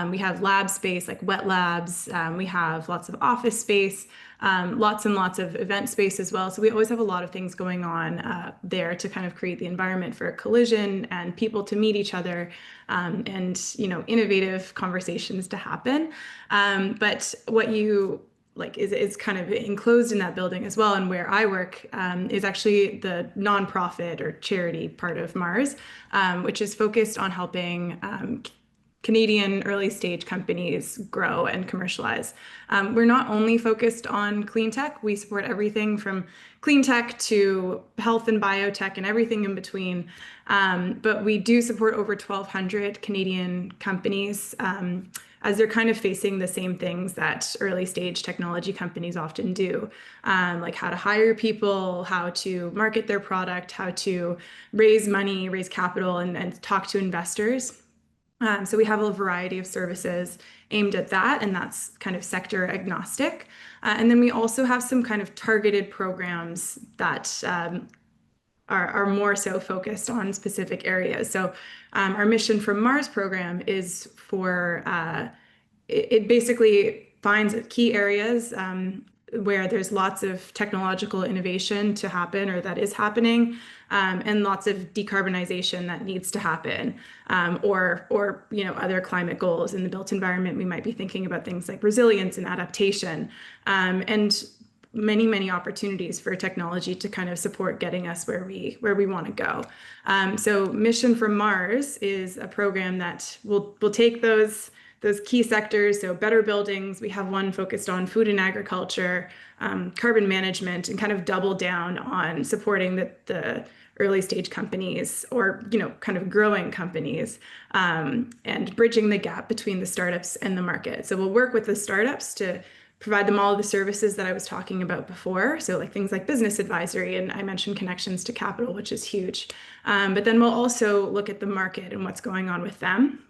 We have lab space like wet labs. We have lots of office space, lots and lots of event space as well. So we always have a lot of things going on there to kind of create the environment for collision and people to meet each other and, you know, innovative conversations to happen. But what you like is kind of enclosed in that building as well. And where I work is actually the nonprofit or charity part of Mars, which is focused on helping Canadian early stage companies grow and commercialize. We're not only focused on clean tech, we support everything from clean tech to health and biotech and everything in between. But we do support over 1,200 Canadian companies as they're kind of facing the same things that early stage technology companies often do, like how to hire people, how to market their product, how to raise money, raise capital, and talk to investors. So we have a variety of services aimed at that, and that's kind of sector agnostic. And then we also have some kind of targeted programs that are more so focused on specific areas. So our Mission from Mars program is for, it basically finds key areas where there's lots of technological innovation to happen or that is happening, and lots of decarbonization that needs to happen, or you know, other climate goals in the built environment. We might be thinking about things like resilience and adaptation, and many opportunities for technology to kind of support getting us where we want to go. So Mission from Mars is a program that will take those key sectors, so better buildings. We have one focused on food and agriculture, carbon management, and kind of double down on supporting the early stage companies or, you know, kind of growing companies, and bridging the gap between the startups and the market. So we'll work with the startups to provide them all of the services that I was talking about before. So like things like business advisory, and I mentioned connections to capital, which is huge. But then we'll also look at the market and what's going on with them.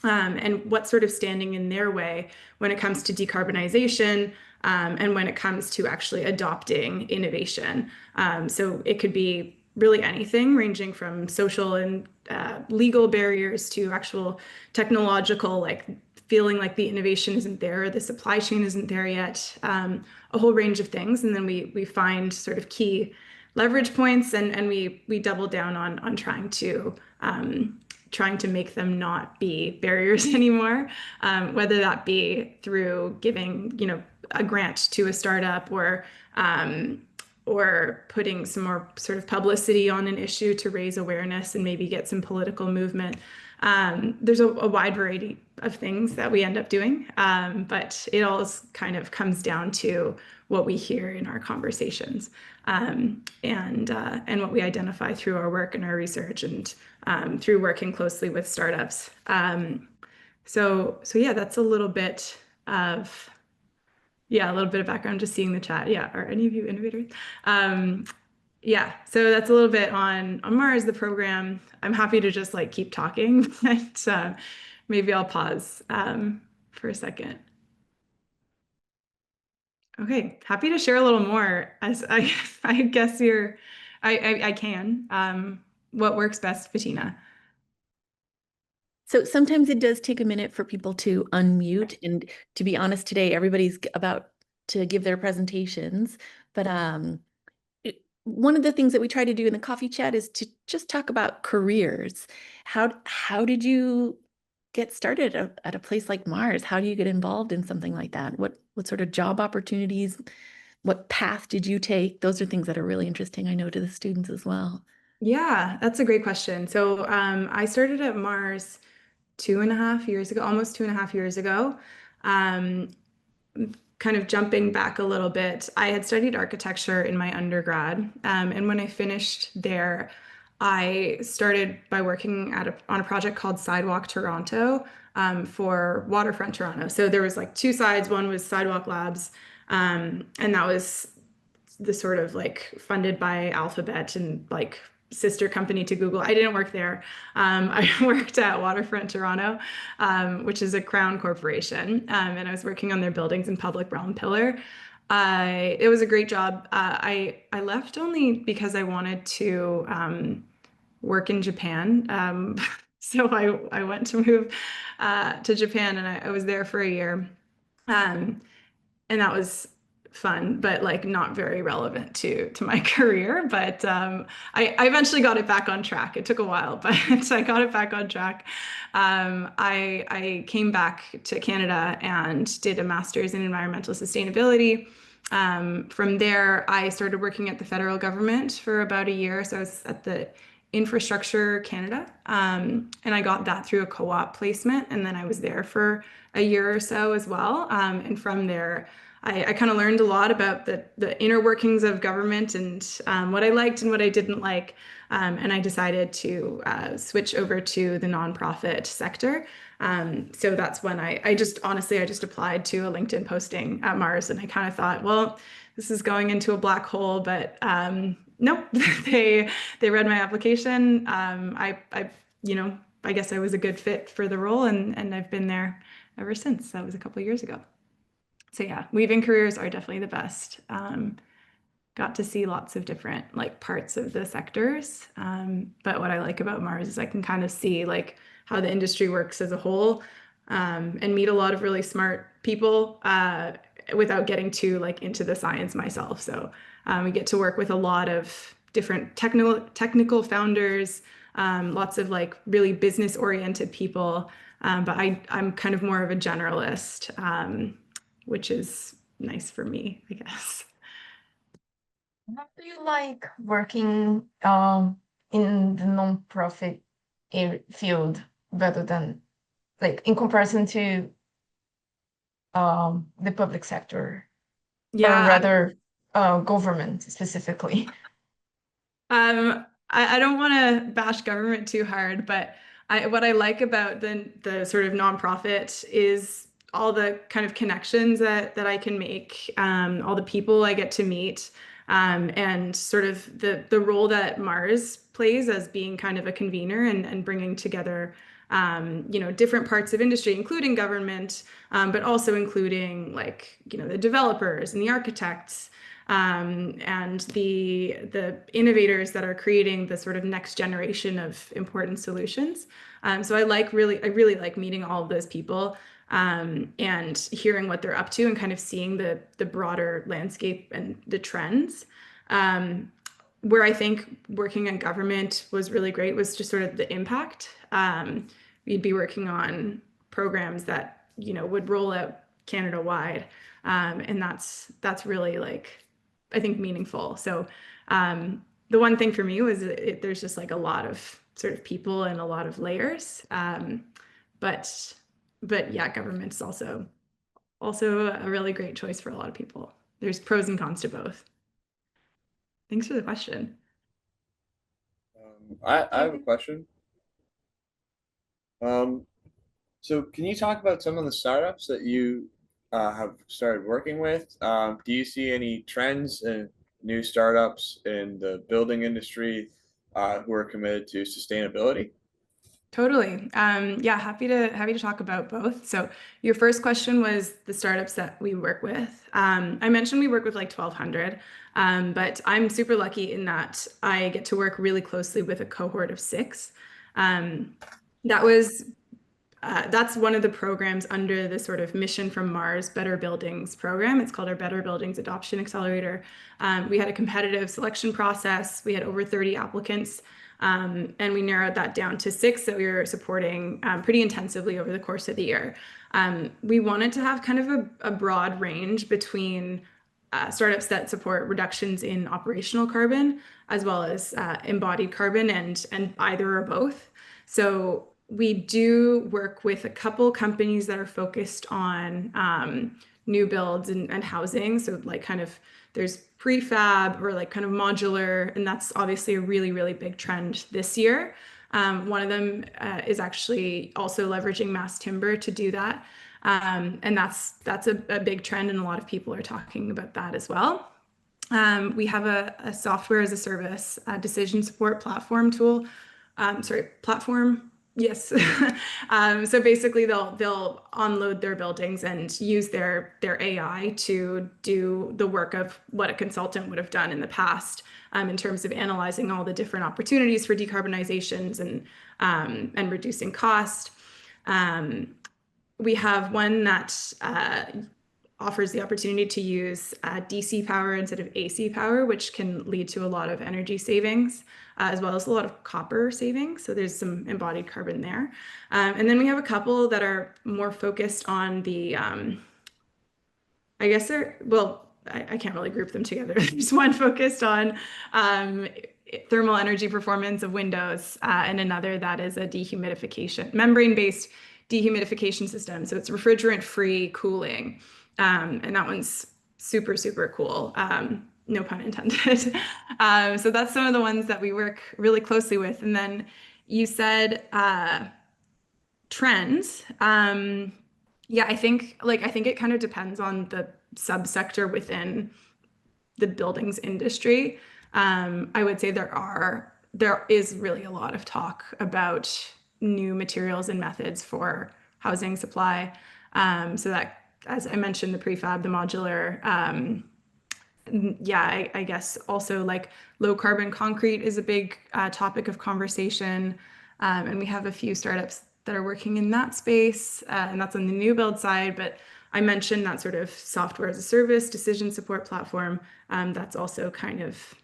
And what's sort of standing in their way when it comes to decarbonization, and when it comes to actually adopting innovation. So it could be really anything ranging from social and legal barriers to actual technological, like feeling like the innovation isn't there, the supply chain isn't there yet, a whole range of things. And then we find sort of key leverage points and we double down on trying to make them not be barriers anymore, whether that be through giving, you know, a grant to a startup or putting some more sort of publicity on an issue to raise awareness and maybe get some political movement. There's a wide variety of things that we end up doing, but it all kind of comes down to what we hear in our conversations, and what we identify through our work and our research, and through working closely with startups. So yeah, that's a little bit of background, just seeing the chat. Yeah, are any of you innovators? Yeah, so that's a little bit on Mars, the program. I'm happy to just like keep talking, but maybe I'll pause for a second. Okay, happy to share a little more, as I guess I can. What works best, Bettina? So sometimes it does take a minute for people to unmute, and to be honest, today everybody's about to give their presentations, but one of the things that we try to do in the coffee chat is to just talk about careers. How did you get started at a place like Mars? How do you get involved in something like that? What sort of job opportunities, what path did you take? Those are things that are really interesting, I know, to the students as well. Yeah, that's a great question. So I started at Mars 2.5 years ago, almost 2.5 years ago. Kind of jumping back a little bit, I had studied architecture in my undergrad, and when I finished there, I started by working on a project called Sidewalk Toronto, for Waterfront Toronto. So there was like two sides. One was Sidewalk Labs, and that was the sort of like funded by Alphabet and like sister company to Google. I didn't work there. I worked at Waterfront Toronto, which is a Crown corporation, and I was working on their buildings and public realm pillar. It was a great job. I left only because I wanted to work in Japan. So I went to move to Japan, and I was there for a year. And that was fun, but like not very relevant to my career. But I eventually got it back on track. It took a while, but I got it back on track. I came back to Canada and did a master's in environmental sustainability. From there, I started working at the federal government for about a year. So I was at the Infrastructure Canada, and I got that through a co-op placement, and then I was there for a year or so as well. And from there, I kind of learned a lot about the inner workings of government, and what I liked and what I didn't like. And I decided to switch over to the nonprofit sector. So that's when I just applied to a LinkedIn posting at Mars, and I kind of thought, well, this is going into a black hole, but nope, they read my application. I guess I was a good fit for the role, and I've been there ever since. That was a couple of years ago. So yeah, weaving careers are definitely the best. Got to see lots of different like parts of the sectors. But what I like about Mars is I can kind of see like how the industry works as a whole, and meet a lot of really smart people without getting too like into the science myself. So we get to work with a lot of different technical founders, lots of like really business oriented people. But I'm kind of more of a generalist, which is nice for me, I guess. How do you like working in the nonprofit field rather than like in comparison to the public sector, or rather government specifically? I don't want to bash government too hard, but what I like about the sort of nonprofit is all the kind of connections that I can make, all the people I get to meet, and sort of the role that Mars plays as being kind of a convener and bringing together different parts of industry, including government, but also including like the developers and the architects, and the innovators that are creating the sort of next generation of important solutions. So I really like meeting all of those people, and hearing what they're up to and kind of seeing the broader landscape and the trends. Where I think working in government was really great was just sort of the impact. We'd be working on programs that would roll out Canada wide, and that's really like, I think, meaningful. So the one thing for me was there's just like a lot of sort of people and a lot of layers. But yeah, government's also a really great choice for a lot of people. There's pros and cons to both. Thanks for the question. I have a question. So can you talk about some of the startups that you have started working with? Do you see any trends in new startups in the building industry who are committed to sustainability? Totally. Yeah, happy to talk about both. So your first question was the startups that we work with. I mentioned we work with like 1,200, but I'm super lucky in that I get to work really closely with a cohort of 6. That's one of the programs under the sort of Mission from Mars Better Buildings program. It's called our Better Buildings Adoption Accelerator. We had a competitive selection process. We had over 30 applicants, and we narrowed that down to 6 that we were supporting pretty intensively over the course of the year. We wanted to have kind of a broad range between startups that support reductions in operational carbon as well as embodied carbon and either or both. So we do work with a couple companies that are focused on new builds and housing. So like kind of there's prefab or like kind of modular, and that's obviously a really, really big trend this year. One of them is actually also leveraging mass timber to do that. And that's a big trend, and a lot of people are talking about that as well. We have a software as a service decision support platform tool. Platform. Yes. So basically they'll unload their buildings and use their AI to do the work of what a consultant would have done in the past, in terms of analyzing all the different opportunities for decarbonizations and reducing cost. We have one that offers the opportunity to use DC power instead of AC power, which can lead to a lot of energy savings, as well as a lot of copper savings. So there's some embodied carbon there. And then we have a couple that are more focused on the, I guess I can't really group them together. There's one focused on thermal energy performance of windows, and another that is a dehumidification, membrane-based dehumidification system. So it's refrigerant-free cooling. And that one's super, super cool. No pun intended. So that's some of the ones that we work really closely with. And then you said trends. Yeah, I think it kind of depends on the subsector within the buildings industry. I would say there is really a lot of talk about new materials and methods for housing supply. So that, as I mentioned, the prefab, the modular, yeah, I guess also like low carbon concrete is a big topic of conversation. And we have a few startups that are working in that space, and that's on the new build side. But I mentioned that sort of software as a service decision support platform. That's also kind of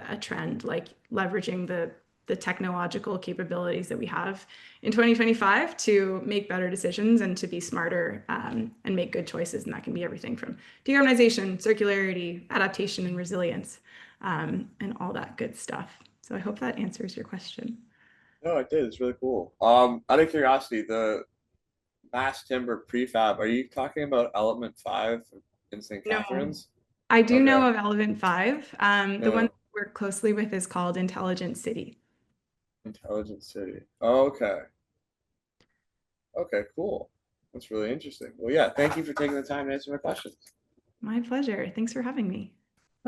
a trend, like leveraging the technological capabilities that we have in 2025 to make better decisions and to be smarter, and make good choices. And that can be everything from decarbonization, circularity, adaptation, and resilience, and all that good stuff. So I hope that answers your question. No, it did. It's really cool. Out of curiosity, the mass timber prefab, are you talking about Element 5 in St. Catharines? I do know of Element 5. The one we work closely with is called Intelligent City. Intelligent City. Oh, okay. Okay, cool. That's really interesting. Well, yeah, thank you for taking the time to answer my questions. My pleasure. Thanks for having me.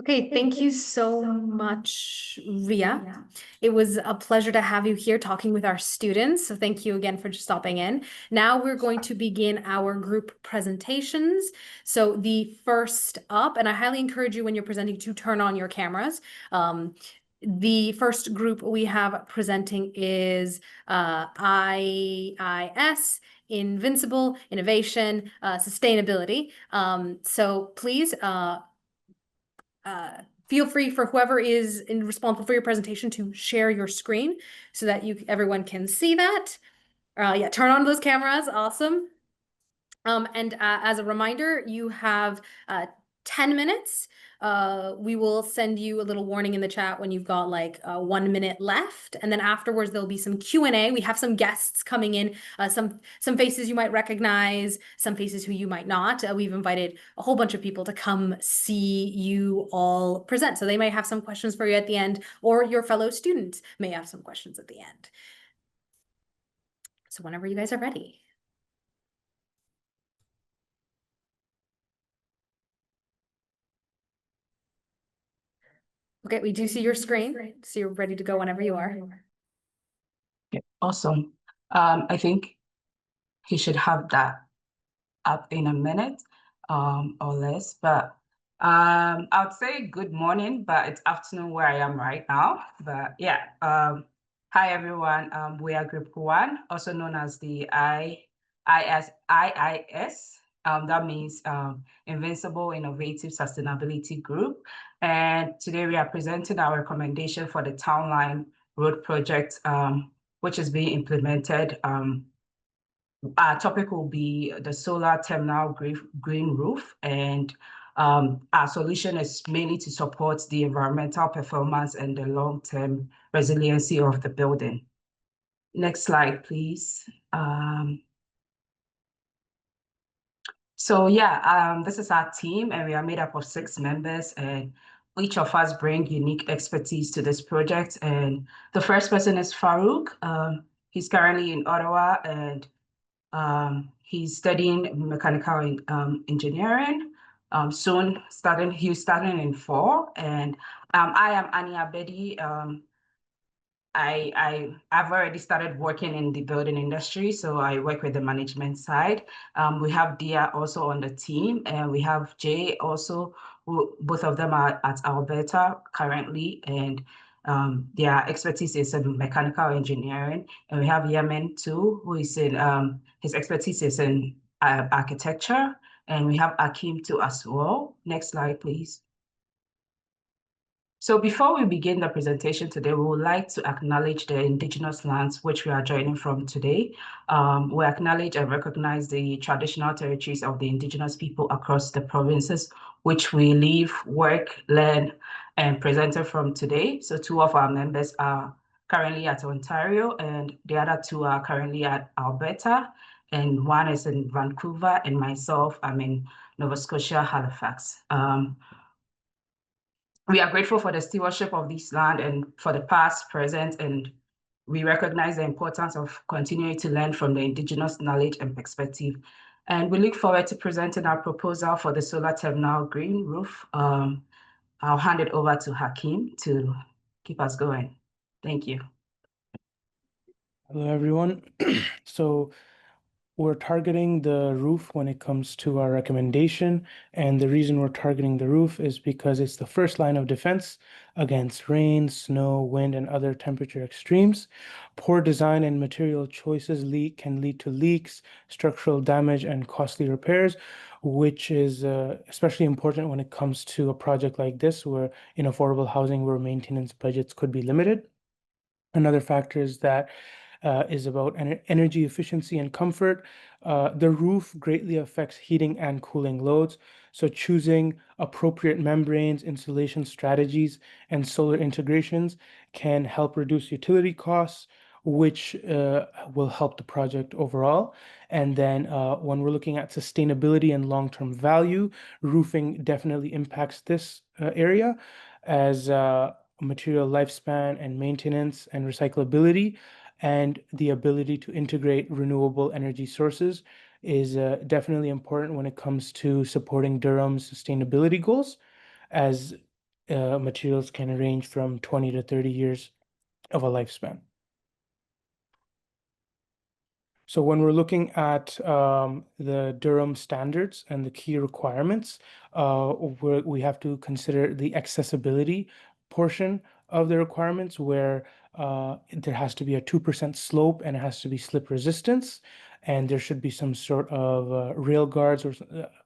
Okay, thank you so much, Ria. It was a pleasure to have you here talking with our students. So thank you again for stopping in. Now we're going to begin our group presentations. So the first up, and I highly encourage you when you're presenting to turn on your cameras. The first group we have presenting is IIS, Invincible, Innovation, Sustainability. So please, feel free for whoever is responsible for your presentation to share your screen so that everyone can see that. Yeah, turn on those cameras. Awesome. And as a reminder, you have 10 minutes. We will send you a little warning in the chat when you've got like 1 minute left, and then afterwards there'll be some Q&A. We have some guests coming in, some faces you might recognize, some faces who you might not. We've invited a whole bunch of people to come see you all present, so they may have some questions for you at the end, or your fellow students may have some questions at the end. So whenever you guys are ready. Okay, we do see your screen, so you're ready to go whenever you are. Okay, awesome. I think he should have that up in a minute or less, but I would say good morning, but it's afternoon where I am right now. But yeah, hi everyone. We are Group 1, also known as the IIS. That means Invincible Innovative Sustainability Group. And today we are presenting our recommendation for the Town Line Road project, which is being implemented. Our topic will be the solar terminal green roof, and our solution is mainly to support the environmental performance and the long-term resiliency of the building. Next slide, please. So yeah, this is our team, and we are made up of 6 members, and each of us bring unique expertise to this project. And the first person is Farouk. He's currently in Ottawa, and he's studying mechanical engineering. He's starting in fall. And I am Annie Abedi. I've already started working in the building industry, so I work with the management side. We have Dia also on the team, and we have Jay also, who both of them are at Alberta currently, and their expertise is in mechanical engineering. And we have Yemen too, who is in his expertise is in architecture, and we have Akim too as well. Next slide, please. So before we begin the presentation today, we would like to acknowledge the Indigenous lands which we are joining from today. We acknowledge and recognize the traditional territories of the Indigenous people across the provinces which we live, work, learn, and presented from today. So 2 of our members are currently at Ontario, and the other 2 are currently at Alberta, and 1 is in Vancouver, and myself, I'm in Nova Scotia, Halifax. We are grateful for the stewardship of this land and for the past, present, and we recognize the importance of continuing to learn from the Indigenous knowledge and perspective. And we look forward to presenting our proposal for the solar terminal green roof. I'll hand it over to Hakeem to keep us going. Thank you. Hello, everyone. So we're targeting the roof when it comes to our recommendation. And the reason we're targeting the roof is because it's the first line of defense against rain, snow, wind, and other temperature extremes. Poor design and material choices can lead to leaks, structural damage, and costly repairs, which is especially important when it comes to a project like this, where in affordable housing, where maintenance budgets could be limited. Another factor is that is about energy efficiency and comfort. The roof greatly affects heating and cooling loads, so choosing appropriate membranes, insulation strategies, and solar integrations can help reduce utility costs, which will help the project overall. And then when we're looking at sustainability and long-term value, roofing definitely impacts this area as material lifespan and maintenance and recyclability, and the ability to integrate renewable energy sources is definitely important when it comes to supporting Durham's sustainability goals, as materials can range from 20 to 30 years of a lifespan. So when we're looking at the Durham standards and the key requirements, we have to consider the accessibility portion of the requirements, where there has to be a 2% slope and it has to be slip resistance, and there should be some sort of rail guards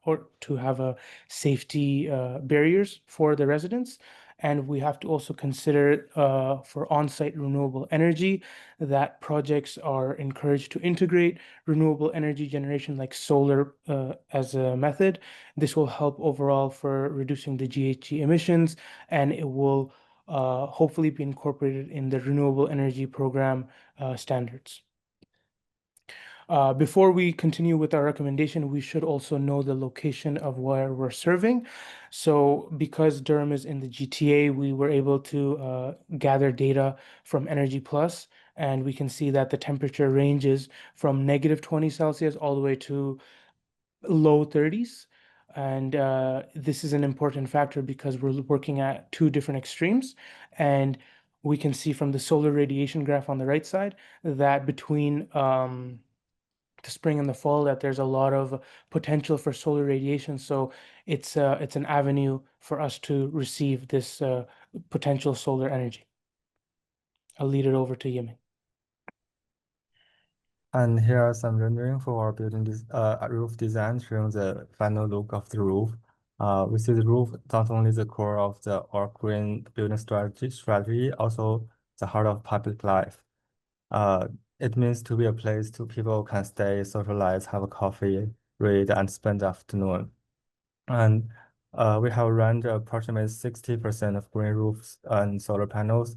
or to have a safety barriers for the residents. And we have to also consider for on-site renewable energy that projects are encouraged to integrate renewable energy generation like solar as a method. This will help overall for reducing the GHG emissions, and it will hopefully be incorporated in the renewable energy program standards. Before we continue with our recommendation, we should also know the location of where we're serving. So because Durham is in the GTA, we were able to gather data from Energy Plus, and we can see that the temperature ranges from -20 Celsius all the way to low 30s. And this is an important factor because we're working at two different extremes. And we can see from the solar radiation graph on the right side that between the spring and the fall that there's a lot of potential for solar radiation. So it's an avenue for us to receive this potential solar energy. I'll lead it over to Yemen. And here are some rendering for our building roof design, showing the final look of the roof. We see the roof not only the core of the green building strategy, also the heart of public life. It means to be a place to people can stay, socialize, have a coffee, read, and spend the afternoon. And we have around approximately 60% of green roofs and solar panels,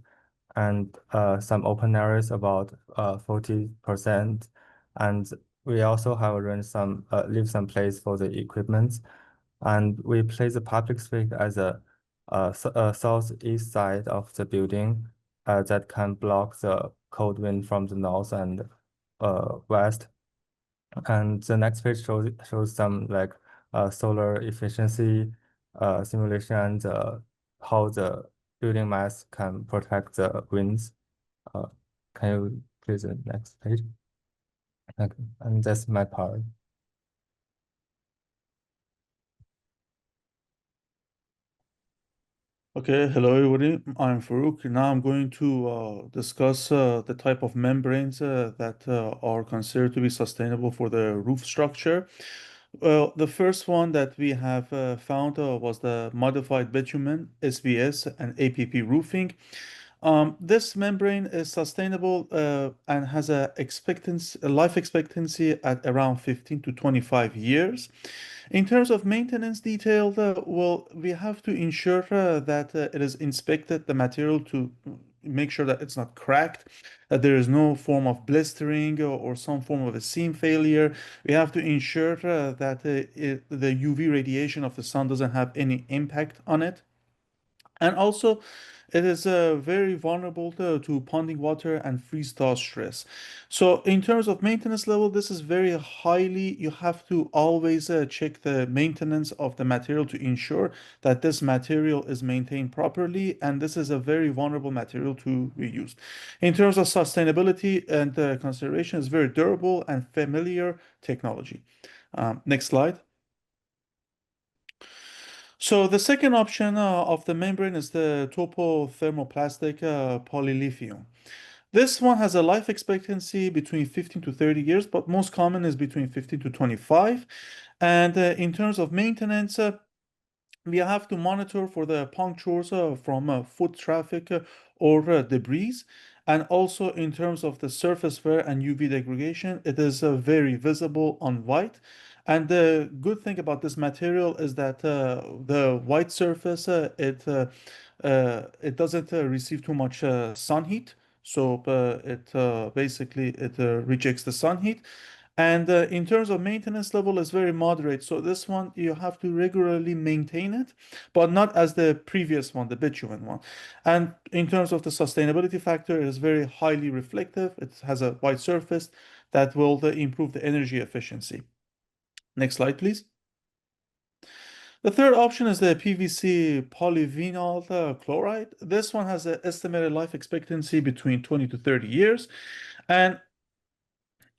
and some open areas about 40%. And we also have arranged some leave some place for the equipment. And we place the public space as a southeast side of the building that can block the cold wind from the north and west. And the next page shows some like solar efficiency simulation and how the building mass can protect the winds. Can you please the next page? Okay, and that's my part. Okay, hello everybody. I'm Farouk. Now I'm going to discuss the type of membranes that are considered to be sustainable for the roof structure. Well, the first one that we have found was the modified bitumen, SBS, and APP roofing. This membrane is sustainable and has a life expectancy at around 15 to 25 years. In terms of maintenance detail, well, we have to ensure that it is inspected, the material, to make sure that it's not cracked, that there is no form of blistering or some form of a seam failure. We have to ensure that the UV radiation of the sun doesn't have any impact on it. And also, it is very vulnerable to ponding water and freeze-thaw stress. So in terms of maintenance level, this is very highly, you have to always check the maintenance of the material to ensure that this material is maintained properly, and this is a very vulnerable material to be used. In terms of sustainability and consideration, it's very durable and familiar technology. Next slide. So the second option of the membrane is the topothermoplastic polylithium. This one has a life expectancy between 15 to 30 years, but most common is between 15 to 25. And in terms of maintenance, we have to monitor for the punctures from foot traffic or debris. And also in terms of the surface wear and UV degradation, it is very visible on white. And the good thing about this material is that the white surface, it doesn't receive too much sun heat. So basically it rejects the sun heat. And in terms of maintenance level, is very moderate. So this one, you have to regularly maintain it, but not as the previous one, the bitumen one. And in terms of the sustainability factor, it is very highly reflective. It has a white surface that will improve the energy efficiency. Next slide, please. The third option is the PVC polyvinyl chloride. This one has an estimated life expectancy between 20 to 30 years. And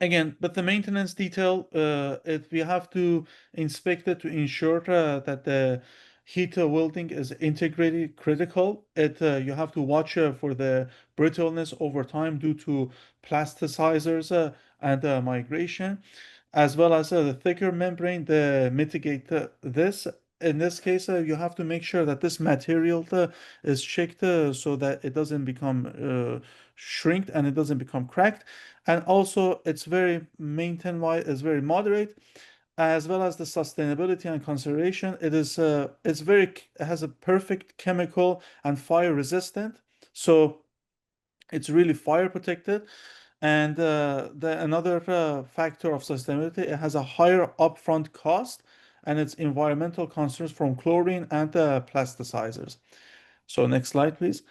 again, but the maintenance detail, we have to inspect it to ensure that the heat welding is integrated critical. You have to watch for the brittleness over time due to plasticizers and migration, as well as the thicker membrane to mitigate this. in this case, you have to make sure that this material is checked so that it doesn't become shrinked and it doesn't become cracked. And also, it's very maintained wise, it's very moderate, as well as the sustainability and conservation. It is it has a perfect chemical and fire resistant. So it's really fire protected. And another factor of sustainability, it has a higher upfront cost and its environmental concerns from chlorine and plasticizers. So next slide, please.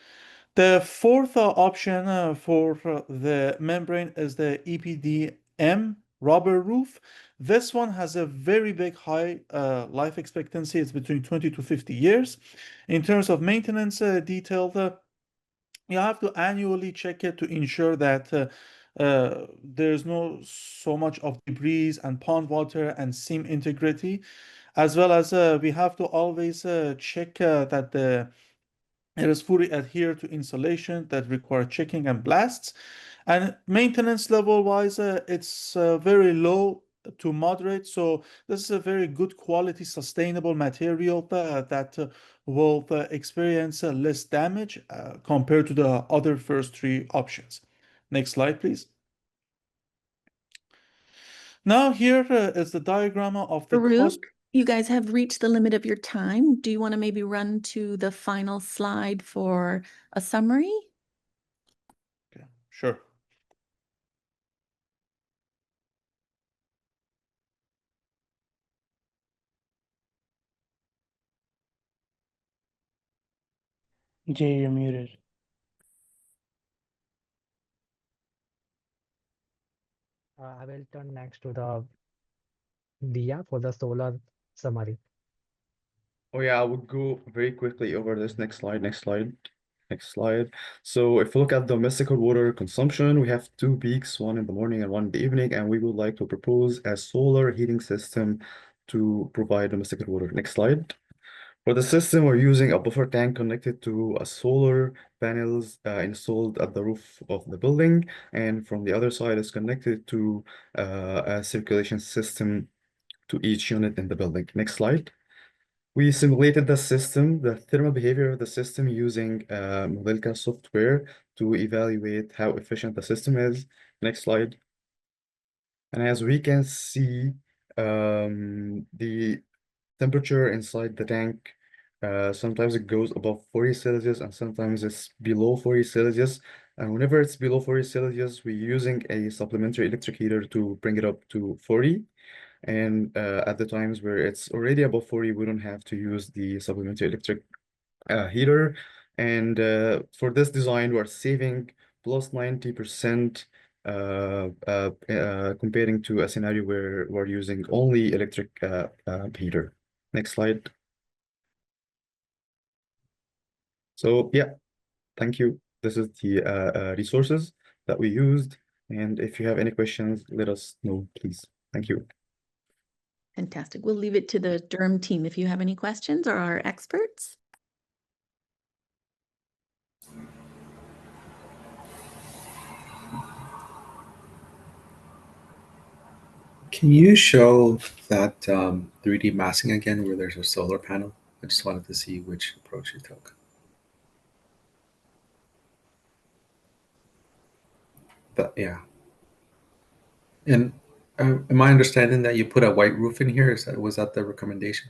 The fourth option for the membrane is the EPDM rubber roof. This one has a very big high life expectancy. It's between 20 to 50 years. In terms of maintenance detail, you have to annually check it to ensure that there's no so much of debris and pond water and seam integrity, as well as we have to always check that it is fully adhered to insulation that require checking and blasts. And maintenance level wise, it's very low to moderate. So this is a very good quality, sustainable material that will experience less damage compared to the other first three options. Next slide, please. Now here is the diagram of the cost. You guys have reached the limit of your time. Do you want to maybe run to the final slide for a summary? Okay, sure. Jay, you're muted. I will turn next to the Dia for the solar summary. Oh yeah, I would go very quickly over this. Next slide, next slide, next slide. So if we look at domestic water consumption, we have two peaks, one in the morning and one in the evening, and we would like to propose a solar heating system to provide domestic water. Next slide. For the system, we're using a buffer tank connected to a solar panels installed at the roof of the building, and from the other side is connected to a circulation system to each unit in the building. Next slide. We simulated the system, the thermal behavior of the system using Modelka software to evaluate how efficient the system is. Next slide. And as we can see, the temperature inside the tank, sometimes it goes above 40 Celsius and sometimes it's below 40 Celsius. And whenever it's below 40 Celsius, we're using a supplementary electric heater to bring it up to 40. And at the times where it's already above 40, we don't have to use the supplementary electric heater. And for this design, we're saving plus 90% comparing to a scenario where we're using only electric heater. Next slide. So yeah, thank you. This is the resources that we used. And if you have any questions, let us know, please. Thank you. Fantastic. We'll leave it to the Durham team if you have any questions, or our experts. Can you show that 3D massing again where there's a solar panel? I just wanted to see which approach you took. But yeah. And am I understanding that you put a white roof in here? Was that the recommendation?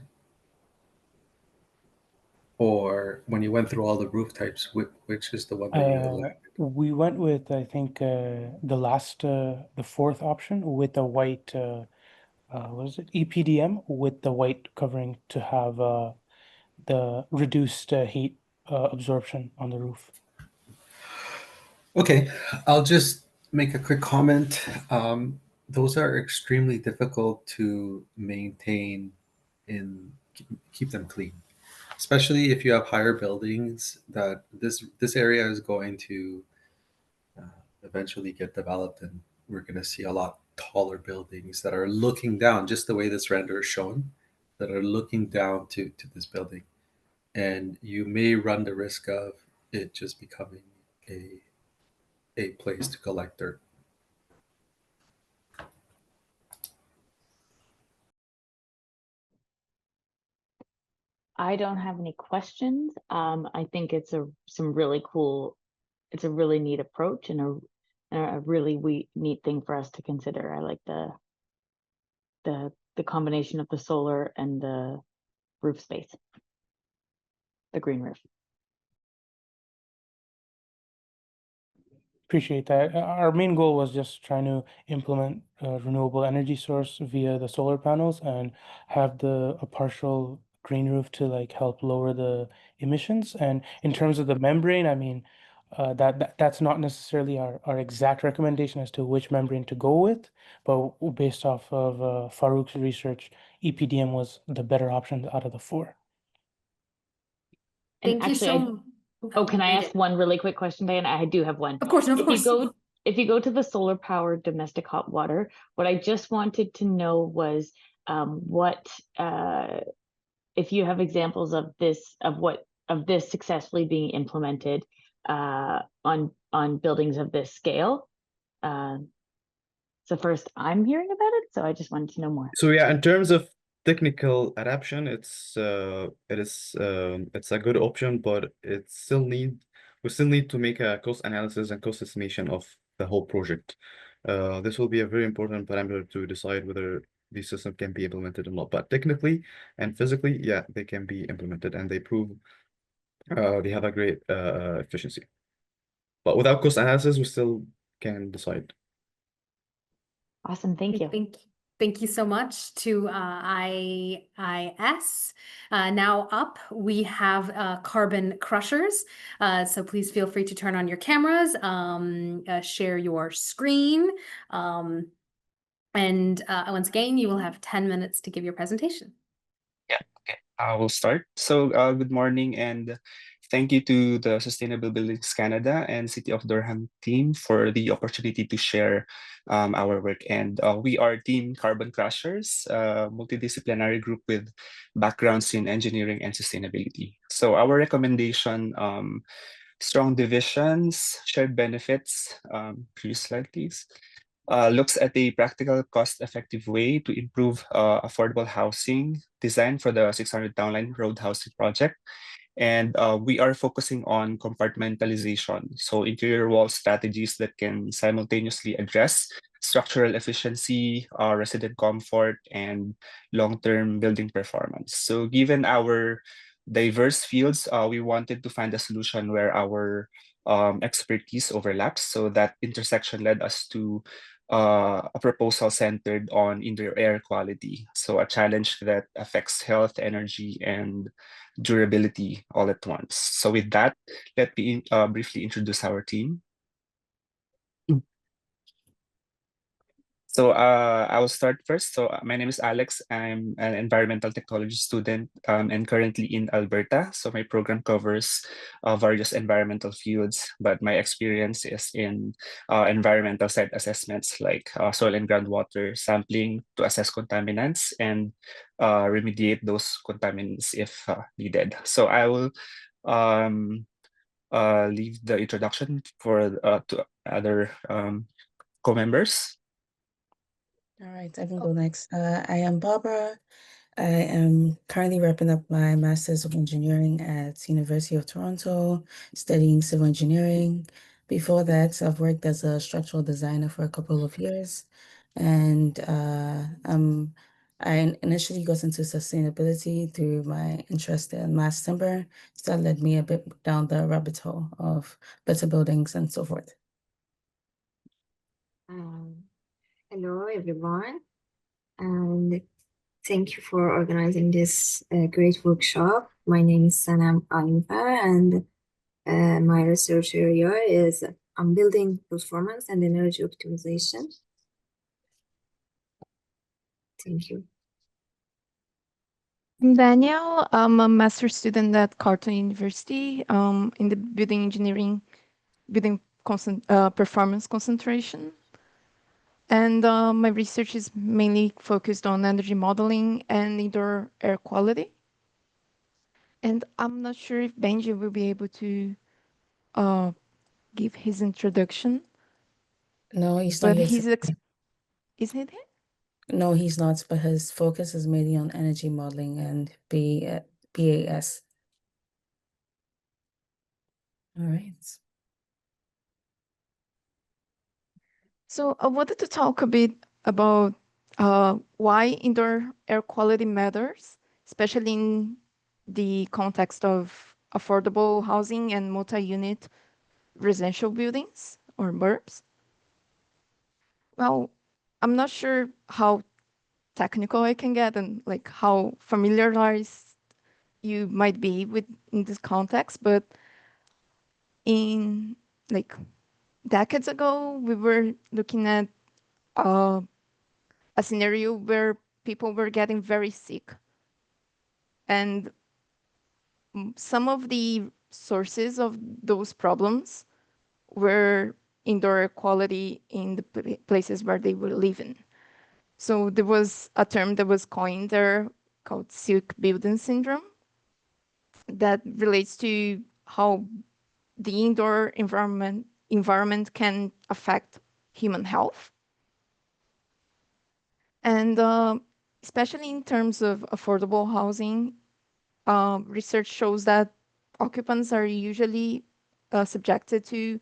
Or when you went through all the roof types, which is the one that you elected? We went with, I think, the fourth option with the white, what is it? EPDM with the white covering to have the reduced heat absorption on the roof. Okay, I'll just make a quick comment. Those are extremely difficult to maintain and keep them clean, especially if you have higher buildings. That this area is going to eventually get developed, and we're going to see a lot taller buildings that are looking down, just the way this render is shown, that are looking down to this building, and you may run the risk of it just becoming a place to collect dirt. I don't have any questions. I think it's a really neat approach and a really neat thing for us to consider. I like the combination of the solar and the roof space, the green roof. Appreciate that. Our main goal was just trying to implement a renewable energy source via the solar panels and have a partial green roof to like help lower the emissions. And in terms of the membrane, I mean, that's not necessarily our exact recommendation as to which membrane to go with, but based off of Farouk's research, EPDM was the better option out of the four. And Thank you actually, so much. can I ask one really quick question, Diana? I do have one. Of course, of course. If you go to the solar powered domestic hot water, what I just wanted to know was what if you have examples of this successfully being implemented on buildings of this scale. So first I'm hearing about it, so I just wanted to know more. So yeah, in terms of technical adaptation, it's a good option, but we still need to make a cost analysis and cost estimation of the whole project. This will be a very important parameter to decide whether these systems can be implemented or not. But technically and physically, yeah, they can be implemented, and they prove they have a great efficiency. But without cost analysis, we still can decide. Awesome, thank you. Thank you so much to IIS. Now up, we have Carbon Crushers. So please feel free to turn on your cameras, share your screen. And once again, you will have 10 minutes to give your presentation. Yeah, okay. I will start. So good morning and thank you to the Sustainable Buildings Canada and City of Durham team for the opportunity to share our work. And we are Team Carbon Crushers, a multidisciplinary group with backgrounds in engineering and sustainability. So our recommendation, strong divisions, shared benefits, previous slide please, looks at a practical, cost-effective way to improve affordable housing design for the 600 Townline Road housing project. And we are focusing on compartmentalization, so interior wall strategies that can simultaneously address structural efficiency, resident comfort, and long-term building performance. So given our diverse fields, we wanted to find a solution where our expertise overlaps. So that intersection led us to a proposal centered on indoor air quality. So a challenge that affects health, energy, and durability all at once. So with that, let me briefly introduce our team. So I will start first. So my name is Alex. I'm an environmental technology student and currently in Alberta. So my program covers various environmental fields, but my experience is in environmental site assessments like soil and groundwater sampling to assess contaminants and remediate those contaminants if needed. So I will leave the introduction for to other co-members. All right, I can go next. I am Barbara. I am currently wrapping up my Master's of Engineering at University of Toronto, studying civil engineering. Before that, I've worked as a structural designer for a couple of years. And I initially got into sustainability through my interest in mass timber. So that led me a bit down the rabbit hole of better buildings and so forth. Hello, everyone, and thank you for organizing this great workshop. My name is Sanam Alimpa, and my research area is on building performance and energy optimization. Thank you. I'm Daniel. I'm a master's student at Carleton University in the building engineering, performance concentration. And my research is mainly focused on energy modeling and indoor air quality. And I'm not sure if Benji will be able to give his introduction. No, he's not But here. isn't he? No, he's not, but his focus is mainly on energy modeling and BAS. All right. So I wanted to talk a bit about why indoor air quality matters, especially in the context of affordable housing and multi-unit residential buildings or burbs. Well, I'm not sure how technical I can get and like how familiarized you might be with in this context, but in like decades ago, we were looking at a scenario where people were getting very sick. And some of the sources of those problems were indoor air quality in the places where they were living. So there was a term that was coined there called sick building syndrome that relates to how the indoor environment can affect human health. And especially in terms of affordable housing, research shows that occupants are usually subjected to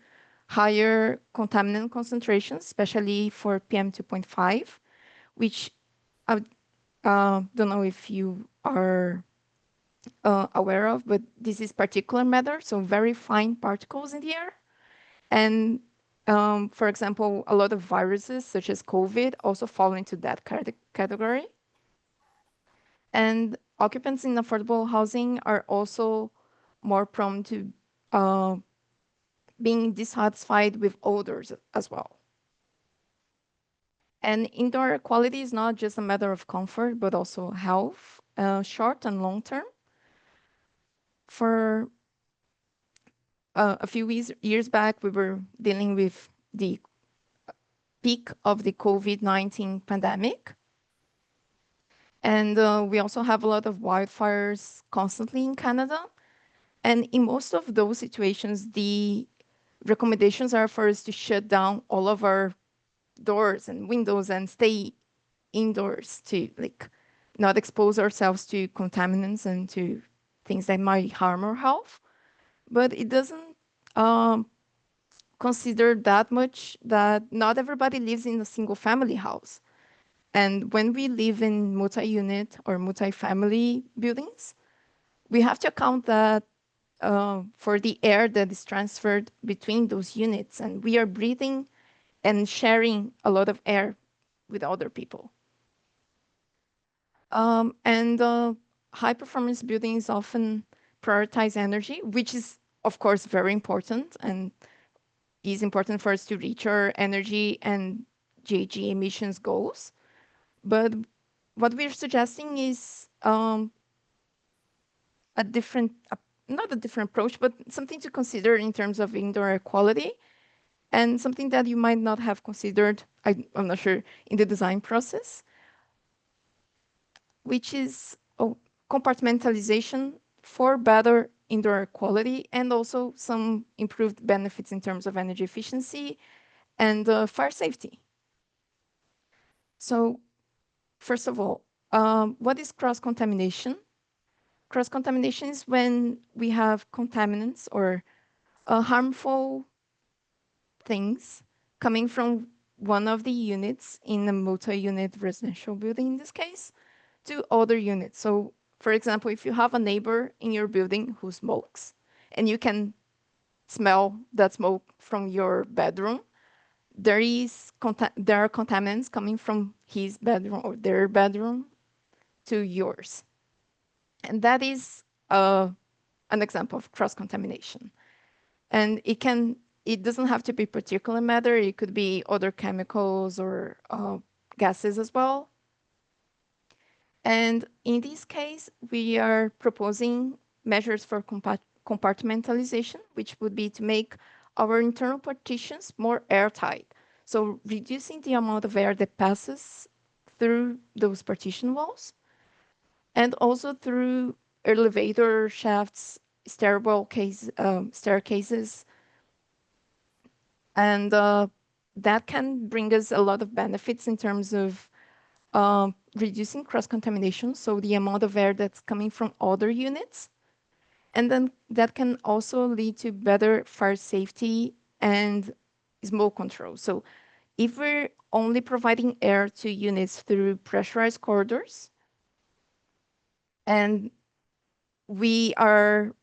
higher contaminant concentrations, especially for PM2.5, which I don't know if you are aware of, but this is particulate matter, so very fine particles in the air. And for example, a lot of viruses such as COVID also fall into that category. And occupants in affordable housing are also more prone to being dissatisfied with odors as well. And indoor air quality is not just a matter of comfort, but also health, short and long term. For a few years back, we were dealing with the peak of the COVID-19 pandemic. And we also have a lot of wildfires constantly in Canada. And in most of those situations, the recommendations are for us to shut down all of our doors and windows and stay indoors to like not expose ourselves to contaminants and to things that might harm our health. But it doesn't consider that much that not everybody lives in a single family house. And when we live in multi-unit or multi-family buildings, we have to account that for the air that is transferred between those units. And we are breathing and sharing a lot of air with other people. And high performance buildings often prioritize energy, which is, of course, very important and is important for us to reach our energy and GHG emissions goals. But what we're suggesting is a different, not a different approach, but something to consider in terms of indoor air quality and something that you might not have considered, I'm not sure, in the design process, which is compartmentalization for better indoor air quality and also some improved benefits in terms of energy efficiency and fire safety. So first of all, what is cross-contamination? Cross-contamination is when we have contaminants or harmful things coming from one of the units in a multi-unit residential building in this case to other units. So for example, if you have a neighbor in your building who smokes and you can smell that smoke from your bedroom, there are contaminants coming from his bedroom or their bedroom to yours. And that is an example of cross-contamination. And it doesn't have to be particulate matter. It could be other chemicals or gases as well. And in this case, we are proposing measures for compartmentalization, which would be to make our internal partitions more airtight. So reducing the amount of air that passes through those partition walls and also through elevator shafts, staircases. And that can bring us a lot of benefits in terms of reducing cross-contamination, so the amount of air that's coming from other units. And then that can also lead to better fire safety and smoke control. So if we're only providing air to units through pressurized corridors, and we are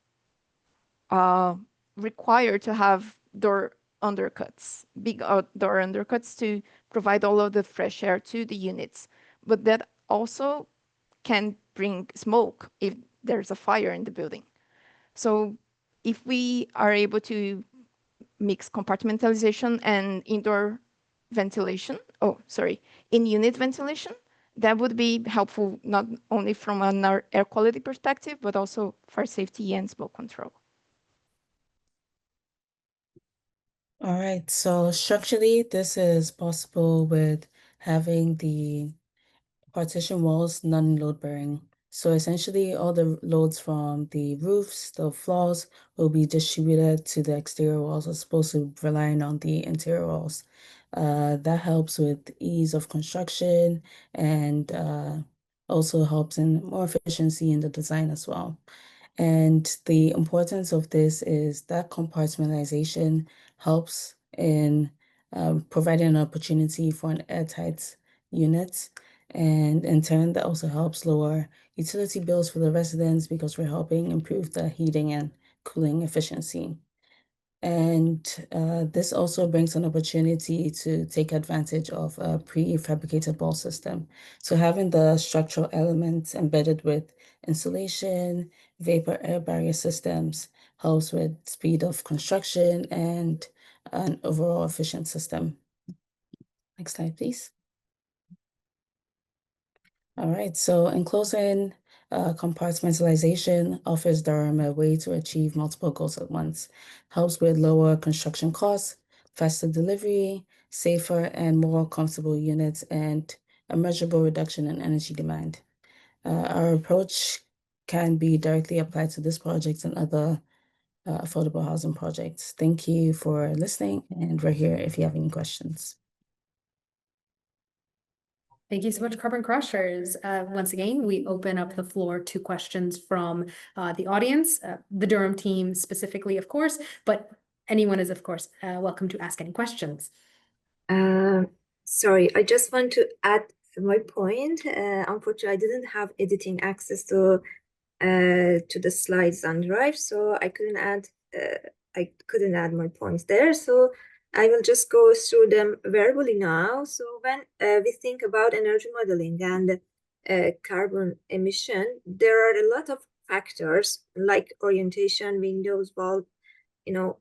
required to have door undercuts, big door undercuts to provide all of the fresh air to the units. But that also can bring smoke if there's a fire in the building. So if we are able to mix compartmentalization and indoor ventilation, in-unit ventilation, that would be helpful not only from an air quality perspective, but also for safety and smoke control. All right, so structurally, this is possible with having the partition walls non-load bearing. So essentially, all the loads from the roofs, the floors, will be distributed to the exterior walls as opposed to relying on the interior walls. That helps with ease of construction and also helps in more efficiency in the design as well. And the importance of this is that compartmentalization helps in providing an opportunity for an airtight unit. And in turn, that also helps lower utility bills for the residents because we're helping improve the heating and cooling efficiency. And this also brings an opportunity to take advantage of a prefabricated wall system. So having the structural elements embedded with insulation, vapor air barrier systems helps with speed of construction and an overall efficient system. Next slide, please. All right, so in closing, compartmentalization offers Durham a way to achieve multiple goals at once, helps with lower construction costs, faster delivery, safer and more comfortable units, and a measurable reduction in energy demand. Our approach can be directly applied to this project and other affordable housing projects. Thank you for listening, and we're here if you have any questions. Thank you so much, Carbon Crushers. Once again, we open up the floor to questions from the audience, the Durham team specifically, of course, but anyone is, of course, welcome to ask any questions. Sorry, I just want to add my point. Unfortunately, I didn't have editing access to the slides on Drive, so I couldn't add my points there. So I will just go through them verbally now. So when we think about energy modeling and carbon emission, there are a lot of factors like orientation, windows, wall,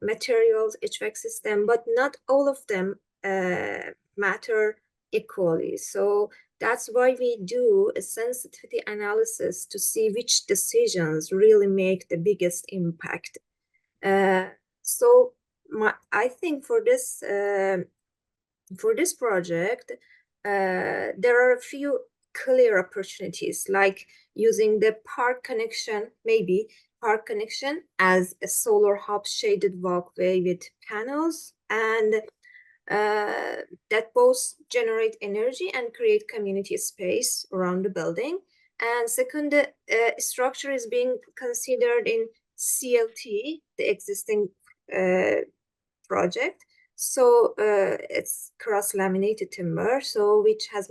materials, HVAC system, but not all of them matter equally. So that's why we do a sensitivity analysis to see which decisions really make the biggest impact. So I think for this project, there are a few clear opportunities, like using the park connection as a solar hub shaded walkway with panels, and that both generate energy and create community space around the building. And second, the structure is being considered in CLT, the existing project. So it's cross-laminated timber, so which has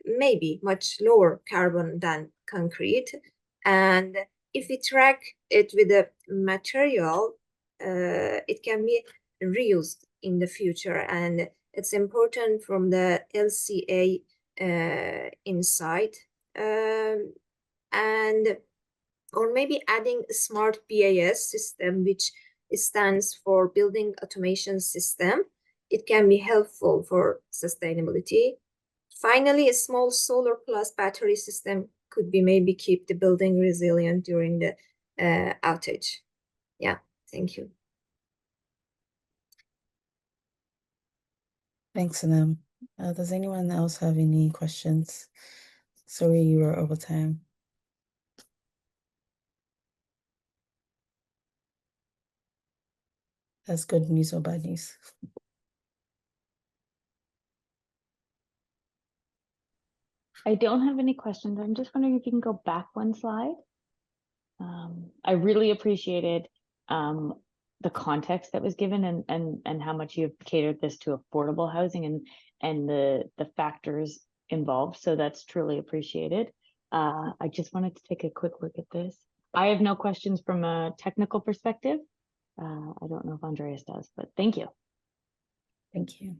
maybe much lower carbon than concrete. And if we track it with a material, it can be reused in the future. And it's important from the LCA insight. Or maybe adding a smart BAS system, which stands for Building Automation System. It can be helpful for sustainability. Finally, a small solar plus battery system could be maybe keep the building resilient during the outage. Yeah, thank you. Thanks, Anam. Does anyone else have any questions? Sorry you were over time. That's good news or bad news? I don't have any questions. I'm just wondering if you can go back one slide. I really appreciated the context that was given and how much you've catered this to affordable housing and the factors involved. So that's truly appreciated. I just wanted to take a quick look at this. I have no questions from a technical perspective. I don't know if Andreas does, but thank you. Thank you.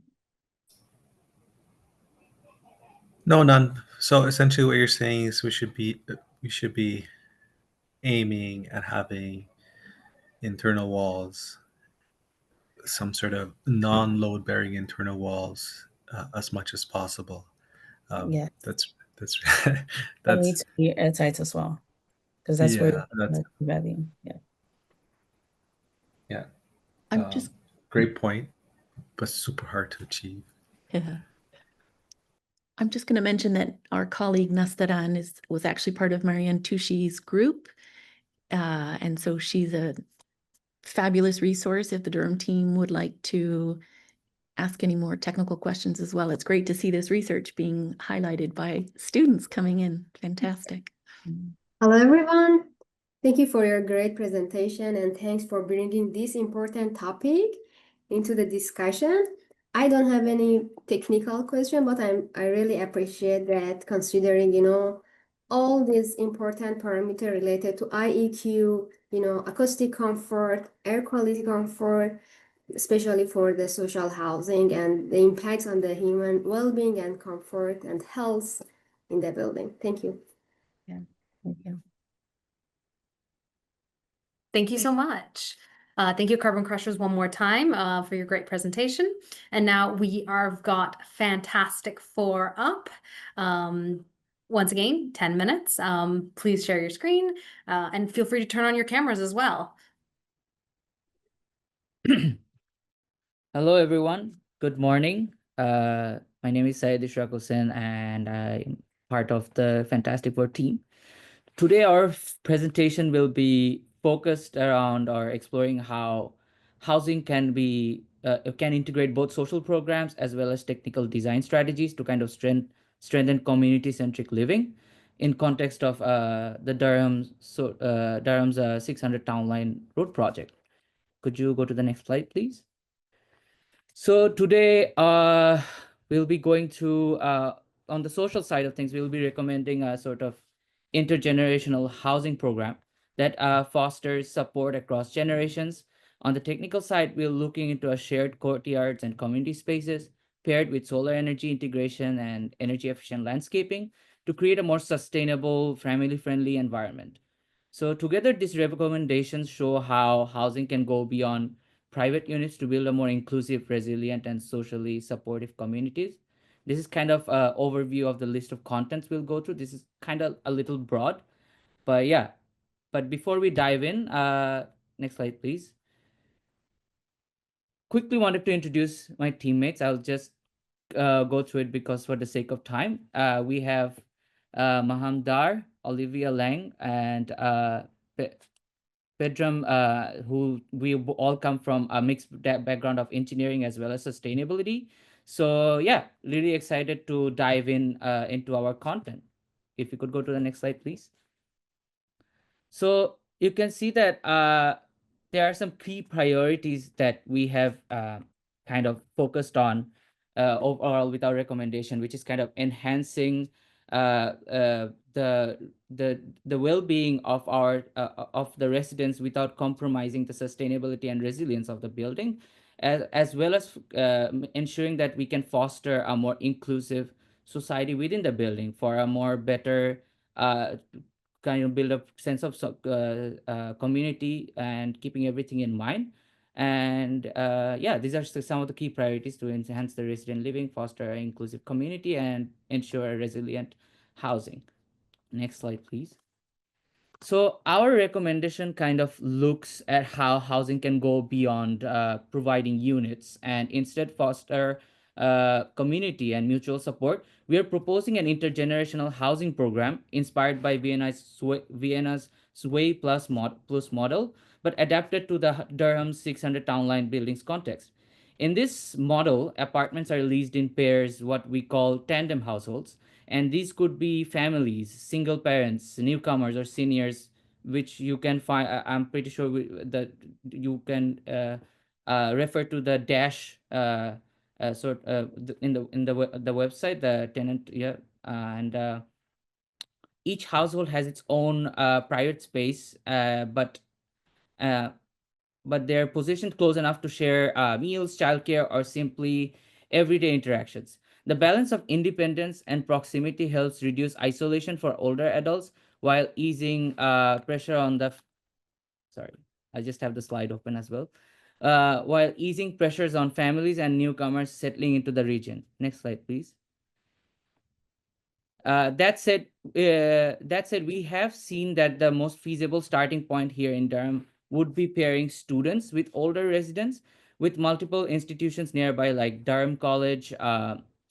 No, none. So essentially, what you're saying is we should be aiming at having internal walls, some sort of non-load bearing internal walls, as much as possible. Yeah. That's That needs to be airtight as well, because that's where that's the value. Yeah. yeah. I'm just great point, but super hard to achieve. Yeah. I'm just going to mention that our colleague Nastaran was actually part of Marianne Touchy's group. And so she's a fabulous resource if the Durham team would like to ask any more technical questions as well. It's great to see this research being highlighted by students coming in. Fantastic. Hello, everyone. Thank you for your great presentation and thanks for bringing this important topic into the discussion. I don't have any technical question, but I really appreciate that considering, all these important parameters related to IEQ, acoustic comfort, air quality comfort, especially for the social housing and the impacts on the human well-being and comfort and health in the building. Thank you. Yeah, thank you. Thank you so much. Thank you, Carbon Crushers, one more time for your great presentation. And now we are got Fantastic Four up. Once again, 10 minutes. Please share your screen and feel free to turn on your cameras as well. Hello, everyone. Good morning. My name is Syed Ishraqusen, and I'm part of the Fantastic Four team. Today, our presentation will be focused around or exploring how housing can integrate both social programs as well as technical design strategies to kind of strengthen community-centric living in context of the Durham's 600 Town Line Road project. Could you go to the next slide, please? So today, we'll be going through, on the social side of things, we'll be recommending a sort of intergenerational housing program that fosters support across generations. On the technical side, we're looking into a shared courtyards and community spaces paired with solar energy integration and energy efficient landscaping to create a more sustainable, family-friendly environment. So together, these recommendations show how housing can go beyond private units to build a more inclusive, resilient, and socially supportive communities. This is kind of an overview of the list of contents we'll go through. This is kind of a little broad, but yeah. But before we dive in, next slide, please. Quickly wanted to introduce my teammates. I'll just go through it because for the sake of time, we have Maham Dar, Olivia Lang, and Pedram, who we all come from a mixed background of engineering as well as sustainability. So yeah, really excited to dive in into our content. If you could go to the next slide, please. So you can see that there are some key priorities that we have kind of focused on overall with our recommendation, which is kind of enhancing the well-being of our of the residents without compromising the sustainability and resilience of the building, as well as ensuring that we can foster a more inclusive society within the building for a more better kind of build a sense of community and keeping everything in mind. And yeah, these are some of the key priorities to enhance the resident living, foster an inclusive community, and ensure a resilient housing. Next slide, please. So our recommendation kind of looks at how housing can go beyond providing units and instead foster community and mutual support. We are proposing an intergenerational housing program inspired by Vienna's Sway Plus model, but adapted to the Durham 600 Town Line buildings context. In this model, apartments are leased in pairs, what we call tandem households, And these could be families, single parents, newcomers, or seniors, which you can find. I'm pretty sure that you can refer to the dash in the website, the tenant, yeah, and each household has its own private space, uh, but they're positioned close enough to share meals, childcare, or simply everyday interactions. The balance of independence and proximity helps reduce isolation for older adults while easing pressure on the. Sorry, I just have the slide open as well. While easing pressures on families and newcomers settling into the region. Next slide, please. That said, we have seen that the most feasible starting point here in Durham would be pairing students with older residents with multiple institutions nearby, like Durham College,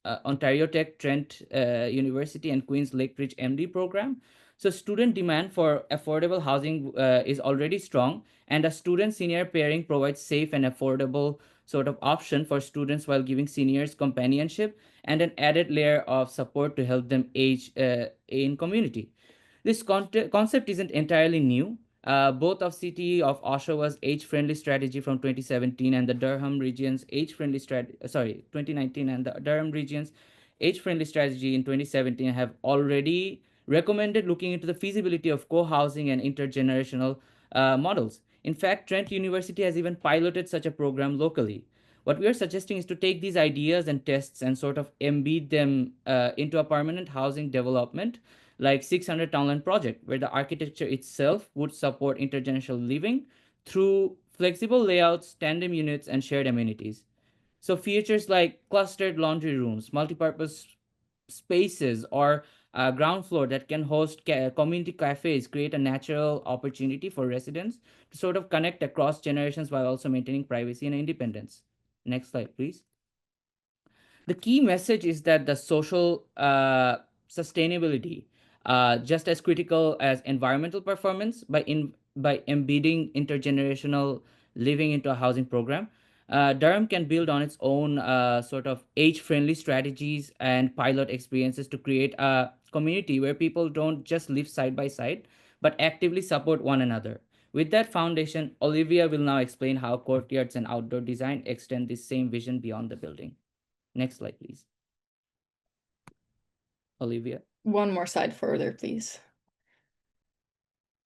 Ontario Tech, Trent University, and Queen's Lakebridge MD program. So student demand for affordable housing is already strong, and a student-senior pairing provides safe and affordable sort of option for students while giving seniors companionship and an added layer of support to help them age in community. This concept isn't entirely new. Both of City of Oshawa's age-friendly strategy from 2017 and the Durham region's age-friendly strategy, 2019, and the Durham region's age-friendly strategy in 2017 have already recommended looking into the feasibility of co-housing and intergenerational models. In fact, Trent University has even piloted such a program locally. What we are suggesting is to take these ideas and tests and sort of embed them into a permanent housing development like 600 Townland project, where the architecture itself would support intergenerational living through flexible layouts, tandem units, and shared amenities. So features like clustered laundry rooms, multipurpose spaces, or ground floor that can host community cafes create a natural opportunity for residents to sort of connect across generations while also maintaining privacy and independence. Next slide, please. The key message is that the social sustainability, just as critical as environmental performance, by embedding intergenerational living into a housing program, Durham can build on its own sort of age-friendly strategies and pilot experiences to create a community where people don't just live side by side, but actively support one another. With that foundation, Olivia will now explain how courtyards and outdoor design extend this same vision beyond the building. Next slide, please. Olivia. One more slide further, please.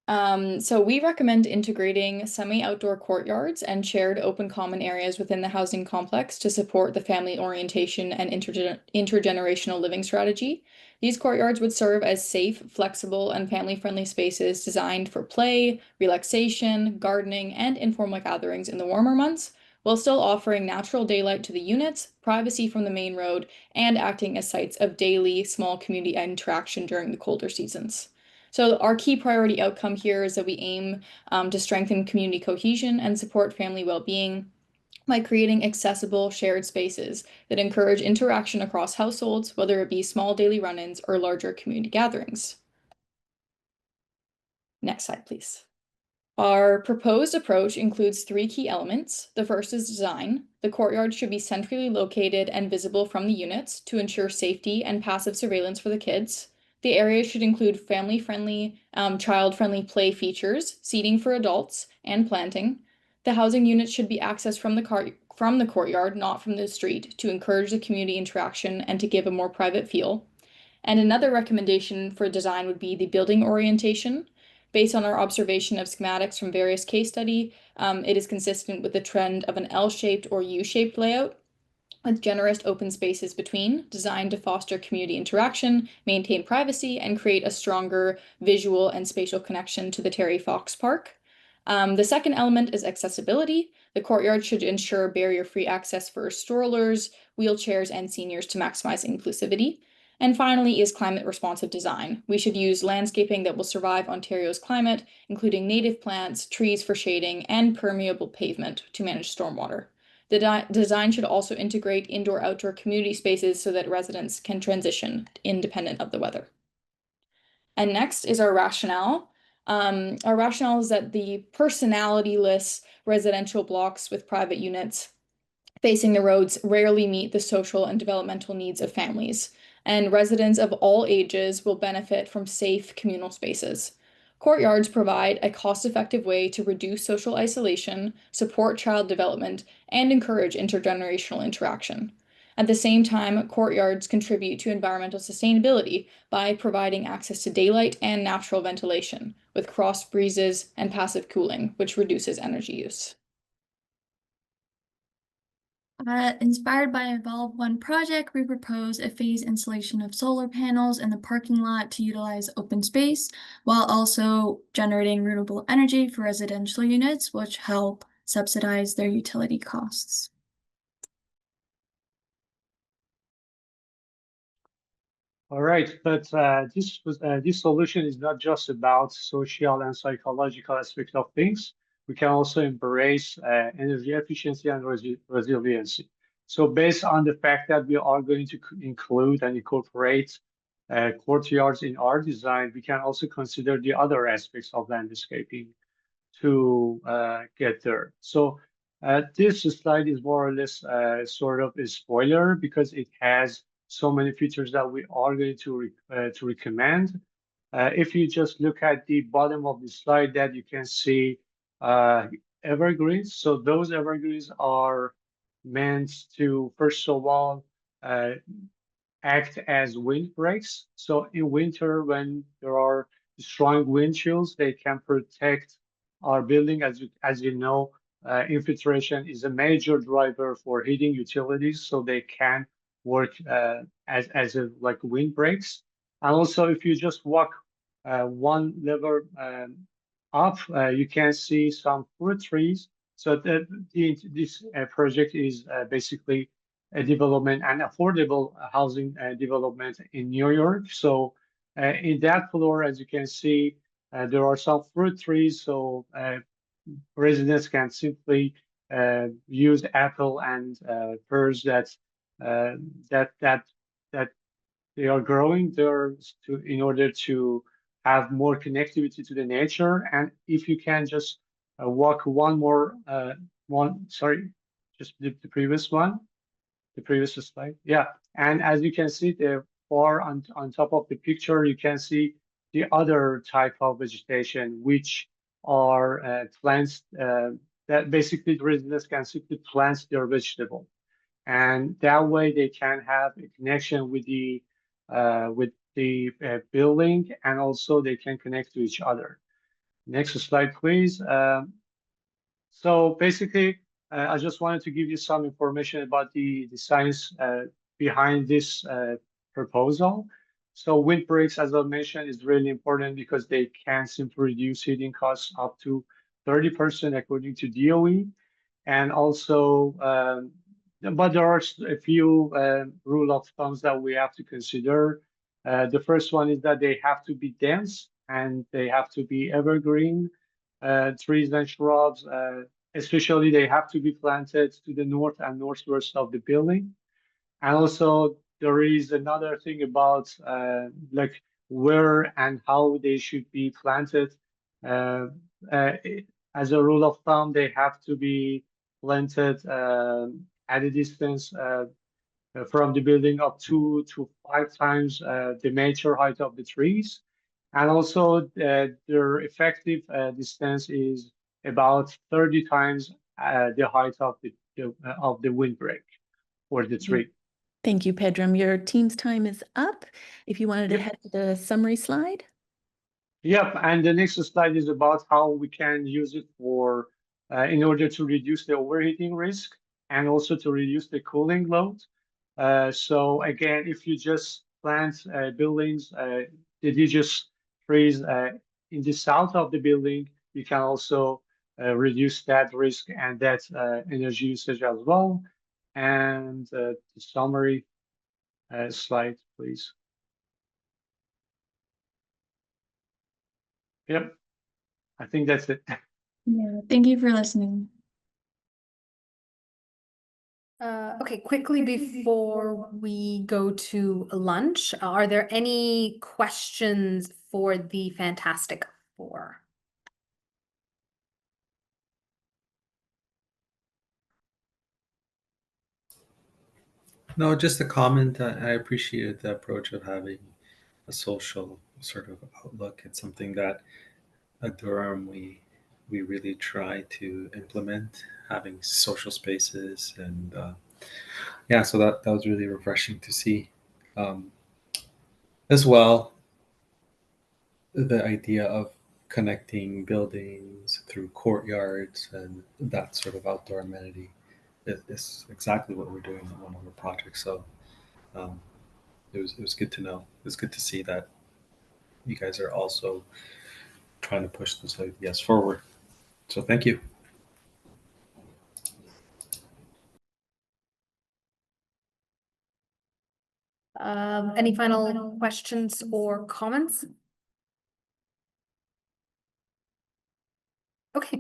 So we recommend integrating semi-outdoor courtyards and shared open common areas within the housing complex to support the family orientation and intergenerational living strategy. These courtyards would serve as safe, flexible, and family-friendly spaces designed for play, relaxation, gardening, and informal gatherings in the warmer months, while still offering natural daylight to the units, privacy from the main road, and acting as sites of daily small community interaction during the colder seasons. So our key priority outcome here is that we aim to strengthen community cohesion and support family well-being by creating accessible shared spaces that encourage interaction across households, whether it be small daily run-ins or larger community gatherings. Next slide, please. Our proposed approach includes 3 key elements. The first is design. The courtyard should be centrally located and visible from the units to ensure safety and passive surveillance for the kids. The area should include family-friendly, child-friendly play features, seating for adults, and planting. The housing units should be accessed from the courtyard, not from the street, to encourage the community interaction and to give a more private feel. And another recommendation for design would be the building orientation. Based on our observation of schematics from various case studies, it is consistent with the trend of an L-shaped or U-shaped layout, with generous open spaces between, designed to foster community interaction, maintain privacy, and create a stronger visual and spatial connection to the Terry Fox Park. The second element is accessibility. The courtyard should ensure barrier-free access for strollers, wheelchairs, and seniors to maximize inclusivity. And finally is climate-responsive design. We should use landscaping that will survive Ontario's climate, including native plants, trees for shading, and permeable pavement to manage stormwater. The design should also integrate indoor-outdoor community spaces so that residents can transition independent of the weather. And next is our rationale. Our rationale is that the personality-less residential blocks with private units facing the roads rarely meet the social and developmental needs of families. and residents of all ages will benefit from safe communal spaces. Courtyards provide a cost-effective way to reduce social isolation, support child development, and encourage intergenerational interaction. At the same time, courtyards contribute to environmental sustainability by providing access to daylight and natural ventilation, with cross breezes and passive cooling, which reduces energy use. Inspired by Evolve One project, we propose a phased installation of solar panels in the parking lot to utilize open space, while also generating renewable energy for residential units, which help subsidize their utility costs. All right, but this solution is not just about social and psychological aspects of things. We can also embrace energy efficiency and resiliency. So based on the fact that we are going to include and incorporate courtyards in our design, we can also consider the other aspects of landscaping to get there. So this slide is more or less sort of a spoiler because it has so many features that we are going to recommend. If you just look at the bottom of the slide, that you can see evergreens. So those evergreens are meant to, first of all, act as windbreaks. So in winter, when there are strong wind chills, they can protect our building. As you know, infiltration is a major driver for heating utilities, so they can work as a like windbreaks. And also, if you just walk one level up, you can see some fruit trees. So this project is basically a development and affordable housing development in New York. So in that floor, as you can see, there are some fruit trees. So residents can simply use apple and pears that they are growing there in order to have more connectivity to the nature. And if you can just walk just the previous one. The previous slide. Yeah, and as you can see, the far on top of the picture, you can see the other type of vegetation, which are plants that basically the residents can simply plant their vegetable, and that way they can have a connection with the building, and also they can connect to each other. Next slide, please. So basically, I just wanted to give you some information about the science behind this proposal. So windbreaks, as I mentioned, is really important because they can simply reduce heating costs up to 30% according to DOE. And also, but there are a few rule of thumbs that we have to consider. The first one is that they have to be dense and they have to be evergreen. Trees and shrubs, especially they have to be planted to the north and northwest of the building. And also there is another thing about like where and how they should be planted. As a rule of thumb, they have to be planted at a distance from the building up 2 to 5 times the mature height of the trees. And also their effective distance is about 30 times the height of the windbreak or the tree. Thank you, Pedram. Your team's time is up. If you wanted to head to the summary slide. Yep, and the next slide is about how we can use it for in order to reduce the overheating risk and also to reduce the cooling load. So again, if you just plant buildings, deciduous trees in the south of the building, you can also reduce that risk and that energy usage as well. And the summary slide, please. Yep, I think that's it. Yeah, thank you for listening. Okay, quickly before we go to lunch, are there any questions for the Fantastic Four? No, just a comment. I appreciated the approach of having a social sort of outlook. It's something that at Durham we really try to implement, having social spaces, and yeah, so that was really refreshing to see. As well, the idea of connecting buildings through courtyards and that sort of outdoor amenity is exactly what we're doing in one of our projects. So it was good to know. It was good to see that you guys are also trying to push this ideas forward. So thank you. Any final questions or comments? Okay.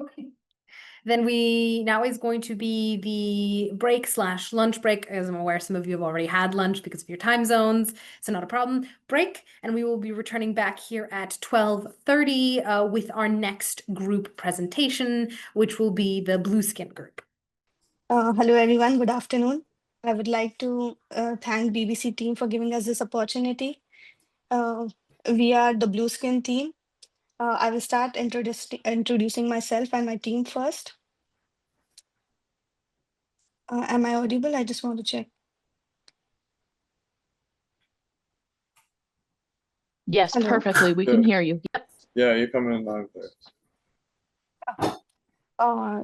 Then now is going to be the break/lunch break. As I'm aware, some of you have already had lunch because of your time zones, so not a problem. Break, and we will be returning back here at 12:30 with our next group presentation, which will be the Blue Skin group. Hello, everyone. Good afternoon. I would like to thank BBC team for giving us this opportunity. We are the Blue Skin team. I will start introducing myself and my team first. Am I audible? I just want to check. Yes, Hello? perfectly. We can hear you. Yeah, you're coming in live there.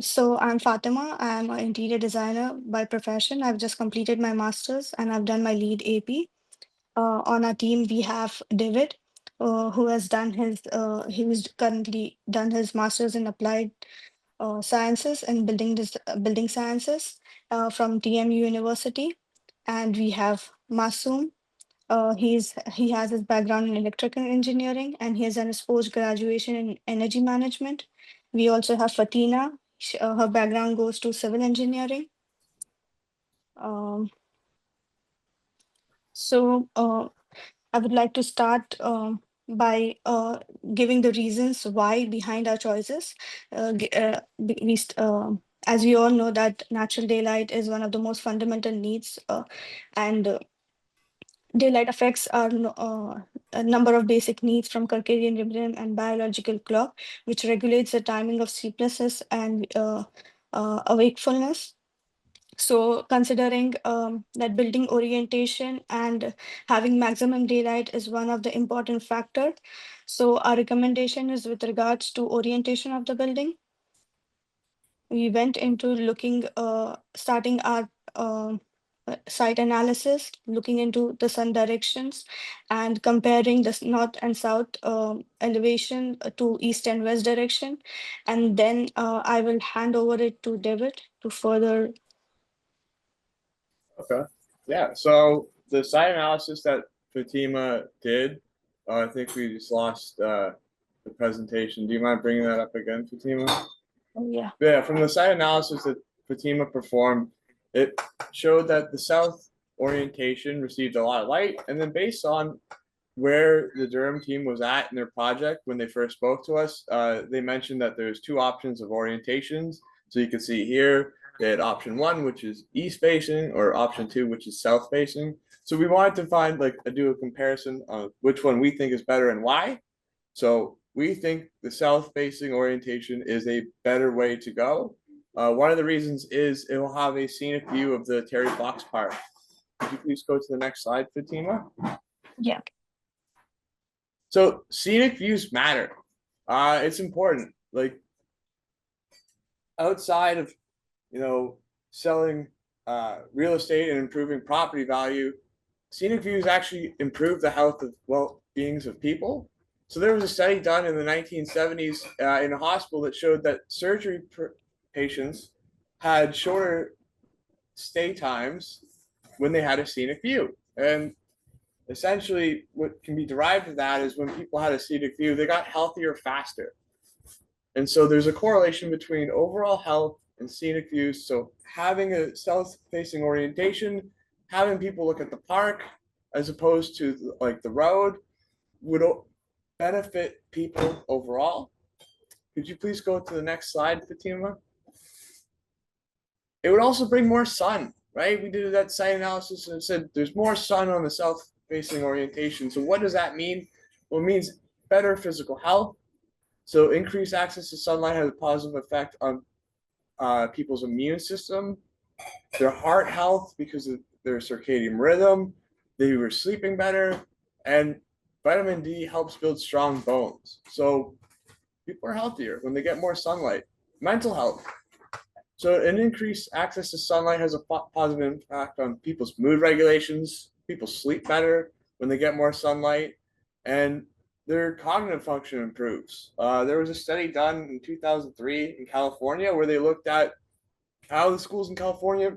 So I'm Fatima. I'm an interior designer by profession. I've just completed my master's and I've done my lead AP. On our team, we have David, who has done he's currently done his master's in applied sciences and building sciences from TMU University. And we have Masoom. He has his background in electrical engineering and he has done his post graduation in energy management. We also have Fatina. Her background goes to civil engineering. I would like to start by giving the reasons why behind our choices. As we all know that natural daylight is one of the most fundamental needs and daylight affects a number of basic needs from circadian rhythm and biological clock, which regulates the timing of sleeplessness and wakefulness. So considering that building orientation and having maximum daylight is one of the important factor. So our recommendation is with regards to orientation of the building. We went into looking, starting our site analysis, looking into the sun directions and comparing the north and south elevation to east and west direction. And then I will hand over it to David to further. Okay. Yeah. So the site analysis that Fatima did, I think we just lost the presentation. Do you mind bringing that up again, Fatima? Oh, yeah. Yeah. From the site analysis that Fatima performed, it showed that the south orientation received a lot of light, and then based on where the Durham team was at in their project when they first spoke to us, they mentioned that there's two options of orientations. So you can see here, they had option 1, which is east facing, or option 2, which is south facing. So we wanted to find do a comparison of which one we think is better and why. So we think the south facing orientation is a better way to go. One of the reasons is it will have a scenic view of the Terry Fox Park. Could you please go to the next slide, Fatima? Yeah. So scenic views matter. It's important. Like outside of, selling real estate and improving property value, scenic views actually improve the health of well-beings of people. So there was a study done in the 1970s in a hospital that showed that surgery patients had shorter stay times when they had a scenic view. And essentially what can be derived of that is when people had a scenic view, they got healthier faster. And so there's a correlation between overall health and scenic views. So having a south-facing orientation, having people look at the park as opposed to the road would benefit people overall. Could you please go to the next slide, Fatima? It would also bring more sun. right? We did that site analysis and said there's more sun on the south-facing orientation. So what does that mean? Well, it means better physical health. So increased access to sunlight has a positive effect on people's immune system, their heart health because of their circadian rhythm. They were sleeping better, and vitamin D helps build strong bones. So people are healthier when they get more sunlight. Mental health. So an increased access to sunlight has a positive impact on people's mood regulations. People sleep better when they get more sunlight, and their cognitive function improves. There was a study done in 2003 in California where they looked at how the schools in California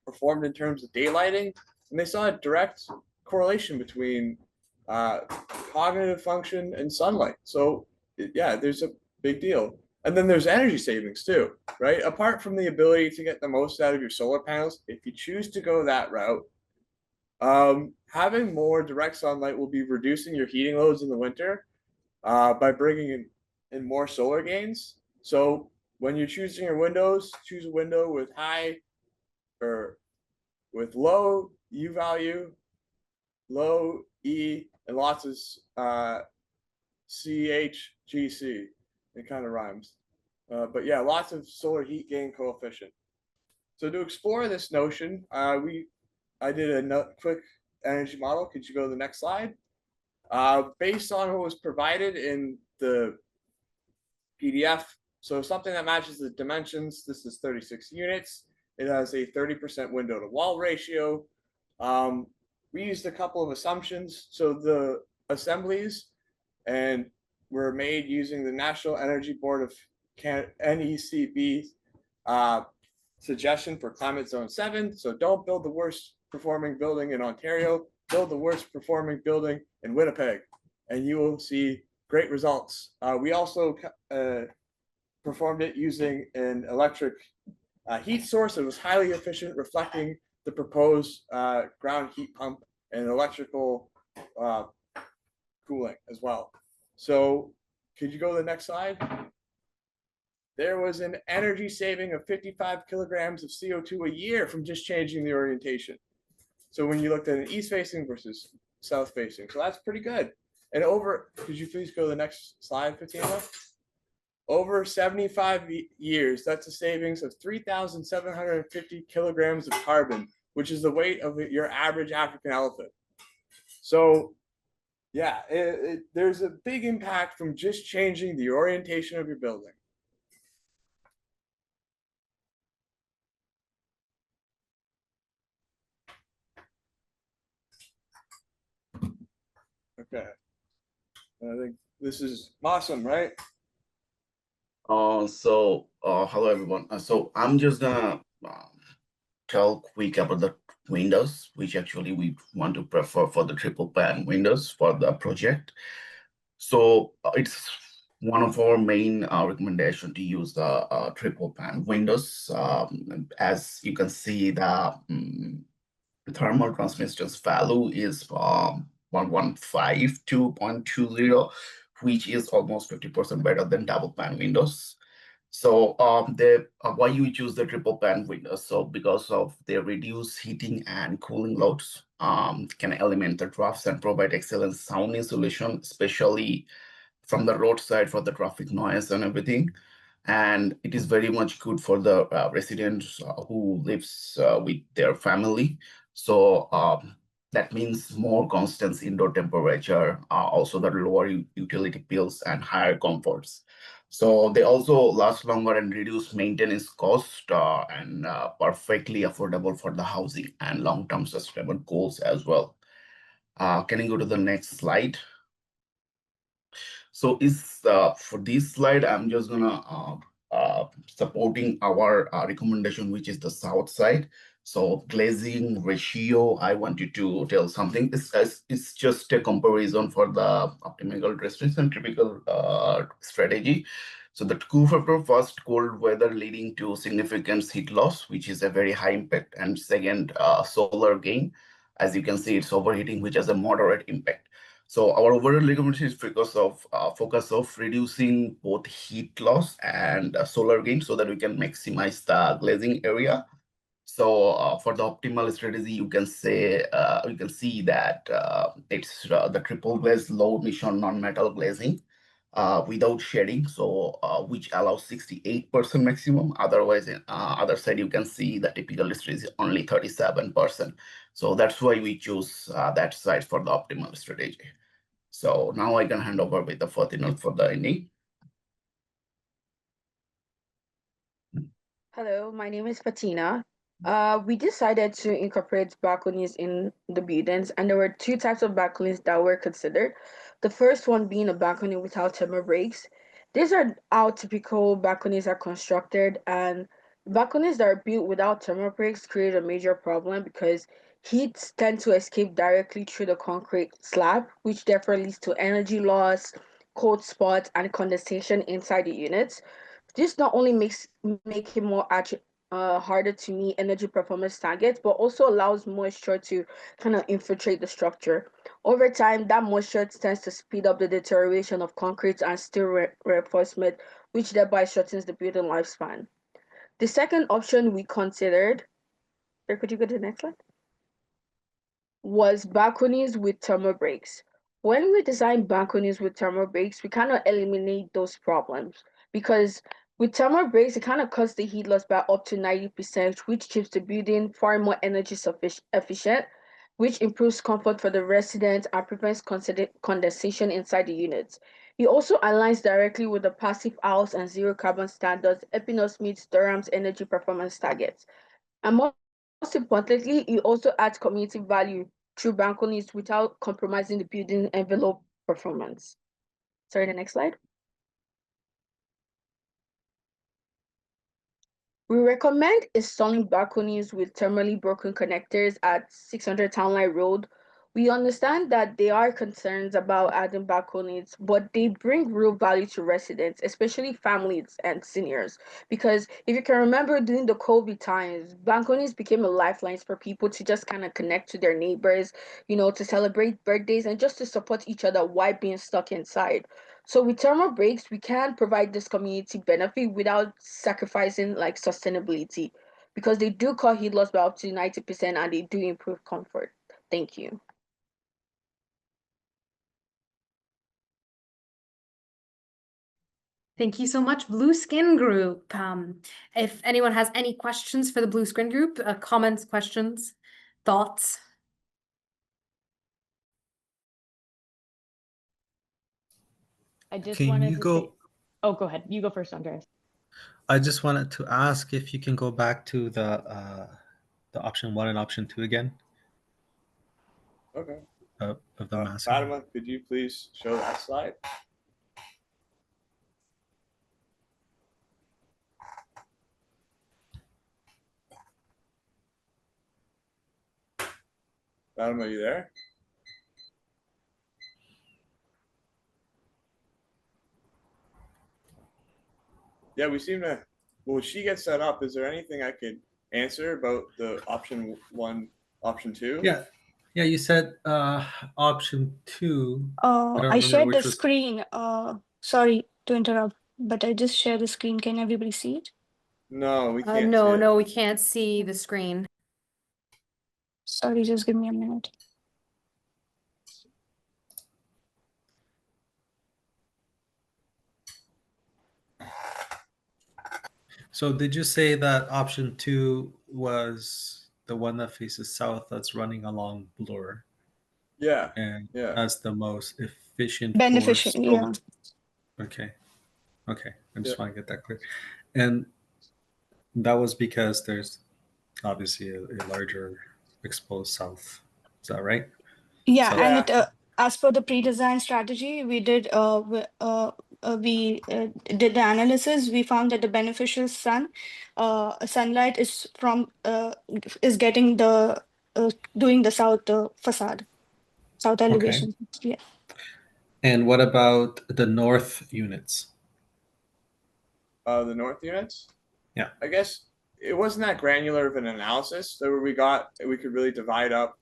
performed in terms of daylighting, and they saw a direct correlation between cognitive function and sunlight. So yeah, there's a big deal. And then there's energy savings too, right? Apart from the ability to get the most out of your solar panels, if you choose to go that route, having more direct sunlight will be reducing your heating loads in the winter by bringing in more solar gains. So when you're choosing your windows, choose a window with high or with low U value, low E, and lots of CHGC. It kind of rhymes. But yeah, lots of solar heat gain coefficient. So to explore this notion, I did a quick energy model. Could you go to the next slide? Based on what was provided in the PDF, so something that matches the dimensions, this is 36 units. It has a 30% window to wall ratio. We used a couple of assumptions. So the assemblies and were made using the National Energy Board of NECB suggestion for Climate Zone 7. So don't build the worst performing building in Ontario, build the worst performing building in Winnipeg, and you will see great results. We also performed it using an electric heat source that was highly efficient, reflecting the proposed ground heat pump and electrical cooling as well. So could you go to the next slide? There was an energy saving of 55 kilograms of CO2 a year from just changing the orientation. So when you looked at an east facing versus south facing, so that's pretty good. And could you please go to the next slide, Fatima? Over 75 years, that's a savings of 3,750 kilograms of carbon, which is the weight of your average African elephant. So yeah, there's a big impact from just changing the orientation of your building. Okay. I think this is awesome, right? Hello everyone. So I'm just gonna tell quick about the windows, which actually we want to prefer for the triple pane windows for the project. So it's one of our main recommendation to use the triple pane windows. As you can see, the thermal transmittance value is 115 to 0.20, which is almost 50% better than double pane windows. So why you choose the triple pane windows? So because of their reduced heating and cooling loads, can eliminate the drafts and provide excellent sound insulation, especially from the roadside for the traffic noise and everything. And it is very much good for the residents who lives with their family. So that means more constant indoor temperature, also the lower utility bills and higher comforts. So they also last longer and reduce maintenance cost and perfectly affordable for the housing and long-term sustainable goals as well. Can you go to the next slide? So for this slide, I'm just gonna supporting our recommendation, which is the south side. So glazing ratio, I wanted to tell something. It's just a comparison for the optimal restriction typical strategy. So the two factor: first, cold weather leading to significant heat loss, which is a very high impact, and second, solar gain. As you can see, it's overheating, which has a moderate impact. So our overall recommendation is focus of reducing both heat loss and solar gain so that we can maximize the glazing area. So for the optimal strategy, you can say you can see that it's the triple glaze low emission non-metal glazing without shading, so which allows 68% maximum. Otherwise, other side you can see the typical strategy is only 37%. So that's why we choose that side for the optimal strategy. So now I can hand over with the Fatina for the ending. Hello, my name is Fatina. We decided to incorporate balconies in the buildings, and there were two types of balconies that were considered. The first one being a balcony without thermal breaks. These are how typical balconies are constructed, and balconies that are built without thermal breaks create a major problem because heat tends to escape directly through the concrete slab, which therefore leads to energy loss, cold spots, and condensation inside the units. This not only make it more harder to meet energy performance targets, but also allows moisture to kind of infiltrate the structure. Over time, that moisture tends to speed up the deterioration of concrete and steel reinforcement, which thereby shortens the building lifespan. The second option we considered, or could you go to the next slide? Was balconies with thermal breaks. When we design balconies with thermal breaks, we kind of eliminate those problems because with thermal breaks, it kind of cuts the heat loss by up to 90%, which keeps the building far more energy efficient, which improves comfort for the residents and prevents condensation inside the units. It also aligns directly with the passive house and zero carbon standards, helping us meet Durham's energy performance targets. And most importantly, it also adds community value through balconies without compromising the building envelope performance. Sorry, the next slide. We recommend installing balconies with thermally broken connectors at 600 Town Line Road. We understand that there are concerns about adding balconies, but they bring real value to residents, especially families and seniors. Because if you can remember during the COVID times, balconies became a lifeline for people to just kind of connect to their neighbors, to celebrate birthdays and just to support each other while being stuck inside. So with thermal breaks, we can provide this community benefit without sacrificing like sustainability because they do cut heat loss by up to 90% and they do improve comfort. Thank you. Thank you so much, Blue Skin Group. If anyone has any questions for the Blue Skin Group, comments, questions, thoughts? I just Can wanted you to go? say, oh, go ahead. You go first, Andres. I just wanted to ask if you can go back to the option 1 and option 2 again. Okay. Of the mass. Fatima, could you please show that slide? Fatima, are you there? Yeah, we seem to. Well, she gets set up. Is there anything I could answer about the option 1, option 2? Yeah. Yeah, you said option 2. I shared the screen. Sorry to interrupt, but I just shared the screen. Can everybody see it? No, we can't. No, we can't see the screen. Sorry, just give me a minute. So did you say that option 2 was the one that faces south that's running along Bloor? Yeah. And yeah. that's the most efficient Beneficent, yeah. Okay. I just want to get that clear. And that was because there's obviously a larger exposed south. Is that right? Yeah, So, and it as per the pre-design strategy, we did did the analysis. We found that the beneficial sunlight is is getting the doing the south facade, south elevation. Yeah. And what about the north units? The north units? Yeah. I guess it wasn't that granular of an analysis. So we could really divide up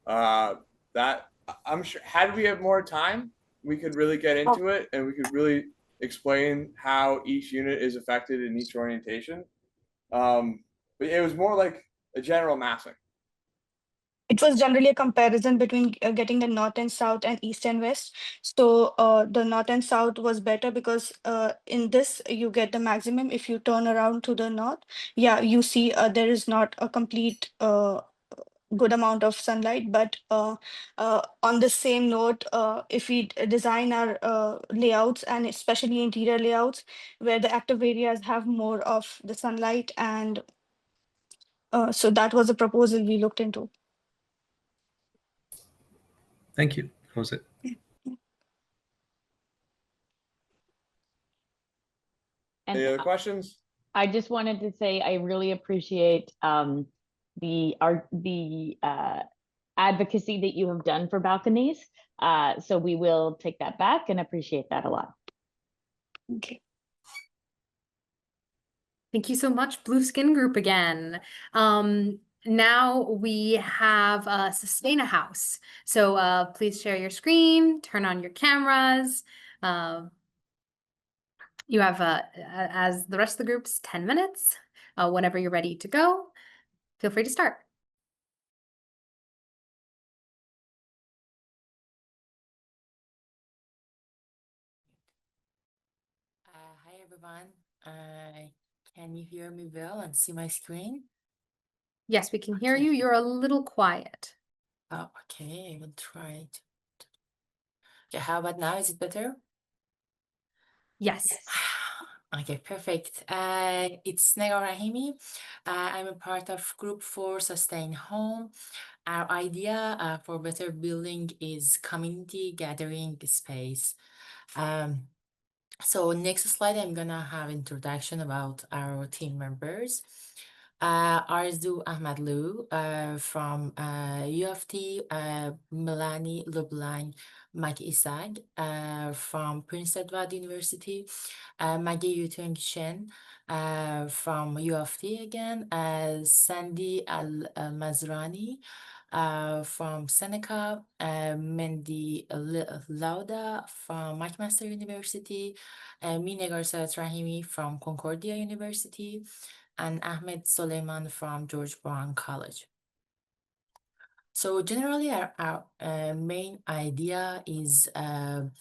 that. I'm sure had we had more time, we could really get into it and we could really explain how each unit is affected in each orientation. But it was more like a general massing? It was generally a comparison between getting the north and south and east and west. So the north and south was better because in this you get the maximum if you turn around to the north. Yeah, you see there is not a complete good amount of sunlight, but on the same note, if we design our layouts and especially interior layouts where the active areas have more of the sunlight, and so that was a proposal we looked into. Thank you. That was it. And Any other questions? I just wanted to say I really appreciate the advocacy that you have done for balconies. So we will take that back and appreciate that a lot. Okay. Thank you so much, Blue Skin Group again. Now we have Sustain a House. So please share your screen, turn on your cameras. You have, as the rest of the groups, 10 minutes. Whenever you're ready to go, feel free to start. Hi, everyone. Can you hear me well and see my screen? Yes, we can hear you. You're a little quiet. Oh, okay. I will try it. Okay, how about now? Is it better? Yes. Okay, perfect. It's Nega Rahimi. I'm a part of Group 4 Sustain Home. Our idea for better building is community gathering space. So next slide, I'm gonna have introduction about our team members. Arzu Ahmadlu from U of T, Melanie Leblanc, Mike Isag from Prince Edward University, Maggie Yutong Shen from U of T again, Sandy Al-Mazrani from Seneca, Mendy Lauda from McMaster University, Mine Garza Rahimi from Concordia University, and Ahmed Soleiman from George Brown College. So generally our main idea is a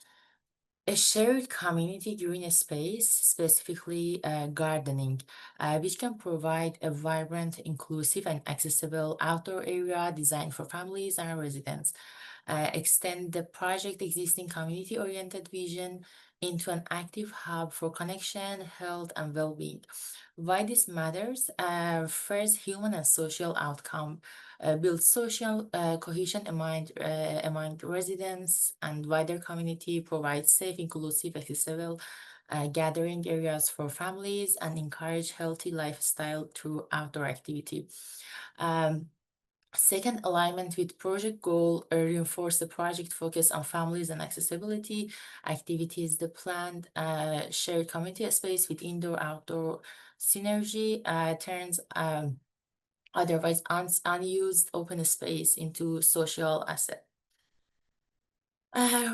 shared community green space, specifically gardening, which can provide a vibrant, inclusive, and accessible outdoor area designed for families and residents. Extend the project existing community-oriented vision into an active hub for connection, health, and well-being. Why this matters? First, human and social outcome. Build social cohesion among residents and wider community, provide safe, inclusive, accessible gathering areas for families, and encourage healthy lifestyle through outdoor activity. Second, alignment with project goal, reinforce the project focus on families and accessibility activities. The planned shared community space with indoor-outdoor synergy turns otherwise unused open space into social asset.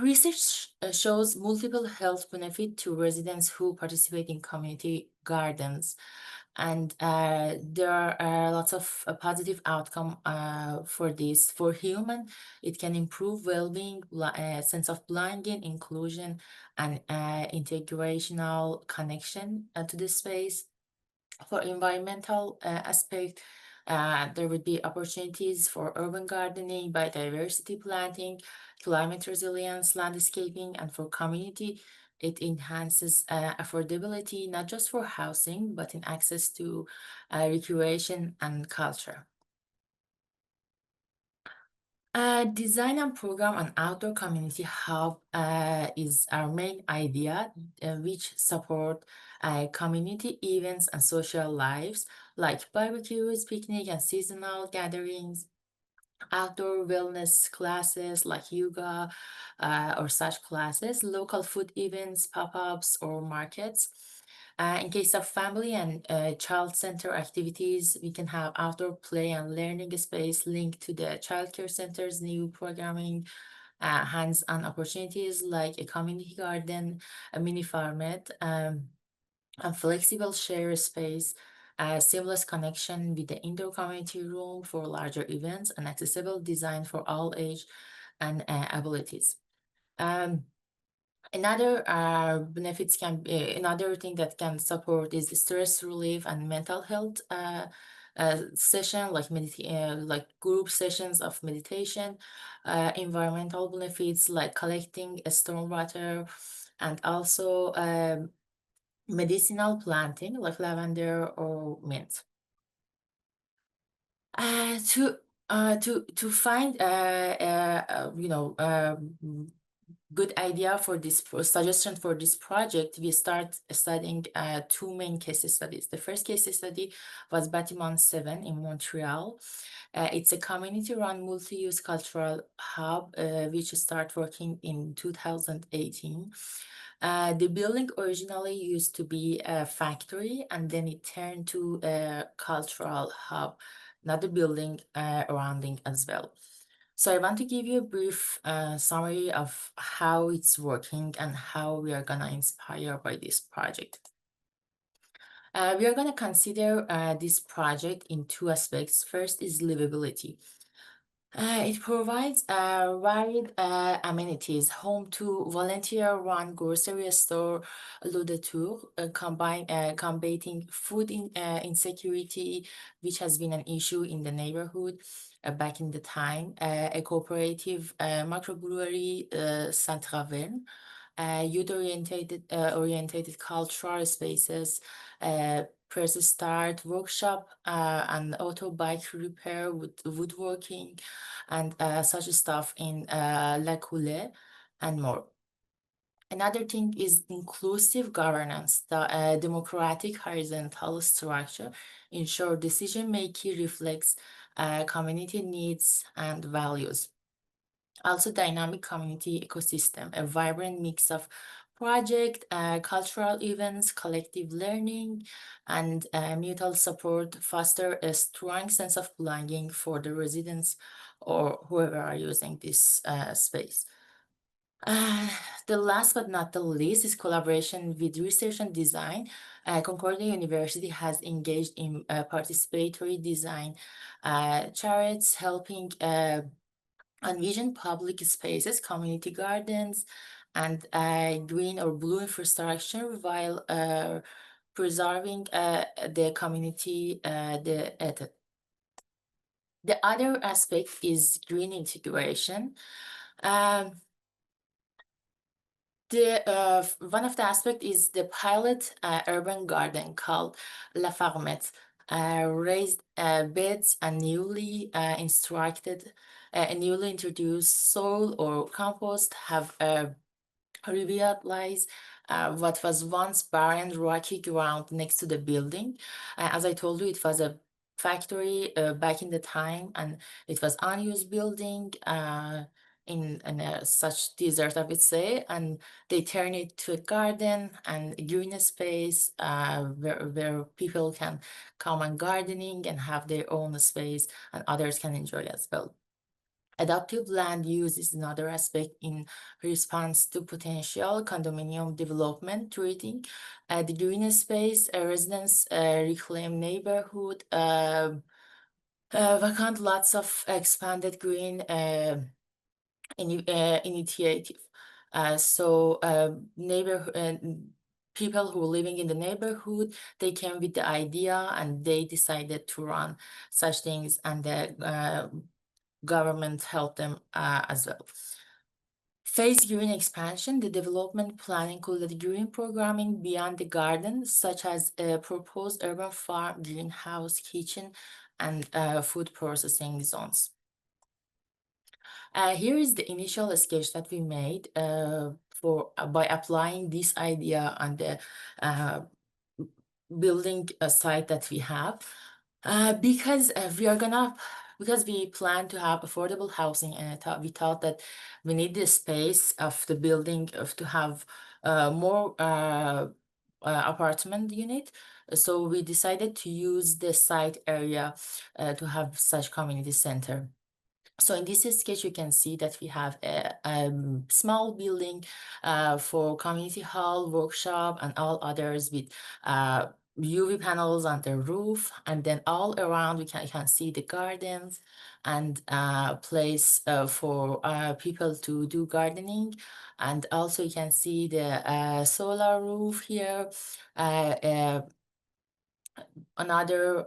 Research shows multiple health benefit to residents who participate in community gardens. And there are lots of positive outcome for this. For human, it can improve well-being, sense of belonging, inclusion, and integrational connection to the space. For environmental aspect, there would be opportunities for urban gardening, biodiversity planting, climate resilience, landscaping, and for community, it enhances affordability, not just for housing, but in access to recreation and culture. Design and program an outdoor community hub is our main idea, which support community events and social lives like barbecues, picnic, and seasonal gatherings, outdoor wellness classes like yoga or such classes, local food events, pop-ups, or markets. In case of family and child center activities, we can have outdoor play and learning space linked to the childcare center's new programming, hands-on opportunities like a community garden, a mini farmette, and flexible share space a seamless connection with the indoor community room for larger events, and accessible design for all age and abilities. Another benefits can be, another thing that can support is stress relief and mental health session, like group sessions of meditation, environmental benefits like collecting stormwater, and also medicinal planting like lavender or mint. To find good idea for this suggestion for this project, we start studying two main case studies. The first case study was Bâtiment 7 in Montreal. It's a community-run multi-use cultural hub which started working in 2018. The building originally used to be a factory, and then it turned to a cultural hub, another building surrounding as well. So I want to give you a brief summary of how it's working and how we are gonna inspire by this project. We are gonna consider this project in two aspects. First is livability. It provides varied amenities, home to volunteer-run grocery store, Le Detour, combating food insecurity, which has been an issue in the neighborhood back in the time, a cooperative microbrewery, Saint-Traverne, youth-oriented cultural spaces, press start workshop, and auto bike repair with woodworking, and such stuff in La Coulée and more. Another thing is inclusive governance. The democratic horizontal structure ensure decision-making reflects community needs and values. Also, dynamic community ecosystem, a vibrant mix of project, cultural events, collective learning, and mutual support foster a strong sense of belonging for the residents or whoever are using this space. The last but not the least is collaboration with research and design. Concordia University has engaged in participatory design charrettes, helping envision public spaces, community gardens, and green or blue infrastructure while preserving the community. The other aspect is green integration. One of the aspects is the pilot urban garden called La Farmette. Raised beds and newly introduced soil or compost have revitalized what was once barren rocky ground next to the building. As I told you, it was a factory back in the time, and it was unused building in such desert, I would say, and they turn it to a garden and green space where people can come and gardening and have their own space, and others can enjoy as well. Adaptive land use is another aspect in response to potential condominium development, treating the green space, residents reclaim neighborhood, vacant lots of expanded green initiative. People who are living in the neighborhood, they came with the idea and they decided to run such things, and the government helped them as well. Phase green expansion, the development plan included green programming beyond the garden, such as a proposed urban farm, greenhouse, kitchen, and food processing zones. Here is the initial sketch that we made by applying this idea on the building site that we have. Because we plan to have affordable housing, and we thought that we need the space of the building to have more apartment unit. So we decided to use the site area to have such community center. So in this sketch, you can see that we have a small building for community hall, workshop, and all others with UV panels on the roof, and then all around you can see the gardens and place for people to do gardening. And also you can see the solar roof here, another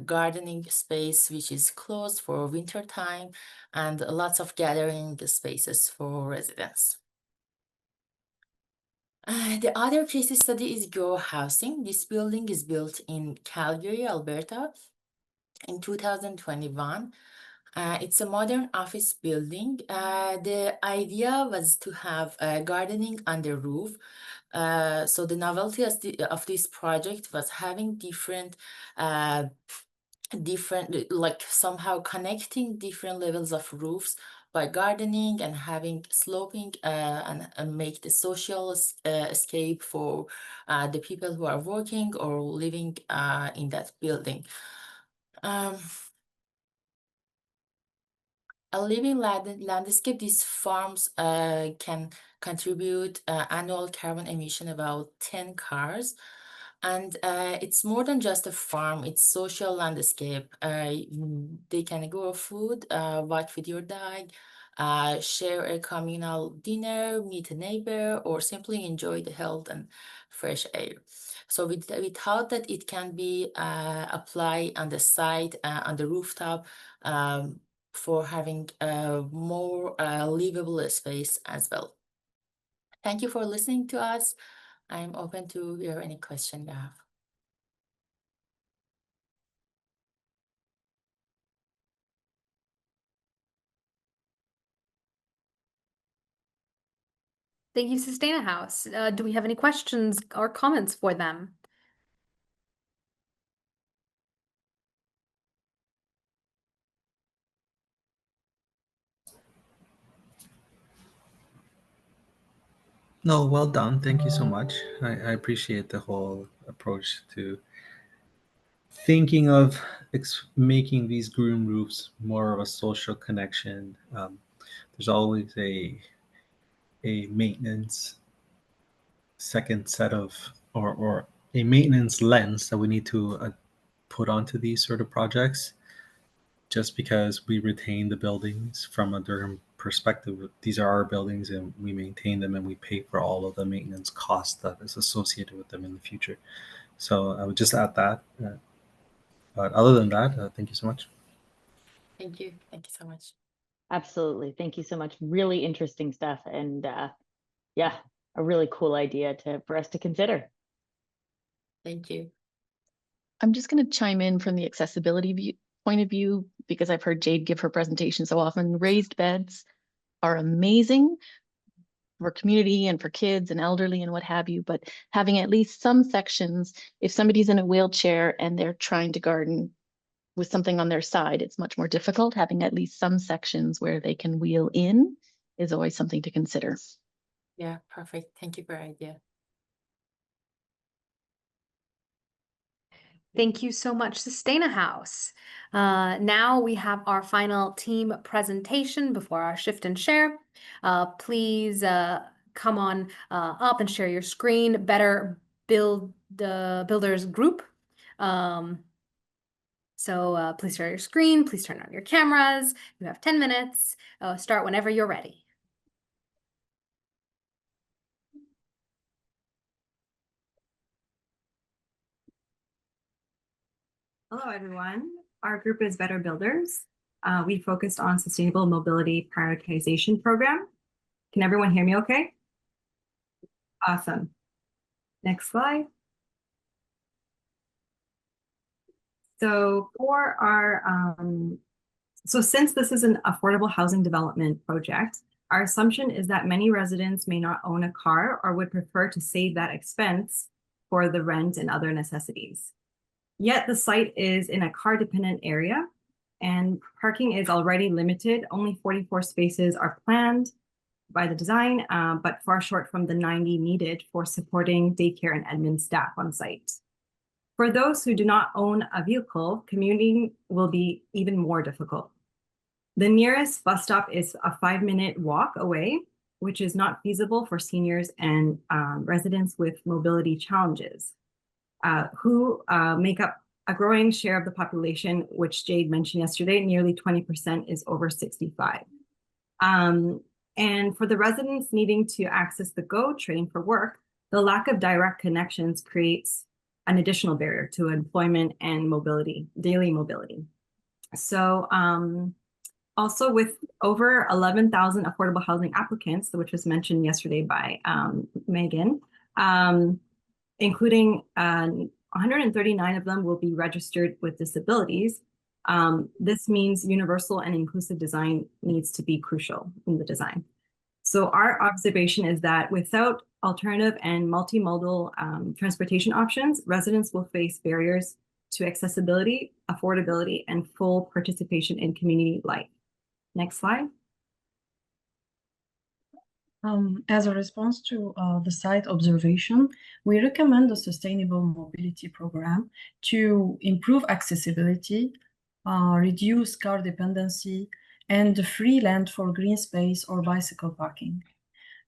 gardening space which is closed for winter time, and lots of gathering spaces for residents. The other case study is Grow Housing. This building is built in Calgary, Alberta in 2021. It's a modern office building. The idea was to have gardening on the roof. So the novelty of this project was having different like somehow connecting different levels of roofs by gardening and having sloping and make the social escape for the people who are working or living in that building. A living landscape, these farms can contribute annual carbon emission about 10 cars. And it's more than just a farm, it's social landscape. They can grow food, walk with your dog, share a communal dinner, meet a neighbor, or simply enjoy the health and fresh air. So we thought that it can be applied on the site, on the rooftop, for having a more livable space as well. Thank you for listening to us. I'm open to hear any question you have. Thank you, Sustaina House. Do we have any questions or comments for them? No, well done. Thank you so much. I appreciate the whole approach to thinking of making these green roofs more of a social connection. There's always a maintenance second set of or a maintenance lens that we need to put onto these sort of projects. Just because we retain the buildings from a Durham perspective, these are our buildings and we maintain them and we pay for all of the maintenance costs that is associated with them in the future. So I would just add that. But other than that, thank you so much. Thank you. Thank you so much. Absolutely. Thank you so much. Really interesting stuff. And yeah, a really cool idea for us to consider. Thank you. I'm just going to chime in from the accessibility point of view, because I've heard Jade give her presentation so often. Raised beds are amazing for community and for kids and elderly and what have you, but having at least some sections, if somebody's in a wheelchair and they're trying to garden with something on their side, it's much more difficult. Having at least some sections where they can wheel in is always something to consider. Yeah, perfect. Thank you for your idea. Thank you so much, Sustaina House. Now we have our final team presentation before our shift and share. Please come on up and share your screen. Better build the builders group. So please share your screen. Please turn on your cameras. You have 10 minutes. Start whenever you're ready. Hello, everyone. Our group is Better Builders. We focused on sustainable mobility prioritization program. Can everyone hear me okay? Awesome. Next slide. So for our, since this is an affordable housing development project, our assumption is that many residents may not own a car or would prefer to save that expense for the rent and other necessities. Yet the site is in a car-dependent area and parking is already limited. Only 44 spaces are planned by the design, but far short from the 90 needed for supporting daycare and admin staff on site. For those who do not own a vehicle, commuting will be even more difficult. The nearest bus stop is a 5-minute walk away, which is not feasible for seniors and residents with mobility challenges. who make up a growing share of the population, which Jade mentioned yesterday. Nearly 20% is over 65. And for the residents needing to access the GO train for work, the lack of direct connections creates an additional barrier to employment and mobility, daily mobility. So also with over 11,000 affordable housing applicants, which was mentioned yesterday by Meaghan, including 139 of them will be registered with disabilities. This means universal and inclusive design needs to be crucial in the design. So our observation is that without alternative and multimodal transportation options, residents will face barriers to accessibility, affordability, and full participation in community life. Next slide. As a response to the site observation, we recommend a sustainable mobility program to improve accessibility, reduce car dependency, and free land for green space or bicycle parking.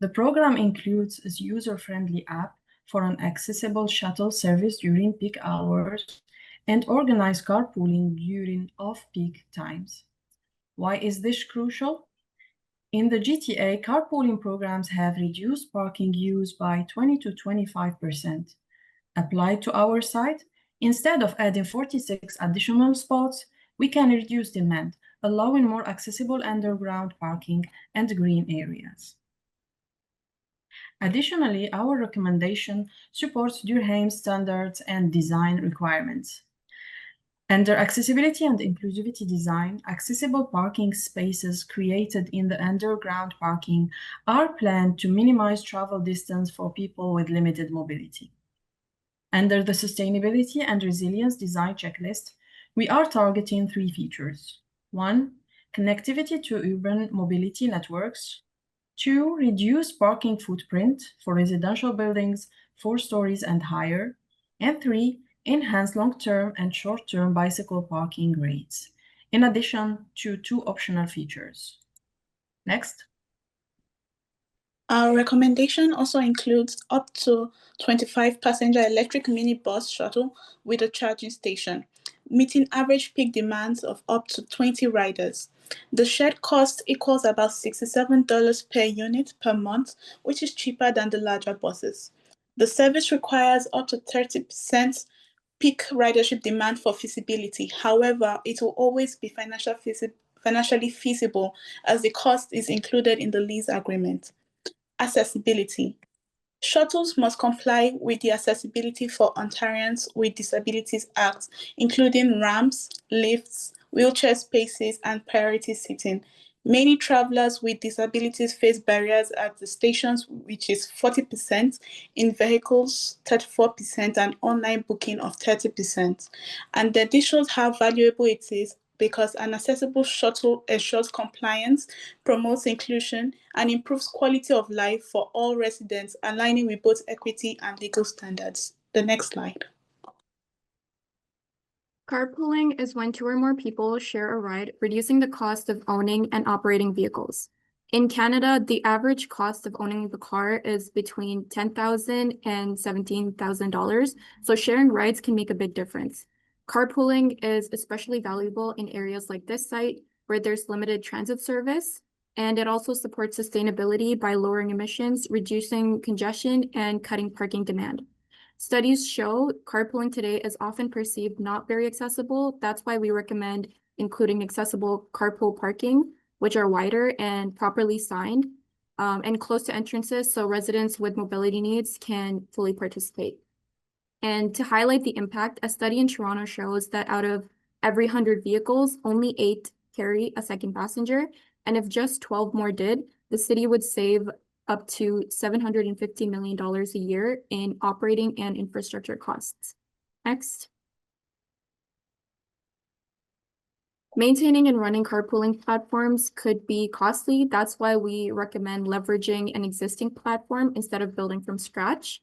The program includes a user-friendly app for an accessible shuttle service during peak hours and organized carpooling during off-peak times. Why is this crucial? In the GTA, carpooling programs have reduced parking use by 20 to 25%. Applied to our site, instead of adding 46 additional spots, we can reduce demand, allowing more accessible underground parking and green areas. Additionally, our recommendation supports Durham standards and design requirements. Under accessibility and inclusivity design, accessible parking spaces created in the underground parking are planned to minimize travel distance for people with limited mobility. Under the sustainability and resilience design checklist, we are targeting 3 features. 1, connectivity to urban mobility networks. 2, reduce parking footprint for residential buildings 4 stories and higher. And 3, enhance long-term and short-term bicycle parking rates, in addition to 2 optional features. Next. Our recommendation also includes up to 25 passenger electric minibus shuttle with a charging station, meeting average peak demands of up to 20 riders. The shared cost equals about $67 per unit per month, which is cheaper than the larger buses. The service requires up to 30% peak ridership demand for feasibility. However, it will always be financially feasible as the cost is included in the lease agreement. Accessibility. Shuttles must comply with the Accessibility for Ontarians with Disabilities Act, including ramps, lifts, wheelchair spaces, and priority seating. Many travelers with disabilities face barriers at the stations, which is 40%, in vehicles 34%, and online booking of 30%. And the additions how valuable it is because an accessible shuttle ensures compliance, promotes inclusion, and improves quality of life for all residents, aligning with both equity and legal standards. The next slide. Carpooling is when 2 or more people share a ride, reducing the cost of owning and operating vehicles. In Canada, the average cost of owning the car is between $10,000 and $17,000, so sharing rides can make a big difference. Carpooling is especially valuable in areas like this site, where there's limited transit service, and it also supports sustainability by lowering emissions, reducing congestion, and cutting parking demand. Studies show carpooling today is often perceived not very accessible. That's why we recommend including accessible carpool parking, which are wider and properly signed, and close to entrances so residents with mobility needs can fully participate. And to highlight the impact, a study in Toronto shows that out of every 100 vehicles, only 8 carry a second passenger. And if just 12 more did, the city would save up to $750 million a year in operating and infrastructure costs. Next. Maintaining and running carpooling platforms could be costly. That's why we recommend leveraging an existing platform instead of building from scratch.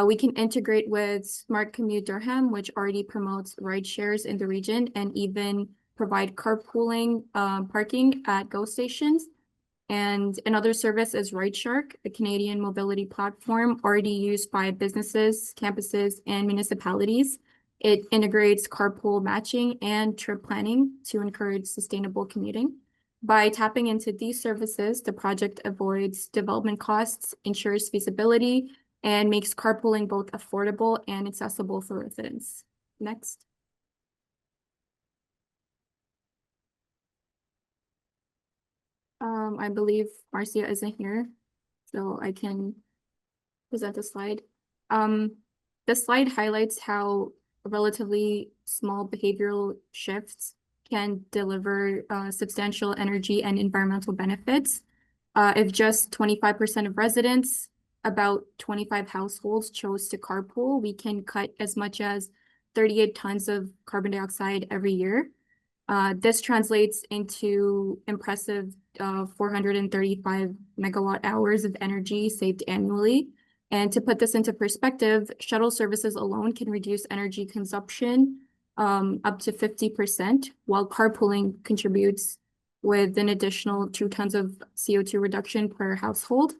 We can integrate with Smart Commute Durham, which already promotes ride shares in the region and even provide carpooling parking at GO stations. And another service is RideShark, a Canadian mobility platform already used by businesses, campuses, and municipalities. It integrates carpool matching and trip planning to encourage sustainable commuting. By tapping into these services, the project avoids development costs, ensures feasibility, and makes carpooling both affordable and accessible for residents. Next. I believe Marcia isn't here, so I can present the slide. This slide highlights how relatively small behavioral shifts can deliver substantial energy and environmental benefits. If just 25% of residents, about 25 households chose to carpool, we can cut as much as 38 tons of carbon dioxide every year. This translates into impressive 435 megawatt hours of energy saved annually. And to put this into perspective, shuttle services alone can reduce energy consumption up to 50%, while carpooling contributes with an additional 2 tons of CO2 reduction per household.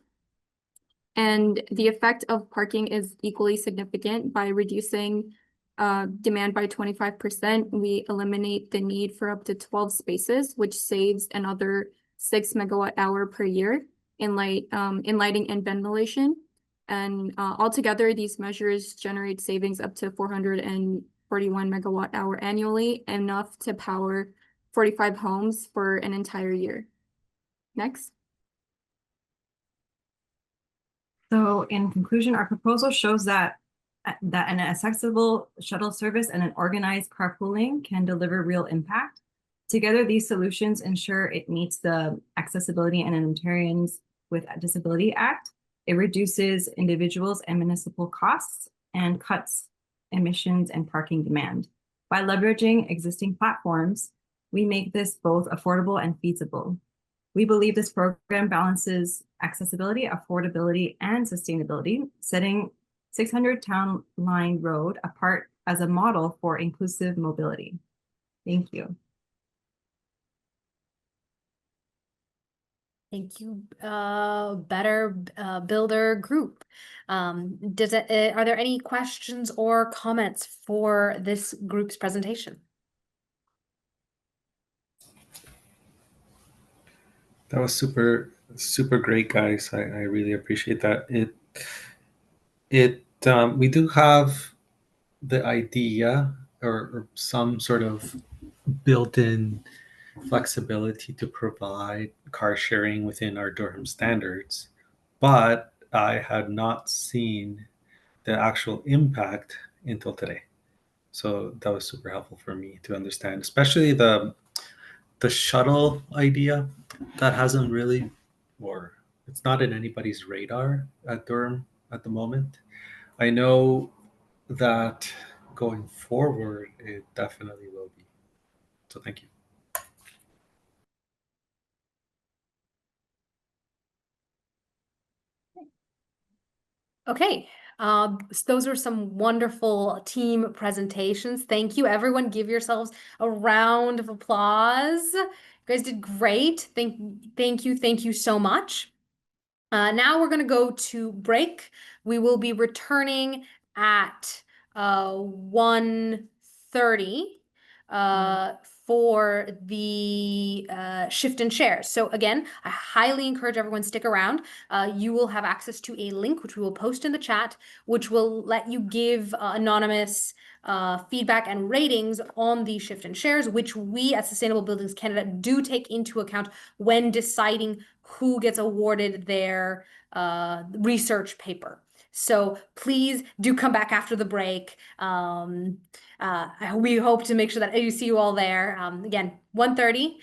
And the effect of parking is equally significant. By reducing demand by 25%, we eliminate the need for up to 12 spaces, which saves another 6 megawatt hour per year in lighting and ventilation. And altogether, these measures generate savings up to 441 megawatt hour annually, enough to power 45 homes for an entire year. Next. So in conclusion, our proposal shows that an accessible shuttle service and an organized carpooling can deliver real impact. Together, these solutions ensure it meets the Accessibility and Ontarians with a Disability Act. It reduces individuals and municipal costs and cuts emissions and parking demand. By leveraging existing platforms, we make this both affordable and feasible. We believe this program balances accessibility, affordability, and sustainability, setting 600 Town Line Road apart as a model for inclusive mobility. Thank you. Thank you, Better Builder Group. Are there any questions or comments for this group's presentation? That was super great, guys. I really appreciate that. We do have the idea or some sort of built-in flexibility to provide car sharing within our Durham standards, but I had not seen the actual impact until today. So that was super helpful for me to understand, especially the shuttle idea. That hasn't really, or it's not in anybody's radar at Durham at the moment. I know that going forward, it definitely will be. So thank you. Okay, those are some wonderful team presentations. Thank you, everyone. Give yourselves a round of applause. You guys did great. Thank you so much. Now we're going to go to break. We will be returning at 1:30 for the shift and share. So again, I highly encourage everyone stick around. You will have access to a link, which we will post in the chat, which will let you give anonymous feedback and ratings on the shift and shares, which we at Sustainable Buildings Canada do take into account when deciding who gets awarded their research paper. So please do come back after the break. We hope to make sure that you see you all there. Again, 1:30.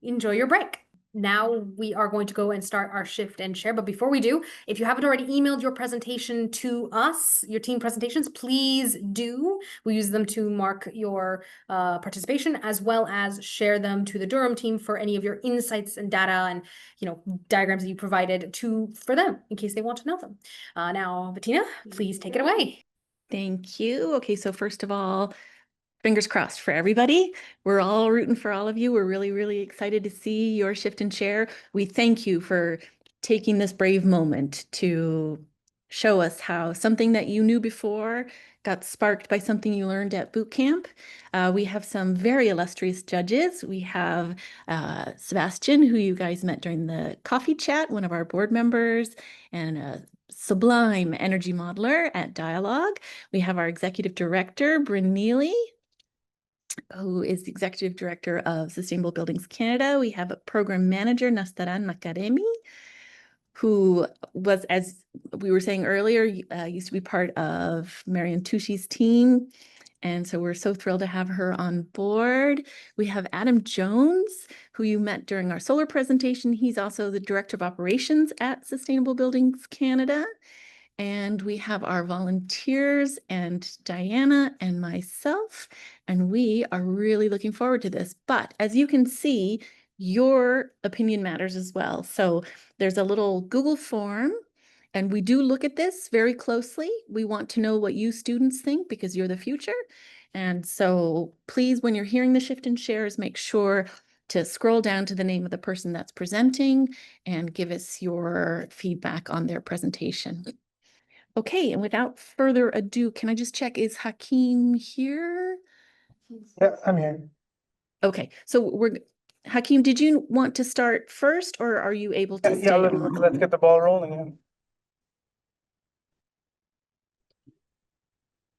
Enjoy your break. Now we are going to go and start our shift and share. But before we do, if you haven't already emailed your presentation to us, your team presentations, please do. We use them to mark your participation, as well as share them to the Durham team for any of your insights and data and diagrams that you provided for them in case they want to know them. Now, Bettina, please take it away. Thank you. Okay, so first of all, fingers crossed for everybody. We're all rooting for all of you. We're really, really excited to see your shift and share. We thank you for taking this brave moment to show us how something that you knew before got sparked by something you learned at boot camp. We have some very illustrious judges. We have Sebastian, who you guys met during the coffee chat, one of our board members, and a sublime energy modeler at Dialogue. We have our executive director, Bryn Neely, who is the executive director of Sustainable Buildings Canada. We have a program manager, Nastaran Makaremi, who was, as we were saying earlier, used to be part of Marian Tushi's team. And so we're so thrilled to have her on board. We have Adam Jones, who you met during our solar presentation. He's also the Director of Operations at Sustainable Buildings Canada. And we have our volunteers and Diana and myself, and we are really looking forward to this. But as you can see, your opinion matters as well. So there's a little Google form, and we do look at this very closely. We want to know what you students think because you're the future. And so please, when you're hearing the shift and shares, make sure to scroll down to the name of the person that's presenting and give us your feedback on their presentation. Okay, and without further ado, can I just check, is Hakeem here? Yeah, I'm here. Okay, so Hakeem, did you want to start first or are you able to stay on? Let's get the ball rolling.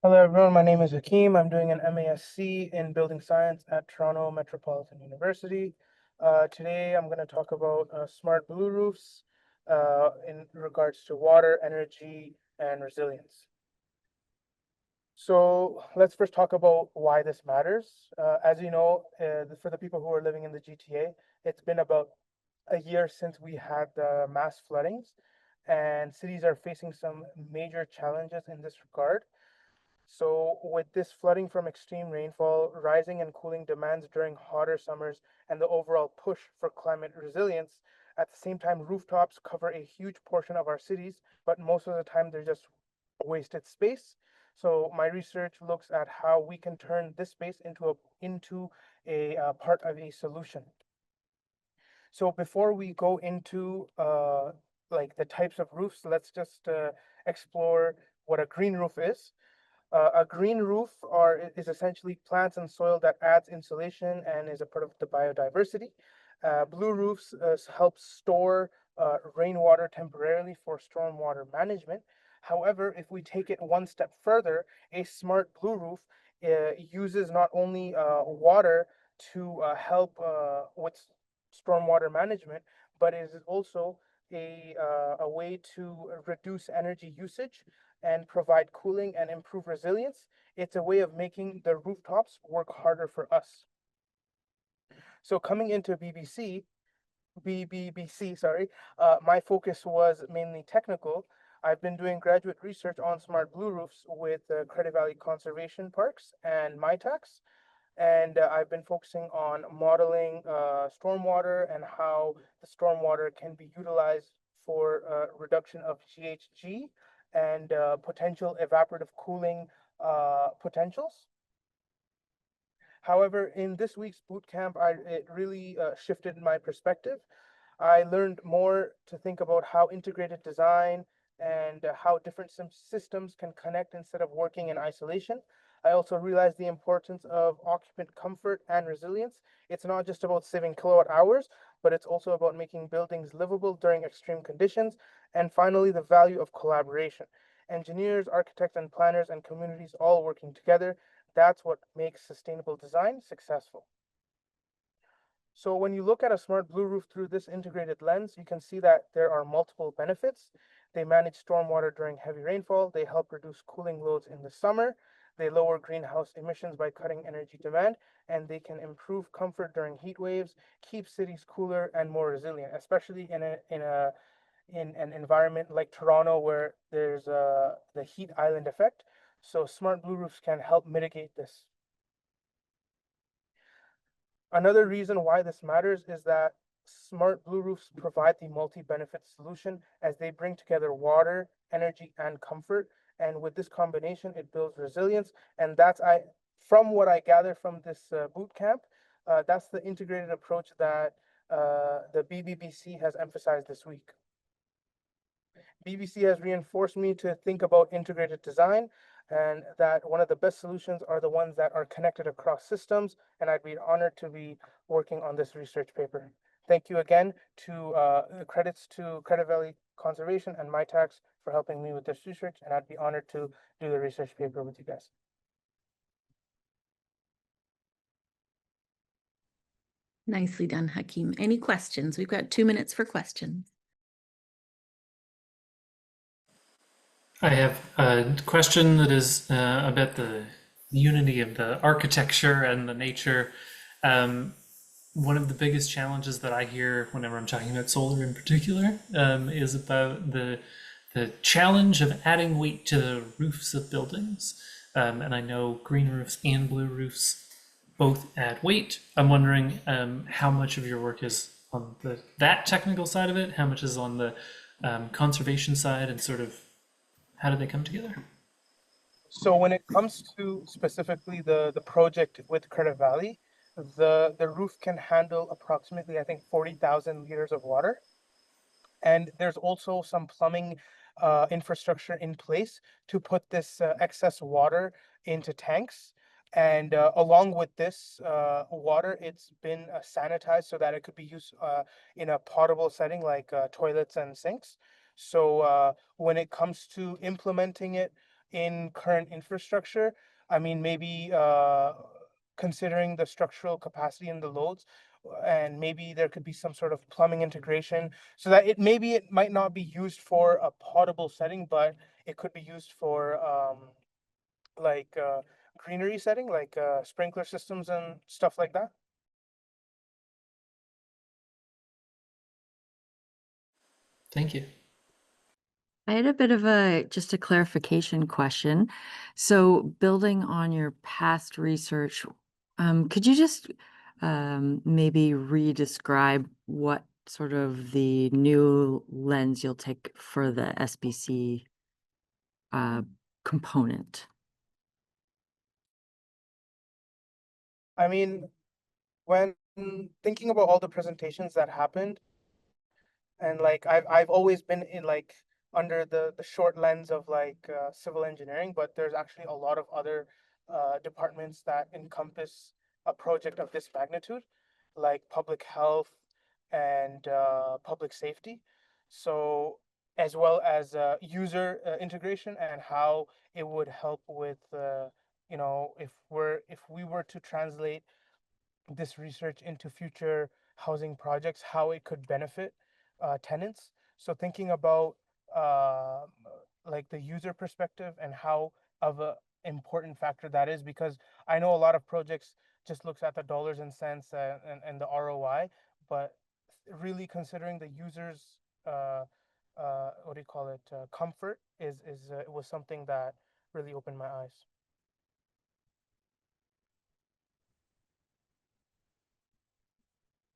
Hello, everyone. My name is Hakeem. I'm doing an MASC in Building Science at Toronto Metropolitan University. Today, I'm going to talk about smart blue roofs in regards to water, energy, and resilience. So let's first talk about why this matters. As you know, for the people who are living in the GTA, it's been about a year since we had the mass floodings, and cities are facing some major challenges in this regard. So with this flooding from extreme rainfall, rising and cooling demands during hotter summers, and the overall push for climate resilience, at the same time, rooftops cover a huge portion of our cities, but most of the time they're just wasted space. So my research looks at how we can turn this space into a part of a solution. So before we go into like the types of roofs, let's just explore what a green roof is. A green roof is essentially plants and soil that adds insulation and is a part of the biodiversity. Blue roofs help store rainwater temporarily for stormwater management. However, if we take it one step further, a smart blue roof uses not only water to help with stormwater management, but it is also a way to reduce energy usage and provide cooling and improve resilience. It's a way of making the rooftops work harder for us. So coming into BBBC, sorry, my focus was mainly technical. I've been doing graduate research on smart blue roofs with Credit Valley Conservation Parks and MyTax. And I've been focusing on modeling stormwater and how the stormwater can be utilized for reduction of GHG and potential evaporative cooling potentials. However, in this week's boot camp, it really shifted my perspective. I learned more to think about how integrated design and how different systems can connect instead of working in isolation. I also realized the importance of occupant comfort and resilience. It's not just about saving kilowatt hours, but it's also about making buildings livable during extreme conditions. And finally, the value of collaboration. Engineers, architects, and planners and communities all working together. That's what makes sustainable design successful. So when you look at a smart blue roof through this integrated lens, you can see that there are multiple benefits. They manage stormwater during heavy rainfall. They help reduce cooling loads in the summer. They lower greenhouse emissions by cutting energy demand, and they can improve comfort during heat waves, keep cities cooler and more resilient, especially in an environment like Toronto where there's the heat island effect. So smart blue roofs can help mitigate this. Another reason why this matters is that smart blue roofs provide the multi-benefit solution as they bring together water, energy, and comfort. And with this combination, it builds resilience. And that's from what I gather from this boot camp, that's the integrated approach that the BBBC has emphasized this week. BBC has reinforced me to think about integrated design and that one of the best solutions are the ones that are connected across systems, and I'd be honored to be working on this research paper. Thank you again to credits to Credit Valley Conservation and MyTax for helping me with this research, and I'd be honored to do the research paper with you guys. Nicely done, Hakeem. Any questions? We've got 2 minutes for questions. I have a question that is about the unity of the architecture and the nature. One of the biggest challenges that I hear whenever I'm talking about solar in particular is about the challenge of adding weight to the roofs of buildings. And I know green roofs and blue roofs both add weight. I'm wondering how much of your work is on that technical side of it, how much is on the conservation side, and sort of how do they come together? So when it comes to specifically the project with Credit Valley, the roof can handle approximately, I think, 40,000 liters of water. And there's also some plumbing infrastructure in place to put this excess water into tanks. And along with this water, it's been sanitized so that it could be used in a potable setting like toilets and sinks. So when it comes to implementing it in current infrastructure, I mean, maybe considering the structural capacity and the loads, and maybe there could be some sort of plumbing integration so that it might not be used for a potable setting, but it could be used for like greenery setting, like sprinkler systems and stuff like that. Thank you. I had a bit of just a clarification question. So building on your past research, could you just maybe re-describe what sort of the new lens you'll take for the SBC component? I mean, when thinking about all the presentations that happened, and like I've always been in like under the short lens of like civil engineering, but there's actually a lot of other departments that encompass a project of this magnitude, like public health and public safety. So as well as user integration and how it would help with you know, if we were to translate this research into future housing projects, how it could benefit tenants. So thinking about like the user perspective and how of a important factor that is, because I know a lot of projects just looks at the dollars and cents and the ROI, but really considering the users what do you call it, comfort is it was something that really opened my eyes.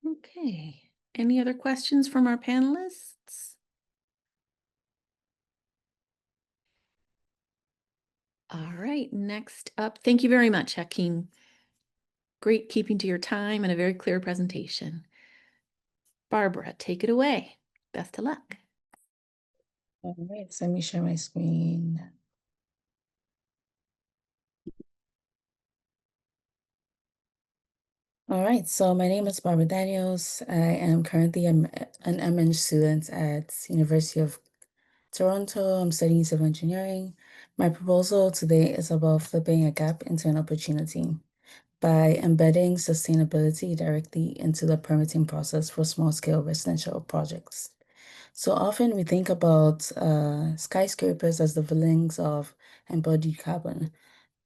Okay. Any other questions from our panelists? All right, next up, thank you very much, Hakeem. Great keeping to your time and a very clear presentation. Barbara, take it away. Best of luck. All right, so let me share my screen. All right, so my name is Barbara Daniels. I am currently an MN student at University of Toronto. I'm studying civil engineering. My proposal today is about flipping a gap into an opportunity by embedding sustainability directly into the permitting process for small-scale residential projects. So often we think about skyscrapers as the villains of embodied carbon.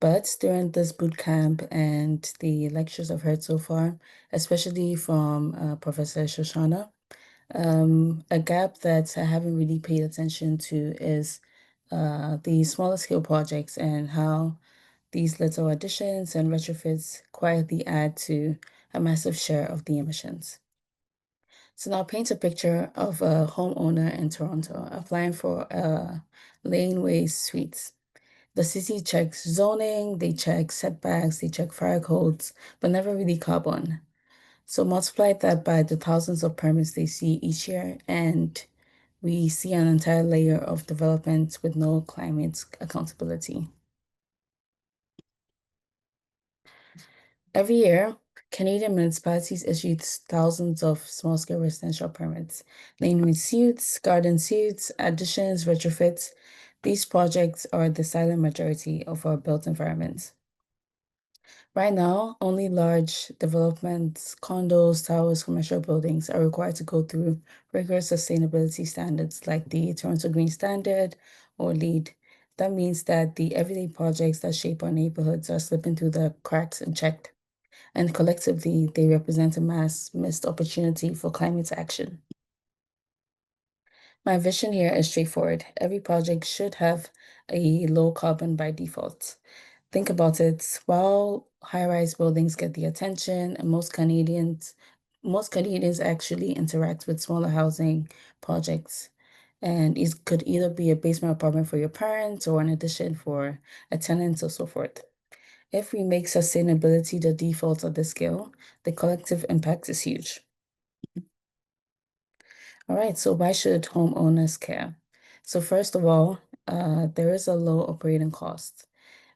But during this boot camp and the lectures I've heard so far, especially from Professor Shoshana, a gap that I haven't really paid attention to is the smaller scale projects and how these little additions and retrofits quietly add to a massive share of the emissions. So now paint a picture of a homeowner in Toronto applying for a laneway suite. The city checks zoning, they check setbacks, they check fire codes, but never really carbon. So multiply that by the thousands of permits they see each year, and we see an entire layer of development with no climate accountability. Every year, Canadian municipalities issue thousands of small-scale residential permits, namely suites, garden suites, additions, retrofits. These projects are the silent majority of our built environments. Right now, only large developments, condos, towers, commercial buildings are required to go through rigorous sustainability standards like the Toronto Green Standard or LEED. That means that the everyday projects that shape our neighborhoods are slipping through the cracks unchecked, and collectively, they represent a missed opportunity for climate action. My vision here is straightforward. Every project should have a low carbon by default. Think about it. While high-rise buildings get the attention, and most Canadians actually interact with smaller housing projects. And it could either be a basement apartment for your parents or an addition for a tenant or so forth. If we make sustainability the default of the scale, the collective impact is huge. All right, so why should homeowners care? So first of all, there is a low operating cost.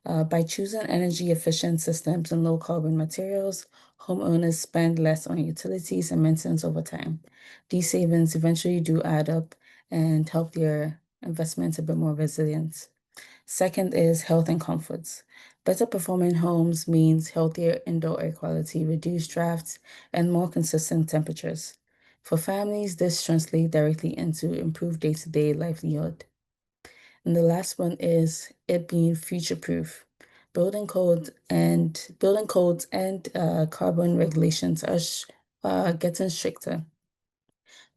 By choosing energy efficient systems and low carbon materials, homeowners spend less on utilities and maintenance over time. These savings eventually do add up and help their investments a bit more resilient. Second is health and comforts. Better performing homes means healthier indoor air quality, reduced drafts, and more consistent temperatures. For families, this translates directly into improved day-to-day livelihood. And the last one is it being future-proof. Building codes and carbon regulations are getting stricter.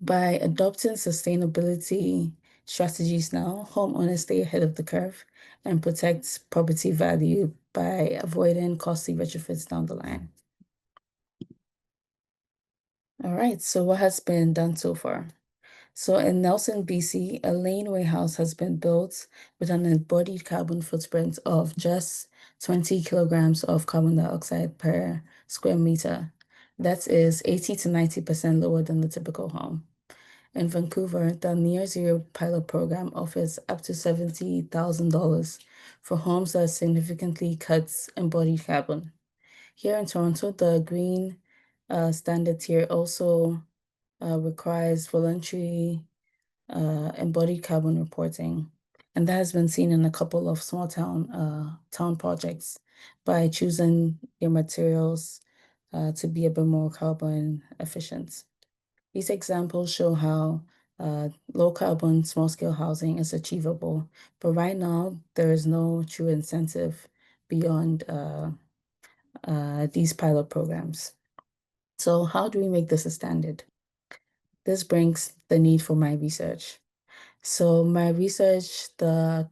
By adopting sustainability strategies now, homeowners stay ahead of the curve and protect property value by avoiding costly retrofits down the line. All right, so what has been done so far? So in Nelson, BC, a laneway house has been built with an embodied carbon footprint of just 20 kilograms of carbon dioxide per square meter. That is 80 to 90% lower than the typical home. In Vancouver, the Near Zero pilot program offers up to $70,000 for homes that significantly cuts embodied carbon. Here in Toronto, the Green Standard tier also requires voluntary embodied carbon reporting, and that has been seen in a couple of small town projects by choosing your materials to be a bit more carbon efficient. These examples show how low carbon small scale housing is achievable, but right now there is no true incentive beyond these pilot programs. So how do we make this a standard? This brings the need for my research. So my research, the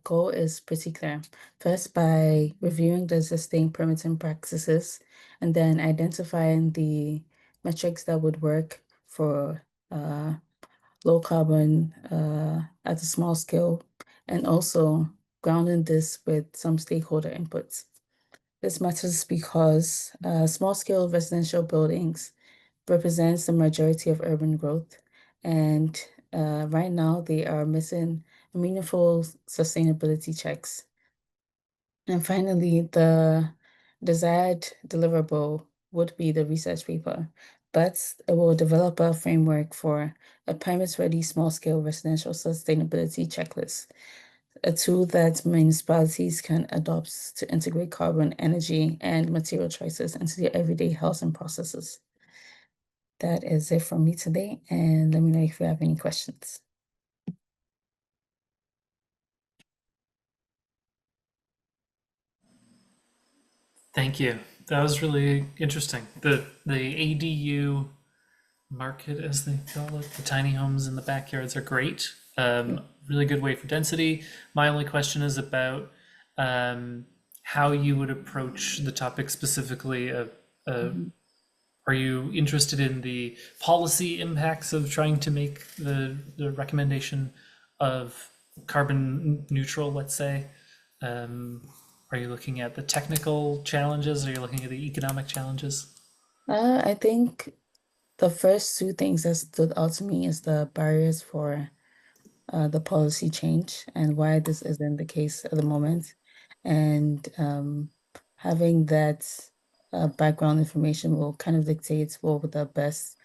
goal is pretty clear. First, by reviewing the existing permitting practices and then identifying the metrics that would work for low carbon at a small scale, and also grounding this with some stakeholder inputs. This matters because small scale residential buildings represents the majority of urban growth, and right now they are missing meaningful sustainability checks. And finally, the desired deliverable would be the research paper, but it will develop a framework for a permit-ready small-scale residential sustainability checklist, a tool that municipalities can adopt to integrate carbon, energy, and material choices into their everyday housing processes. That is it from me today, and let me know if you have any questions. Thank you. That was really interesting. The ADU market, as they call it, the tiny homes in the backyards are great. Really good way for density. My only question is about how you would approach the topic specifically. Are you interested in the policy impacts of trying to make the recommendation of carbon neutral, let's say? Are you looking at the technical challenges? Or are you looking at the economic challenges? I think the first two things that stood out to me is the barriers for the policy change and why this isn't the case at the moment. And having that background information will kind of dictate what would the best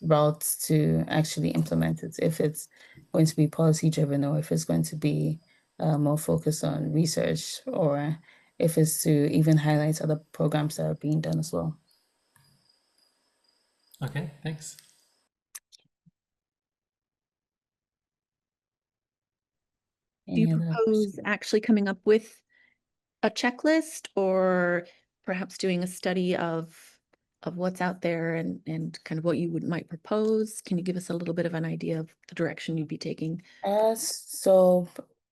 routes to actually implement it, if it's going to be policy driven or if it's going to be more focused on research, or if it's to even highlight other programs that are being done as well. Okay, thanks. Do you propose actually coming up with a checklist, or perhaps doing a study of what's out there and kind of what you might propose? Can you give us a little bit of an idea of the direction you'd be taking? So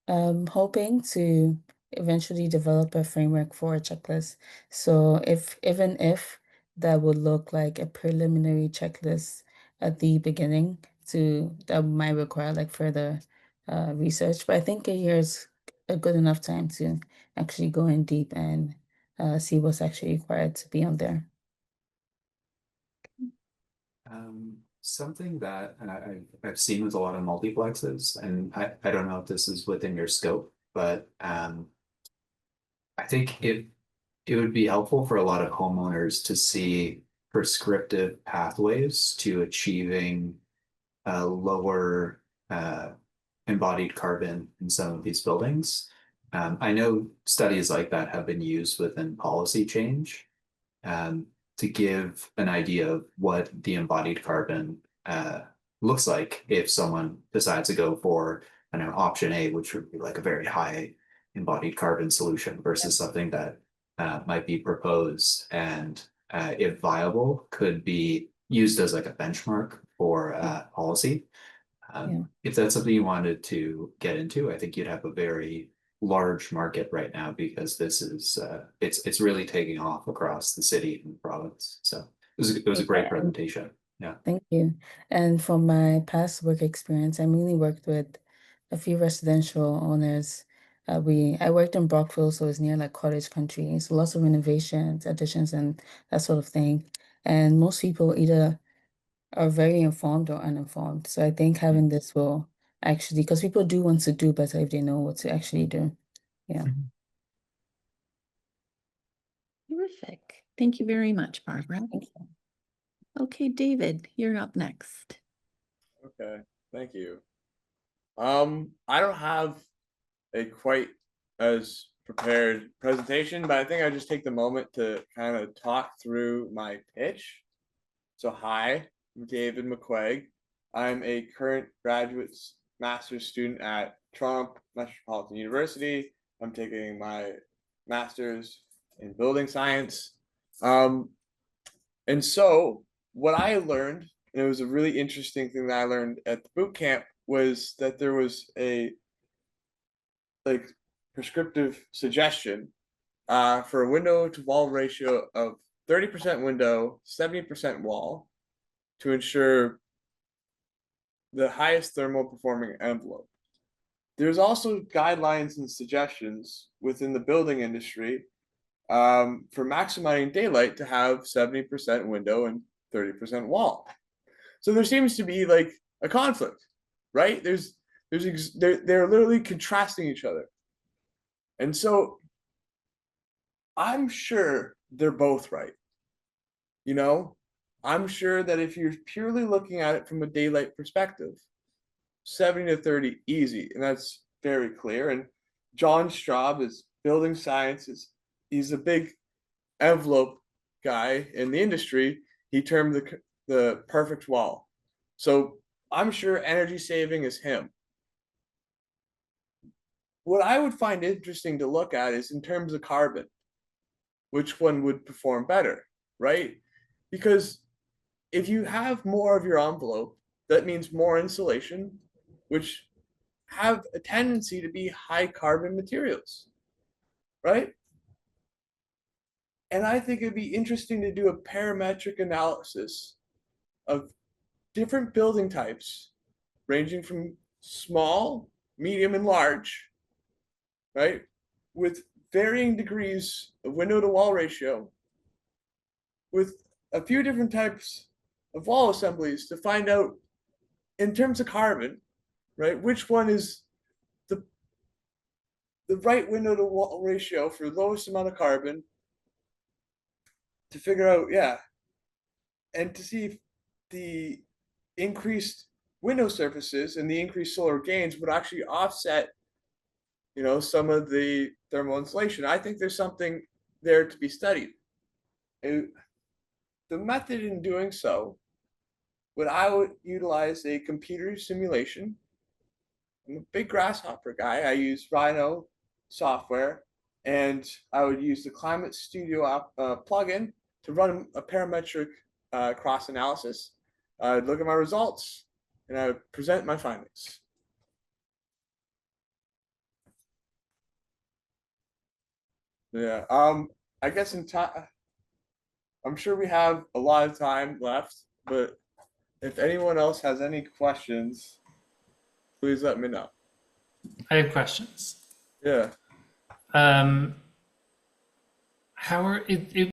I'm hoping to eventually develop a framework for a checklist. So even if that would look like a preliminary checklist at the beginning, that might require like further research. But I think a year is a good enough time to actually go in deep and see what's actually required to be on there. Something that I've seen with a lot of multiplexes, and I don't know if this is within your scope, but I think it would be helpful for a lot of homeowners to see prescriptive pathways to achieving lower embodied carbon in some of these buildings. I know studies like that have been used within policy change. To give an idea of what the embodied carbon looks like if someone decides to go for, I don't know, option A, which would be like a very high embodied carbon solution versus something that might be proposed and if viable could be used as like a benchmark for policy. If that's something you wanted to get into, I think you'd have a very large market right now, because this is it's really taking off across the city and the province. So it was a great presentation. Yeah. Thank you. And from my past work experience, I mainly worked with a few residential owners. I worked in Brockville, so it's near like cottage country. So lots of renovations, additions, and that sort of thing. And most people either are very informed or uninformed. So I think having this will actually, because people do want to do better if they know what to actually do. Yeah. Terrific. Thank you very much, Barbara. Thank you. Okay, David, you're up next. Okay, thank you. I don't have a quite as prepared presentation, but I think I just take the moment to kind of talk through my pitch. So hi, I'm David McQuaig. I'm a current graduate master's student at Toronto Metropolitan University. I'm taking my master's in building science. And so what I learned, and it was a really interesting thing that I learned at the boot camp, was that there was a like prescriptive suggestion for a window to wall ratio of 30% window, 70% wall to ensure the highest thermal performing envelope. There's also guidelines and suggestions within the building industry for maximizing daylight to have 70% window and 30% wall. So there seems to be like a conflict, right? They're literally contrasting each other. And so I'm sure they're both right. You know, I'm sure that if you're purely looking at it from a daylight perspective, 70 to 30 easy, and that's very clear. And John Straub is building sciences. He's a big envelope guy in the industry. He termed the perfect wall. So I'm sure energy saving is him. What I would find interesting to look at is in terms of carbon, which one would perform better, right? Because if you have more of your envelope, that means more insulation, which have a tendency to be high carbon materials, right? And I think it'd be interesting to do a parametric analysis of different building types, ranging from small medium, and large, right? With varying degrees of window to wall ratio, with a few different types of wall assemblies to find out, in terms of carbon, right, which one is the right window to wall ratio for lowest amount of carbon, to figure out, yeah, and to see if the increased window surfaces and the increased solar gains would actually offset, you know, some of the thermal insulation. I think there's something there to be studied. And the method in doing so, I would utilize a computer simulation. I'm a big Grasshopper guy. I use Rhino software, and I would use the Climate Studio plugin to run a parametric cross analysis. I'd look at my results, and I would present my findings. Yeah. I guess in time, I'm sure we have a lot of time left, but if anyone else has any questions, please let me know. I have questions. Yeah. How are it